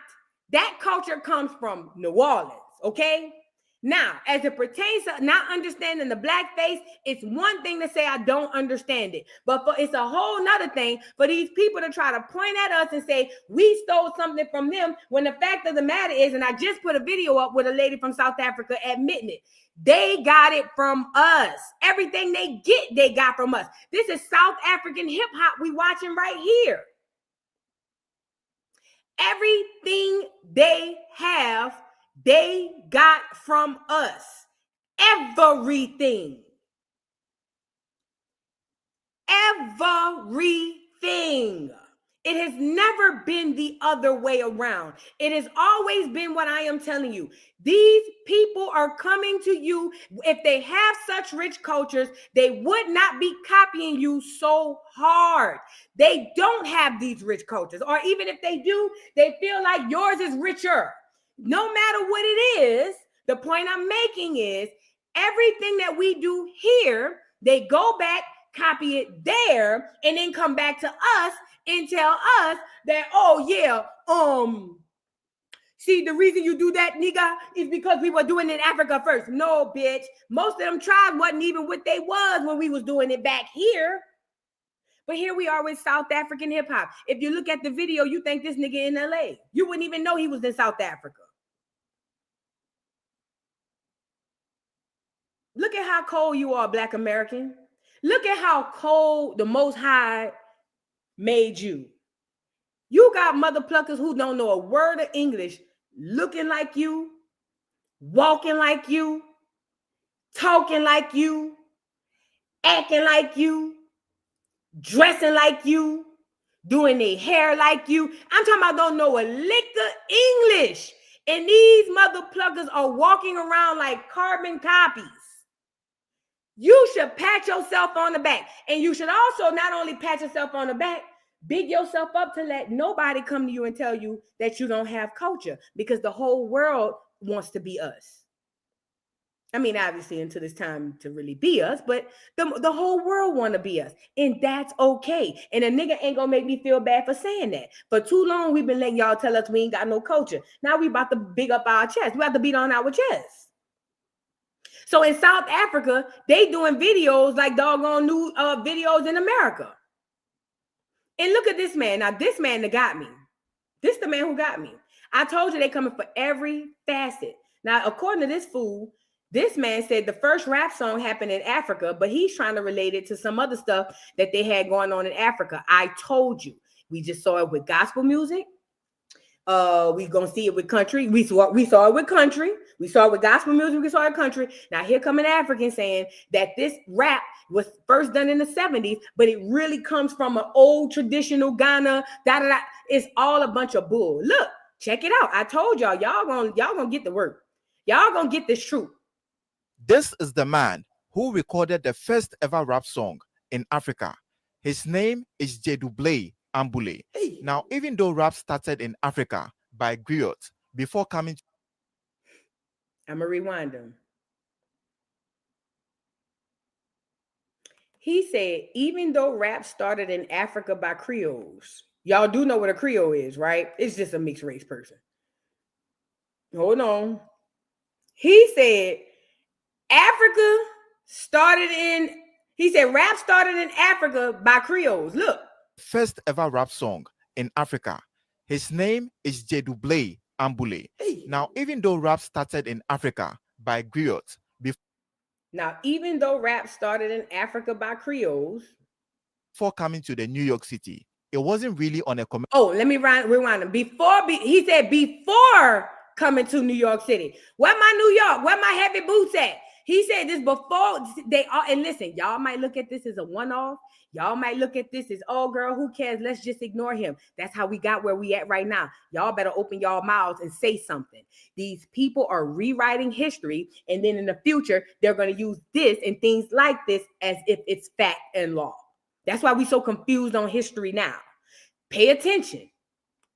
That culture comes from New Orleans, okay? Now, as it pertains to not understanding the blackface, it's one thing to say I don't understand it, but it's a whole nother thing for these people to try to point at us and say we stole something from them when the fact of the matter is, and I just put a video up with a lady from South Africa admitting it, they got it from us. Everything they get, they got from us. This is South African hip hop we watching right here. Everything they have, they got from us. Everything. Everything. It has never been the other way around. It has always been what I am telling you. These people are coming to you. If they have such rich cultures, they would not be copying you so hard. They don't have these rich cultures. Or even if they do, they feel like yours is richer. No matter what it is, the point I'm making is everything that we do here, they go back, copy it there, and then come back to us and tell us that, oh yeah, see, the reason you do that, nigga, is because we were doing it in Africa first. No, bitch. Most of them tribes wasn't even what they was when we was doing it back here. But here we are with South African hip hop. If you look at the video, you think this nigga in LA. You wouldn't even know he was in South Africa. Look at how cold you are, Black American. Look at how cold the Most High made you. You got mother pluckers who don't know a word of English, looking like you, walking like you, talking like you, acting like you, dressing like you, doing their hair like you. I'm talking about don't know a lick of English. And these mother pluckers are walking around like carbon copies. You should pat yourself on the back. And you should also not only pat yourself on the back, big yourself up to let nobody come to you and tell you that you don't have culture, because the whole world wants to be us. I mean, obviously until it's time to really be us, but the whole world want to be us. And that's okay. And a nigga ain't gonna make me feel bad for saying that. For too long, we've been letting y'all tell us we ain't got no culture. Now we about to big up our chest. We have to beat on our chest. So in South Africa, they doing videos like doggone new videos in America. And look at this man. Now, this man that got me. This the man who got me. I told you they coming for every facet. Now, according to this fool, this man said the first rap song happened in Africa, but he's trying to relate it to some other stuff that they had going on in Africa. I told you. We just saw it with gospel music. We gonna see it with country. We saw it with country. We saw it with gospel music. We saw it with country. Now here come an African saying that this rap was first done in the 70s, but it really comes from an old traditional Ghana. It's all a bunch of bull. Look, check it out. I told y'all, y'all gonna get the word. Y'all gonna get this truth. This is the man who recorded the first ever rap song in Africa. His name is Dez Ambule. Hey. Now, even though rap started in Africa by griots before coming, I'm gonna rewind him. He said, even though rap started in Africa by Creoles Y'all do know what a Creole is, right? It's just a mixed race person. Hold on. He said Africa started in, he said rap started in Africa by Creoles. Look. First ever rap song in Africa. His name is Dez Bryant. Now, even though rap started in Africa by griots, now, even though rap started in Africa by Creoles, before coming to the New York City, it wasn't really on a oh, let me rewind him. He said before coming to New York City. Where my New York? Where my heavy boots at? He said this before they are. And listen, y'all might look at this as a one-off. Y'all might look at this as, oh, girl, who cares? Let's just ignore him. That's how we got where we at right now. Y'all better open y'all mouths and say something. These people are rewriting history, and then in the future, they're going to use this and things like this as if it's fact and law. That's why we so confused on history now. Pay attention.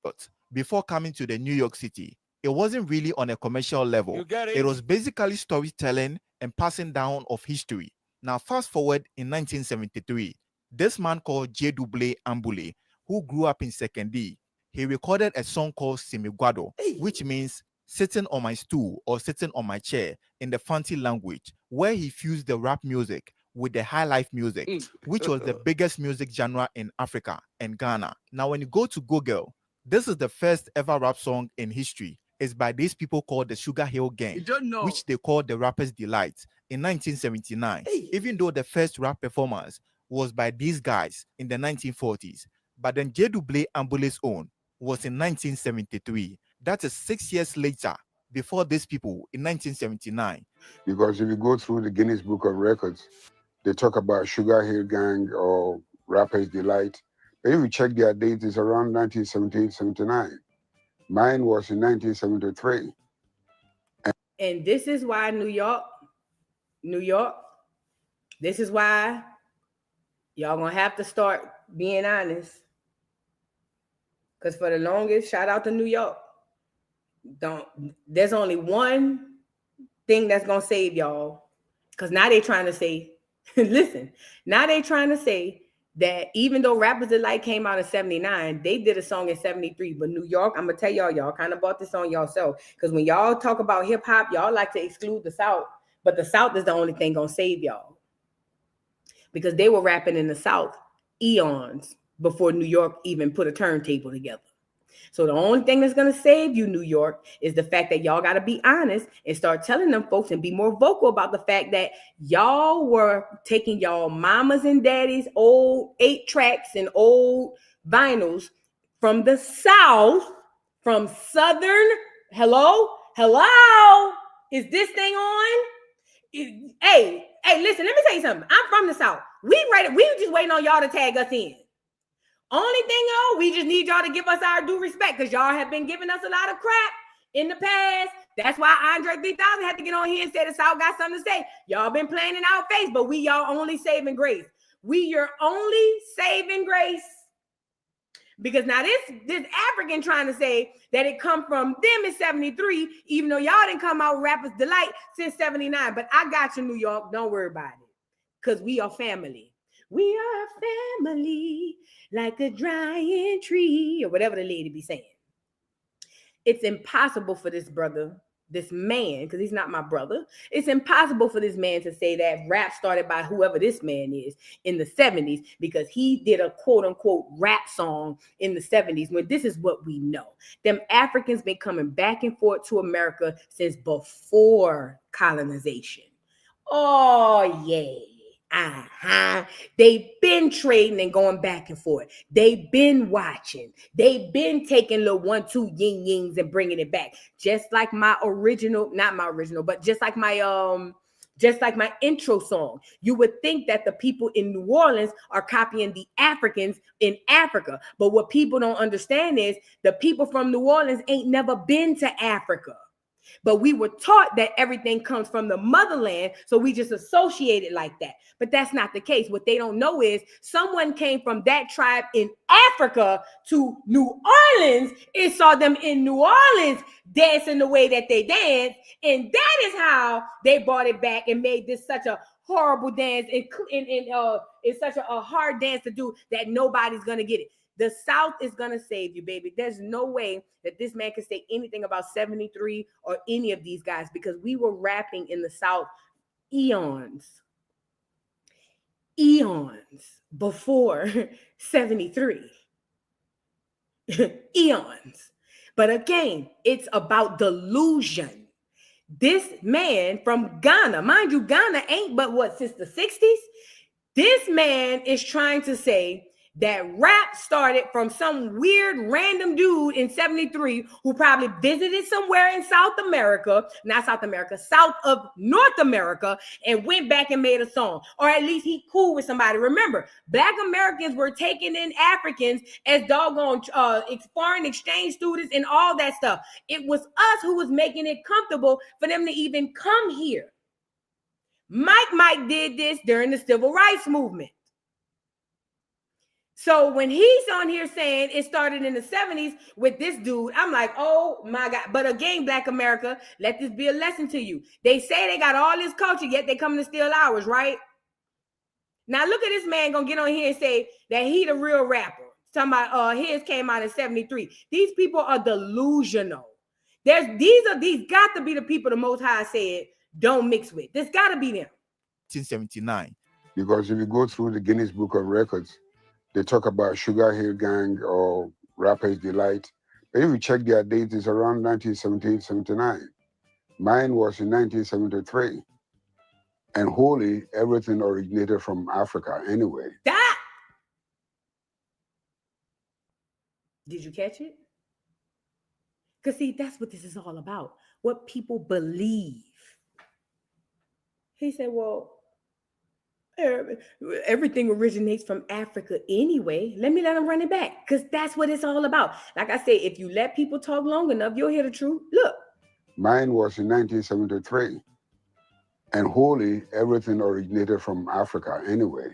But before coming to the New York City, it wasn't really on a commercial level. It was basically storytelling and passing down of history. Now, fast forward in 1973, this man called Dez Bryant, who grew up in Sekendi, he recorded a song called Simiguado, which means sitting on my stool or sitting on my chair in the Fanti language, where he fused the rap music with the high life music, which was the biggest music genre in Africa and Ghana. Now, when you go to Google, this is the first ever rap song in history. It's by these people called the Sugar Hill Gang, which they called the Rapper's Delight in 1979. Even though the first rap performance was by these guys in the 1940s, but then Dez Bryant's own was in 1973. That is 6 years later, before these people in 1979. Because if you go through the Guinness Book of Records, they talk about Sugar Hill Gang or Rapper's Delight. But if you check their date, it's around 1978, 79. Mine was in 1973. And this is why New York, this is why y'all gonna have to start being honest. Because for the longest, shout out to New York. There's only one thing that's gonna save y'all. Because now they trying to say, listen, now they trying to say that even though Rappers Delight came out in 79, they did a song in 73. But New York, I'm gonna tell y'all kind of bought this on yourself. Because when y'all talk about hip hop, y'all like to exclude the South, but the South is the only thing gonna save y'all. Because they were rapping in the South eons before New York even put a turntable together. So the only thing that's going to save you, New York, is the fact that y'all got to be honest and start telling them folks and be more vocal about the fact that y'all were taking y'all mamas and daddies' old 8 tracks and old vinyls from the South, from Southern. Hello? Is this thing on? Hey, listen, let me tell you something. I'm from the South. We just waiting on y'all to tag us in. Only thing, we just need y'all to give us our due respect because y'all have been giving us a lot of crap in the past. That's why Andre 3000 had to get on here and say the South got something to say. Y'all been playing in our face, but we y'all only saving grace. We your only saving grace. Because now this African trying to say that it come from them in 73, even though y'all didn't come out Rappers Delight since 79. But I got you, New York. Don't worry about it. Because we are family. We are family like a drying tree, or whatever the lady be saying. It's impossible for this brother, this man, because he's not my brother. It's impossible for this man to say that rap started by whoever this man is in the 70s, because he did a quote unquote rap song in the 70s when this is what we know. Them Africans been coming back and forth to America since before colonization. Oh, yeah. They've been trading and going back and forth. They've been watching. They've been taking little 1, 2 yin yings and bringing it back. Just like my original, not my original, but just like my intro song. You would think that the people in New Orleans are copying the Africans in Africa. But what people don't understand is the people from New Orleans ain't never been to Africa. But we were taught that everything comes from the motherland, so we just associate it like that. But that's not the case. What they don't know is someone came from that tribe in Africa to New Orleans and saw them in New Orleans dancing the way that they dance, and that is how they brought it back and made this such a horrible dance, and it's such a hard dance to do that nobody's gonna get it. The South is going to save you, baby. There's no way that this man can say anything about 73 or any of these guys because we were rapping in the South eons before 73. Eons. But again, it's about delusion. This man from Ghana, mind you, Ghana ain't but what, since the 60s? This man is trying to say that rap started from some weird random dude in 73 who probably visited somewhere in South America, not South America, south of North America, and went back and made a song. Or at least he cool with somebody. Remember, Black Americans were taking in Africans as doggone foreign exchange students and all that stuff. It was us who was making it comfortable for them to even come here. Mike did this during the civil rights movement. So when he's on here saying it started in the 70s with this dude, I'm like, oh my God. But again, Black America, let this be a lesson to you. They say they got all this culture, yet they come to steal ours, right? Now look at this man gonna get on here and say that he the real rapper. Talking about his came out in 73. These people are delusional. These got to be the people the Most High said don't mix with. This got to be them. 1979. Because if you go through the Guinness Book of Records, they talk about Sugar Hill Gang or Rapper's Delight. But if you check their dates, it's around 1978, 79. Mine was in 1973. And wholly, everything originated from Africa anyway. That! Did you catch it? Because see, that's what this is all about. What people believe. He said, well, everything originates from Africa anyway. Let him run it back because that's what it's all about. Like I said, if you let people talk long enough, you'll hear the truth. Look. Mine was in 1973. And wholly, everything originated from Africa anyway.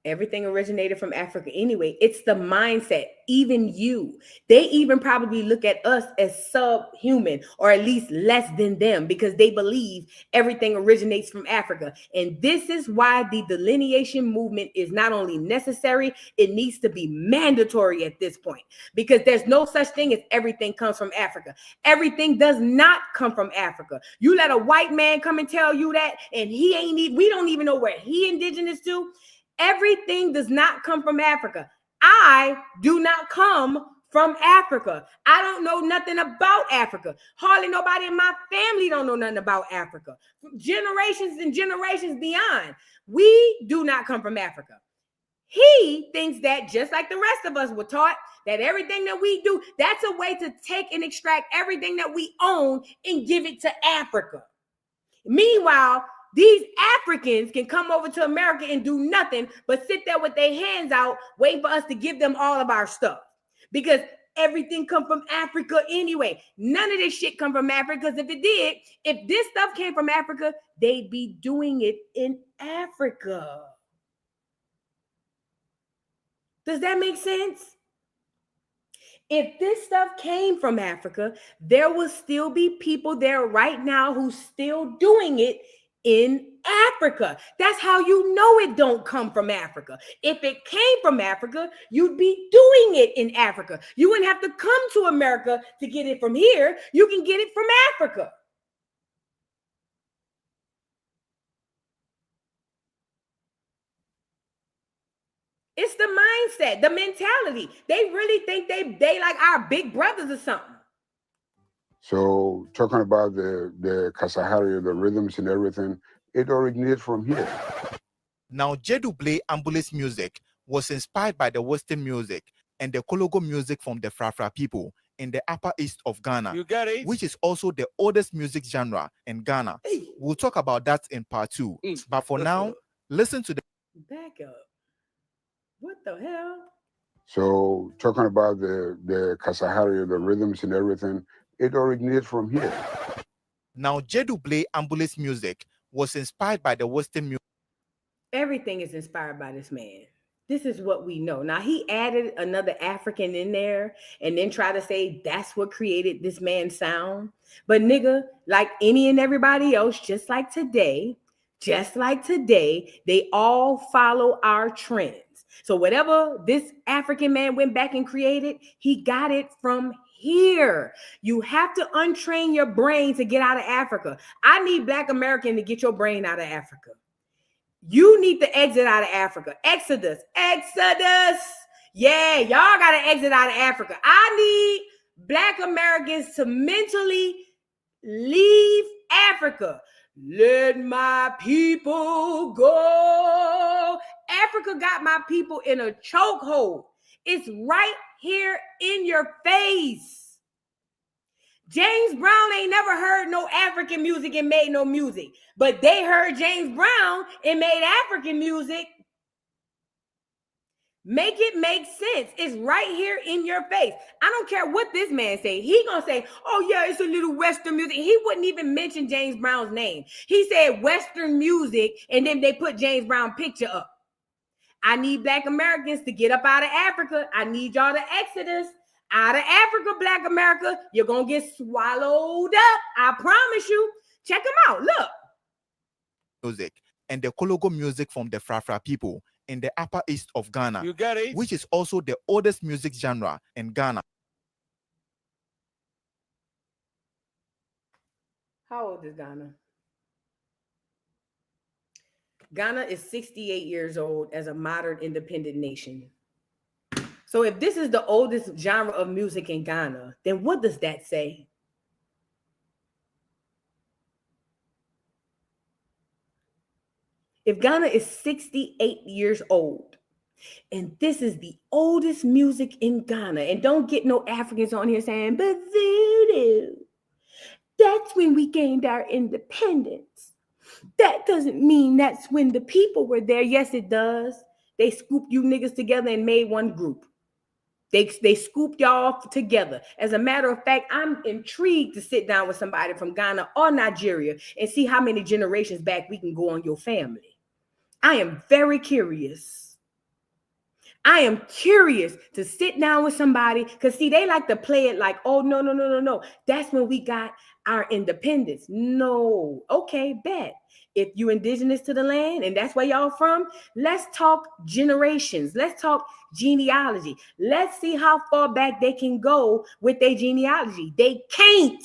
Everything originated from Africa anyway. It's the mindset. Even you. They even probably look at us as subhuman or at least less than them because they believe everything originates from Africa. And this is why the delineation movement is not only necessary, it needs to be mandatory at this point because there's no such thing as everything comes from Africa. Everything does not come from Africa. You let a white man come and tell you that and we don't even know where he indigenous to. Everything does not come from Africa. I do not come from Africa. I don't know nothing about Africa. Hardly nobody in my family don't know nothing about Africa. Generations and generations beyond. We do not come from Africa. He thinks that just like the rest of us were taught that everything that we do, that's a way to take and extract everything that we own and give it to Africa. Meanwhile, these Africans can come over to America and do nothing but sit there with their hands out, waiting for us to give them all of our stuff. Because everything come from Africa anyway. None of this shit come from Africa. Because if it did, if this stuff came from Africa, they'd be doing it in Africa. Does that make sense? If this stuff came from Africa, there will still be people there right now who's still doing it in Africa. That's how you know it don't come from Africa. If it came from Africa, you'd be doing it in Africa. You wouldn't have to come to America to get it from here. You can get it from Africa. It's the mindset, the mentality. They really think they like our big brothers or something. So talking about the Kasahari, the rhythms and everything, it originated from here. Now, Dz Ambule's music was inspired by the Western music and the Kologo music from the Frafra people in the upper east of Ghana, which is also the oldest music genre in Ghana. We'll talk about that in part 2. But for now, listen to the... Back up. What the hell? So talking about the Kasahari, the rhythms and everything, it originated from here. Now, Dz Ambule's music was inspired by the Western music. Everything is inspired by this man. This is what we know. Now, he added another African in there and then try to say that's what created this man's sound. But nigga, like any and everybody else, just like today, they all follow our trends. So whatever this African man went back and created, he got it from here. You have to untrain your brain to get out of Africa. I need Black American to get your brain out of Africa. You need to exit out of Africa. Exodus. Yeah, y'all got to exit out of Africa. I need Black Americans to mentally leave Africa. Let my people go. Africa got my people in a chokehold. It's right here in your face. James Brown ain't never heard no African music and made no music, but they heard James Brown and made African music. Make it make sense. It's right here in your face. I don't care what this man say. He gonna say, oh yeah, it's a little Western music. He wouldn't even mention James Brown's name. He said Western music, and then they put James Brown picture up. I need Black Americans to get up out of Africa. I need y'all to exodus out of Africa, Black America. You're gonna get swallowed up. I promise you. Check them out. Look. Music and the Kologo music from the Frafra people in the Upper East of Ghana, You got it? which is also the oldest music genre in Ghana. How old is Ghana? Ghana is 68 years old as a modern independent nation. So if this is the oldest genre of music in Ghana, then what does that say? If Ghana is 68 years old, and this is the oldest music in Ghana, and don't get no Africans on here saying, but voodoo, that's when we gained our independence. That doesn't mean that's when the people were there. Yes, it does. They scooped you niggas together and made one group. They scooped y'all together. As a matter of fact, I'm intrigued to sit down with somebody from Ghana or Nigeria and see how many generations back we can go on your family. I am very curious. I am curious to sit down with somebody because, see, they like to play it like, oh, no. That's when we got our independence. No. Okay, bet. If you indigenous to the land and that's where y'all from, let's talk generations. Let's talk genealogy. Let's see how far back they can go with their genealogy. They can't,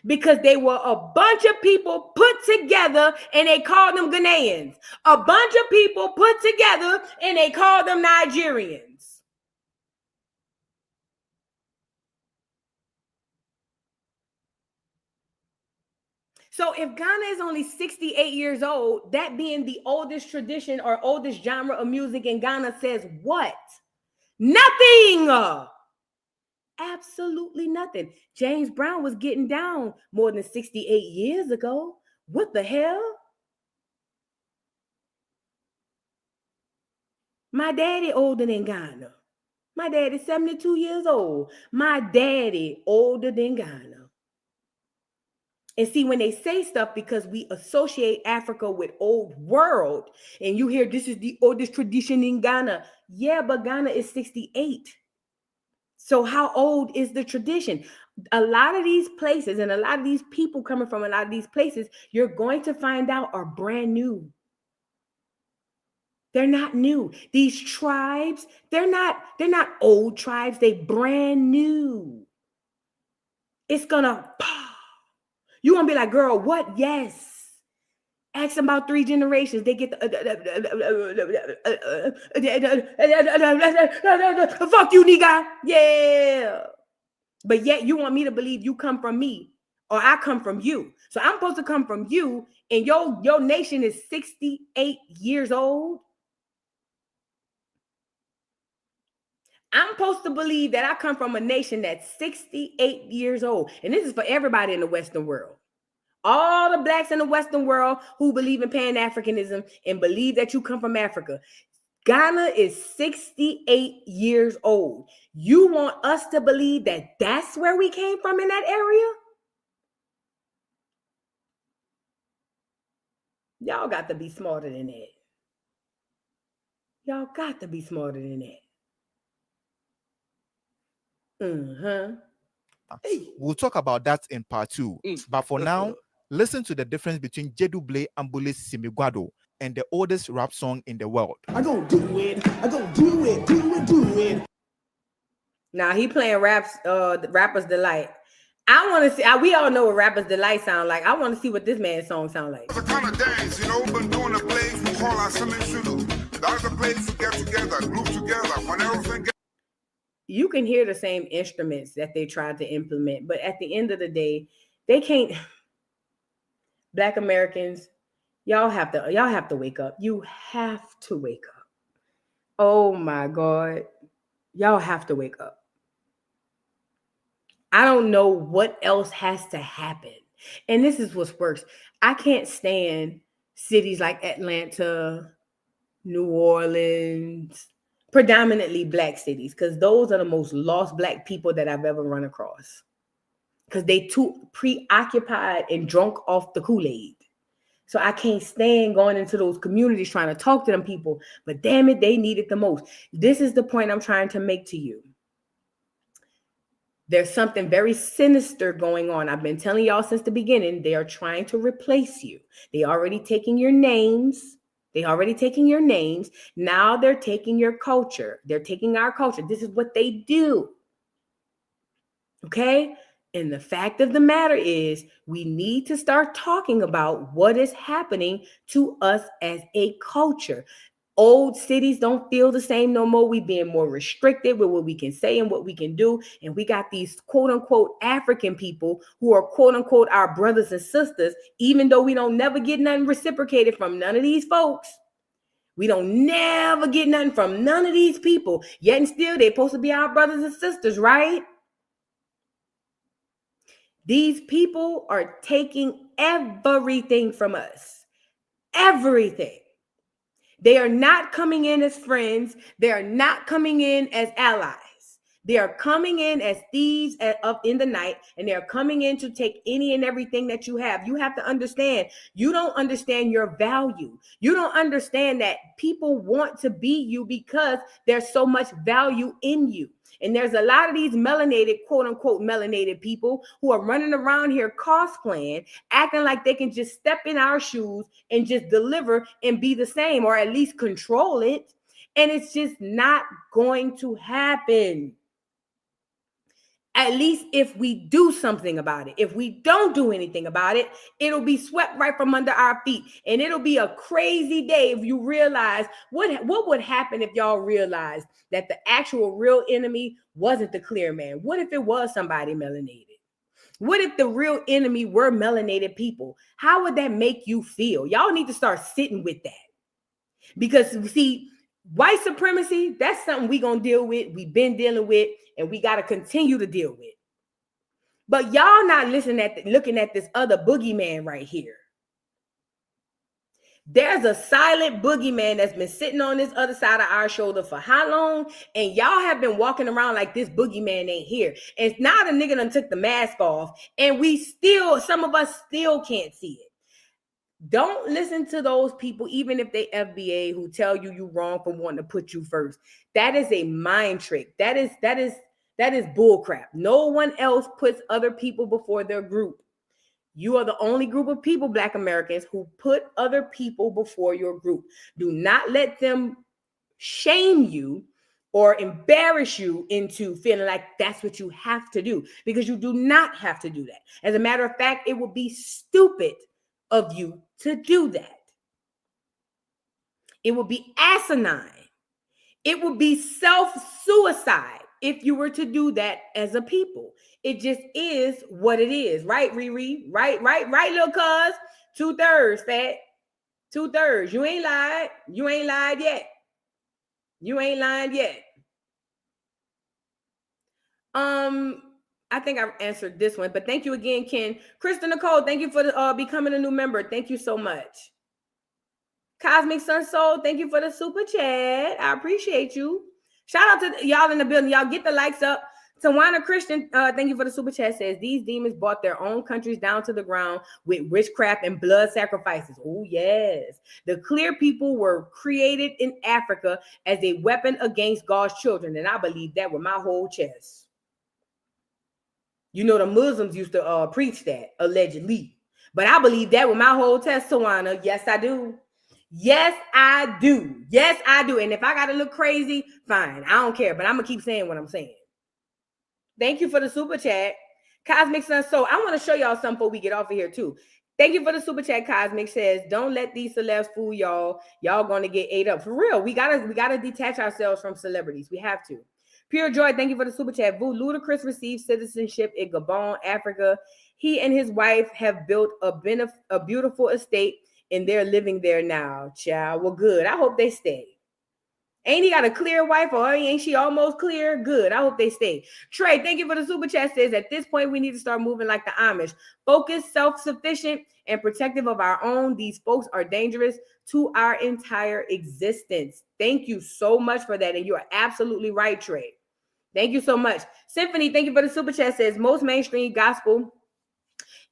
because they were a bunch of people put together and they called them Ghanaians. A bunch of people put together and they called them Nigerians. So if Ghana is only 68 years old, that being the oldest tradition or oldest genre of music in Ghana says what? Nothing. Absolutely nothing. James Brown was getting down more than 68 years ago. What the hell? My daddy older than Ghana. My daddy 72 years old. My daddy older than Ghana. And see, when they say stuff, because we associate Africa with old world, and you hear this is the oldest tradition in Ghana. Yeah, but Ghana is 68. So how old is the tradition? A lot of these places and a lot of these people coming from a lot of these places, you're going to find out are brand new. They're not new. These tribes, they're not old tribes. They brand new. It's gonna, you're gonna be like, girl, what? Yes. Ask them about 3 generations. They get the fuck you, nigga. Yeah. But yet you want me to believe you come from me or I come from you. So I'm supposed to come from you, and your nation is 68 years old. I'm supposed to believe that I come from a nation that's 68 years old. And this is for everybody in the Western world. All the blacks in the Western world who believe in Pan-Africanism and believe that you come from Africa. Ghana is 68 years old. You want us to believe that that's where we came from in that area? Y'all got to be smarter than that. Y'all got to be smarter than that. We'll talk about that in part 2. But for now, listen to the difference between Jedu Blay Ambule's Simigwado and the oldest rap song in the world. I go do it. I go do it. Do it. Do it. Now he playing Rapper's Delight. I want to see. We all know what Rapper's Delight sound like. I want to see what this man's song sound like. It's a kind of dance, you know, been doing the plays we call our solution. That's the place to get together, group together, when everything gets. You can hear the same instruments that they tried to implement, but at the end of the day, they can't. Black Americans, y'all have to wake up. You have to wake up. Oh my God. Y'all have to wake up. I don't know what else has to happen. And this is what's worse. I can't stand cities like Atlanta, New Orleans, predominantly Black cities, because those are the most lost Black people that I've ever run across. Because they too preoccupied and drunk off the Kool-Aid. So I can't stand going into those communities trying to talk to them people. But damn it, they need it the most. This is the point I'm trying to make to you. There's something very sinister going on. I've been telling y'all since the beginning, they are trying to replace you. They already taking your names. Now they're taking your culture. They're taking our culture. This is what they do. Okay? And the fact of the matter is, we need to start talking about what is happening to us as a culture. Old cities don't feel the same no more. We being more restricted with what we can say and what we can do. And we got these quote unquote African people who are quote unquote our brothers and sisters, even though we don't never get nothing reciprocated from none of these folks. We don't never get nothing from none of these people. Yet and still, they're supposed to be our brothers and sisters, right? These people are taking everything from us. Everything. They are not coming in as friends. They are not coming in as allies. They are coming in as thieves up in the night, and they are coming in to take any and everything that you have. You have to understand, you don't understand your value. You don't understand that people want to be you because there's so much value in you. And there's a lot of these melanated, quote unquote, melanated people who are running around here cosplaying, acting like they can just step in our shoes and just deliver and be the same, or at least control it. And it's just not going to happen. At least if we do something about it. If we don't do anything about it, it'll be swept right from under our feet. And it'll be a crazy day if you realize what would happen if y'all realized that the actual real enemy wasn't the clear man. What if it was somebody melanated? What if the real enemy were melanated people? How would that make you feel? Y'all need to start sitting with that. Because see, white supremacy, that's something we're going to deal with. We've been dealing with, and we got to continue to deal with. But y'all not looking at this other boogeyman right here. There's a silent boogeyman that's been sitting on this other side of our shoulder for how long? And y'all have been walking around like this boogeyman ain't here. And now the nigga done took the mask off, and some of us still can't see it. Don't listen to those people, even if they FBA, who tell you you're wrong for wanting to put you first. That is a mind trick. That is bull crap. No one else puts other people before their group. You are the only group of people, Black Americans, who put other people before your group. Do not let them shame you or embarrass you into feeling like that's what you have to do, because you do not have to do that. As a matter of fact, it would be stupid of you to do that. It would be asinine. It would be self-suicide if you were to do that as a people. It just is what it is. Right, Riri? Right, little cuz? 2/3, fat. 2/3. You ain't lied. You ain't lied yet. You ain't lying yet. I think I answered this one, but thank you again, Ken. Krista Nicole, thank you for becoming a new member. Thank you so much. Cosmic Sun Soul, thank you for the super chat. I appreciate you. Shout out to y'all in the building. Y'all get the likes up. Tawana Christian, thank you for the super chat, says these demons brought their own countries down to the ground with witchcraft and blood sacrifices. Oh, yes. The clear people were created in Africa as a weapon against God's children. And I believe that with my whole chest. You know, the Muslims used to preach that, allegedly. But I believe that with my whole chest, Tawana. Yes, I do. Yes, I do. Yes, I do. And if I gotta look crazy, fine. I don't care. But I'm gonna keep saying what I'm saying. Thank you for the super chat. Cosmic Sun Soul. I want to show y'all something before we get off of here, too. Thank you for the super chat. Cosmic says, don't let these celebs fool y'all. Y'all gonna get ate up. For real. We gotta detach ourselves from celebrities. We have to. Pure Joy, thank you for the super chat. Boo Ludacris received citizenship in Gabon, Africa. He and his wife have built a beautiful estate, and they're living there now. Child, well, good. I hope they stay. Ain't he got a clear wife, or ain't she almost clear? Good. I hope they stay. Trey, thank you for the super chat. Says at this point we need to start moving like the Amish, focused, self-sufficient, and protective of our own. These folks are dangerous to our entire existence. Thank you so much for that, and you are absolutely right, Trey. Thank you so much. Symphony, thank you for the super chat. Says most mainstream gospel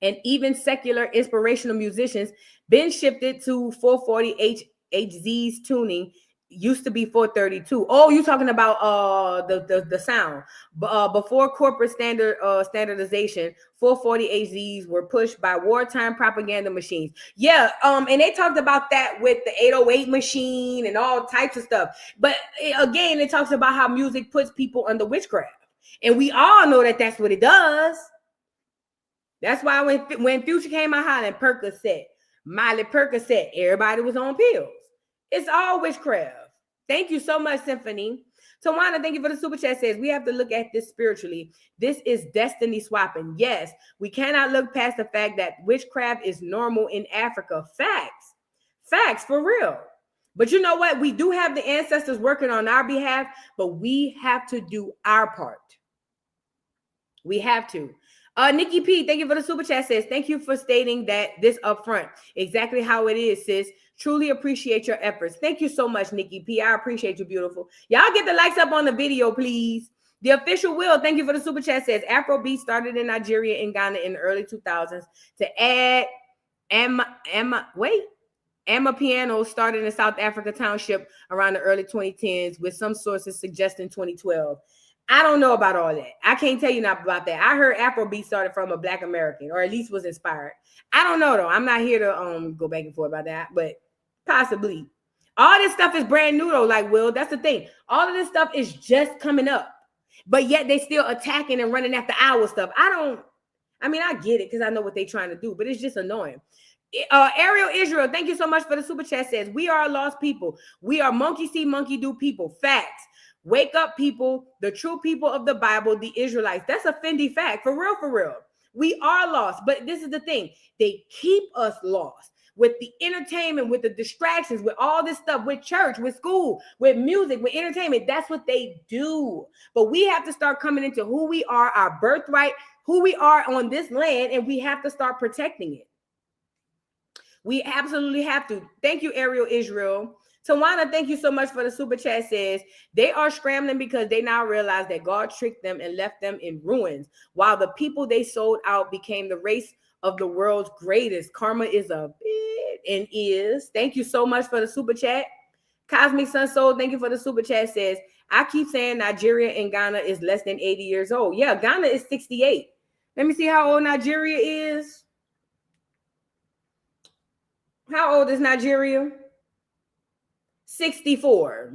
and even secular inspirational musicians been shifted to 440 HZ's tuning. Used to be 432. Oh, you talking about the sound. Before corporate standardization, 440 HZs were pushed by wartime propaganda machines. Yeah, and they talked about that with the 808 machine and all types of stuff. But again, it talks about how music puts people under witchcraft. And we all know that that's what it does. That's why when Future came out hollering Percocet, Miley Percocet, everybody was on pills. It's all witchcraft. Thank you so much, Symphony. Tawana, thank you for the super chat. Says we have to look at this spiritually. This is destiny swapping. Yes, we cannot look past the fact that witchcraft is normal in Africa. Facts for real. But you know what? We do have the ancestors working on our behalf, but we have to do our part. We have to. Nicki P, thank you for the super chat. Says thank you for stating that this up front. Exactly how it is, sis. Truly appreciate your efforts. Thank you so much, Nicki P. I appreciate you, beautiful. Y'all get the likes up on the video, please. The official Will, thank you for the super chat. Says Afrobeat started in Nigeria and Ghana in the early 2000s. To add Amapiano started in South Africa Township around the early 2010s, with some sources suggesting 2012. I don't know about all that. I can't tell you nothing about that. I heard Afrobeat started from a Black American, or at least was inspired. I don't know, though. I'm not here to go back and forth about that, but possibly. All this stuff is brand new, though, like Will. That's the thing. All of this stuff is just coming up, but yet they still attacking and running after our stuff. I get it because I know what they're trying to do, but it's just annoying. Ariel Israel, thank you so much for the super chat. Says we are lost people. We are monkey see, monkey do people. Facts. Wake up, people, the true people of the Bible, the Israelites. That's a Fendi fact. For real, for real. We are lost. But this is the thing. They keep us lost with the entertainment, with the distractions, with all this stuff, with church, with school, with music, with entertainment. That's what they do. But we have to start coming into who we are, our birthright, who we are on this land, and we have to start protecting it. We absolutely have to. Thank you, Ariel Israel. Tawana, thank you so much for the super chat. Says they are scrambling because they now realize that God tricked them and left them in ruins, while the people they sold out became the race of the world's greatest. Karma is a bit and is. Thank you so much for the super chat. Cosmic Sun Soul, thank you for the super chat. Says I keep saying Nigeria and Ghana is less than 80 years old. Yeah, Ghana is 68. Let me see how old Nigeria is. How old is Nigeria? 64.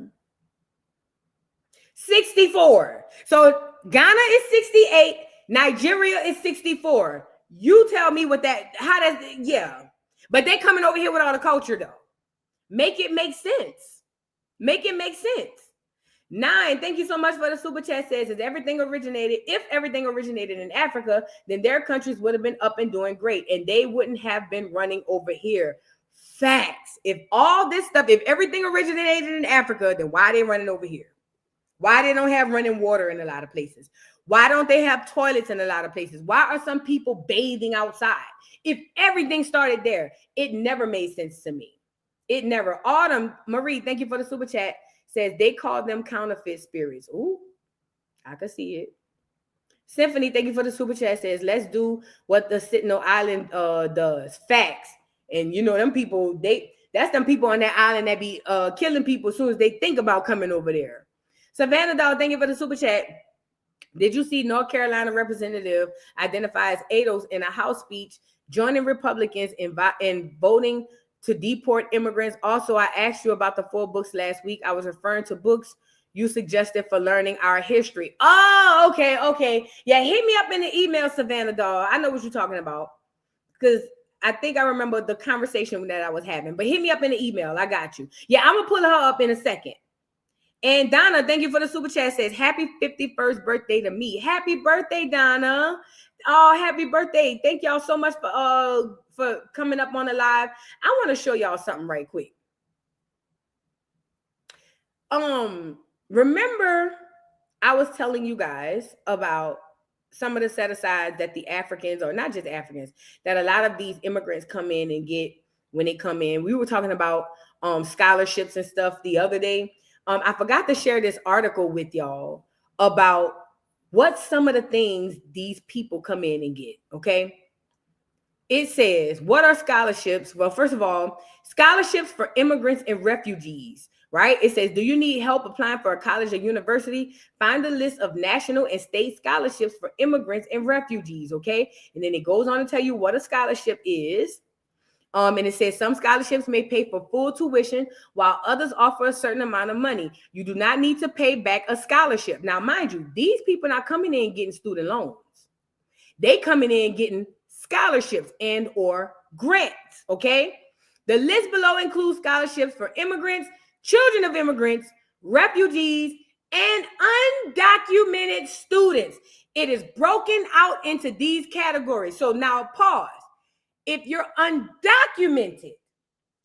64. So Ghana is 68. Nigeria is 64. You tell me what that, how does, yeah. But they coming over here with all the culture though. Make it make sense. Make it make sense. 9, thank you so much for the super chat. Says if everything originated in Africa, then their countries would have been up and doing great, and they wouldn't have been running over here. Facts. If all this stuff, if everything originated in Africa, then why are they running over here? Why they don't have running water in a lot of places? Why don't they have toilets in a lot of places? Why are some people bathing outside? If everything started there, it never made sense to me. It never. Autumn Marie, thank you for the super chat. Says they call them counterfeit spirits. Ooh, I can see it. Symphony, thank you for the super chat. Says let's do what the Sentinel Island does. Facts. And you know, them people, that's them people on that island that be killing people as soon as they think about coming over there. Savannah Dog, thank you for the super chat. Did you see North Carolina representative identify as ADOS in a House speech, joining Republicans in voting to deport immigrants. Also, I asked you about the 4 books last week. I was referring to books you suggested for learning our history. Oh, okay. Yeah, hit me up in the email, Savannah doll. I know what you're talking about, because I think I remember the conversation that I was having. But hit me up in the email. I got you. Yeah, I'm going to pull her up in a second. And Donna, thank you for the super chat, says, happy 51st birthday to me. Happy birthday, Donna. Oh, happy birthday. Thank y'all so much for coming up on the live. I want to show y'all something right quick. Remember I was telling you guys about some of the set-asides that the Africans, or not just Africans, that a lot of these immigrants come in and get when they come in. We were talking about scholarships and stuff the other day. I forgot to share this article with y'all about what some of the things these people come in and get, okay? It says, what are scholarships? Well, first of all, scholarships for immigrants and refugees, right? It says, do you need help applying for a college or university? Find the list of national and state scholarships for immigrants and refugees, okay? And then it goes on to tell you what a scholarship is. And it says some scholarships may pay for full tuition while others offer a certain amount of money. You do not need to pay back a scholarship. Now, mind you, these people are not coming in getting student loans. They coming in getting scholarships and or grants, okay? The list below includes scholarships for immigrants, children of immigrants, refugees, and undocumented students. It is broken out into these categories. So now pause. If you're undocumented,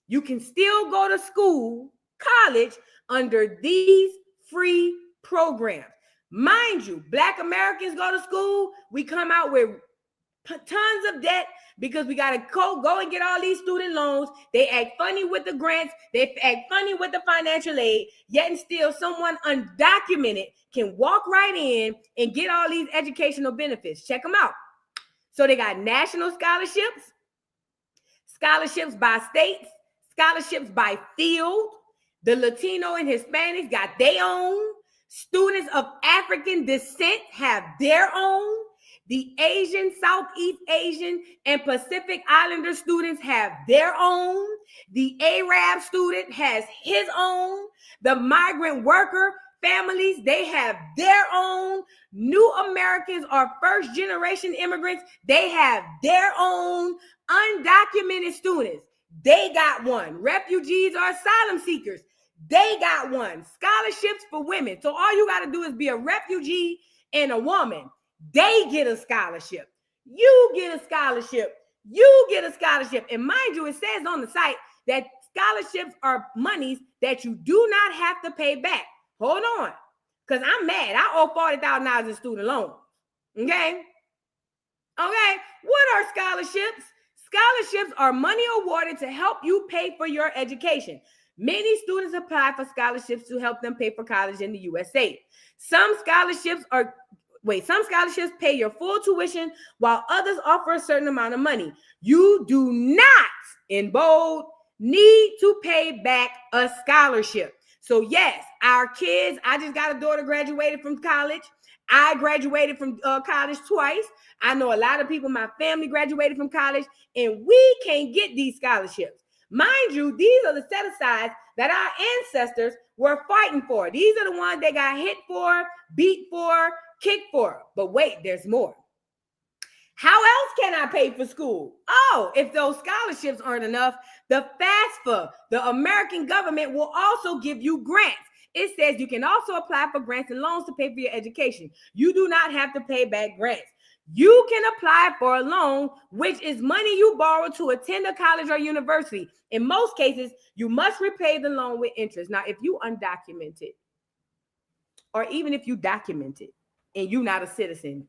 you can still go to school, college, under these free programs. Mind you, Black Americans go to school, we come out with tons of debt because we got to go and get all these student loans. They act funny with the grants. They act funny with the financial aid. Yet and still, someone undocumented can walk right in and get all these educational benefits. Check them out. So they got national scholarships, scholarships by states, scholarships by field. The Latino and Hispanics got their own. Students of African descent have their own. The Asian, Southeast Asian, and Pacific Islander students have their own. The Arab student has his own. The migrant worker families, they have their own. New Americans or first generation immigrants, they have their own. Undocumented students, they got one. Refugees or asylum seekers, they got one. Scholarships for women. So all you got to do is be a refugee and a woman. They get a scholarship. You get a scholarship. You get a scholarship. And mind you, it says on the site that scholarships are monies that you do not have to pay back. Hold on. Because I'm mad. I owe $40,000 in student loans. Okay? Okay. What are scholarships? Scholarships are money awarded to help you pay for your education. Many students apply for scholarships to help them pay for college in the USA. Some scholarships pay your full tuition while others offer a certain amount of money. You do not, in bold, need to pay back a scholarship. So yes, our kids, I just got a daughter graduated from college. I graduated from college twice. I know a lot of people in my family graduated from college, and we can't get these scholarships. Mind you, these are the set-asides that our ancestors were fighting for. These are the ones they got hit for, beat for, kicked for. But wait, there's more. How else can I pay for school? Oh, if those scholarships aren't enough, the FAFSA, the American government, will also give you grants. It says you can also apply for grants and loans to pay for your education. You do not have to pay back grants. You can apply for a loan, which is money you borrow to attend a college or university. In most cases, you must repay the loan with interest. Now, if you undocumented, or even if you documented and you're not a citizen,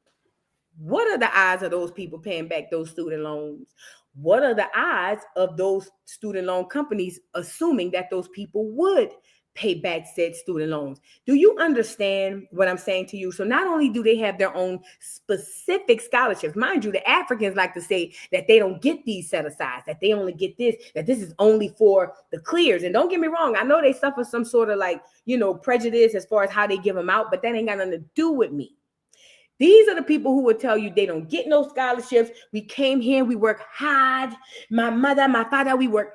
what are the odds of those people paying back those student loans? What are the odds of those student loan companies assuming that those people would pay back said student loans? Do you understand what I'm saying to you? So not only do they have their own specific scholarships, mind you, the Africans like to say that they don't get these set-asides, that they only get this, that this is only for the clears. And don't get me wrong, I know they suffer some sort of prejudice as far as how they give them out, but that ain't got nothing to do with me. These are the people who will tell you they don't get no scholarships. We came here, we work hard. My mother, my father, we work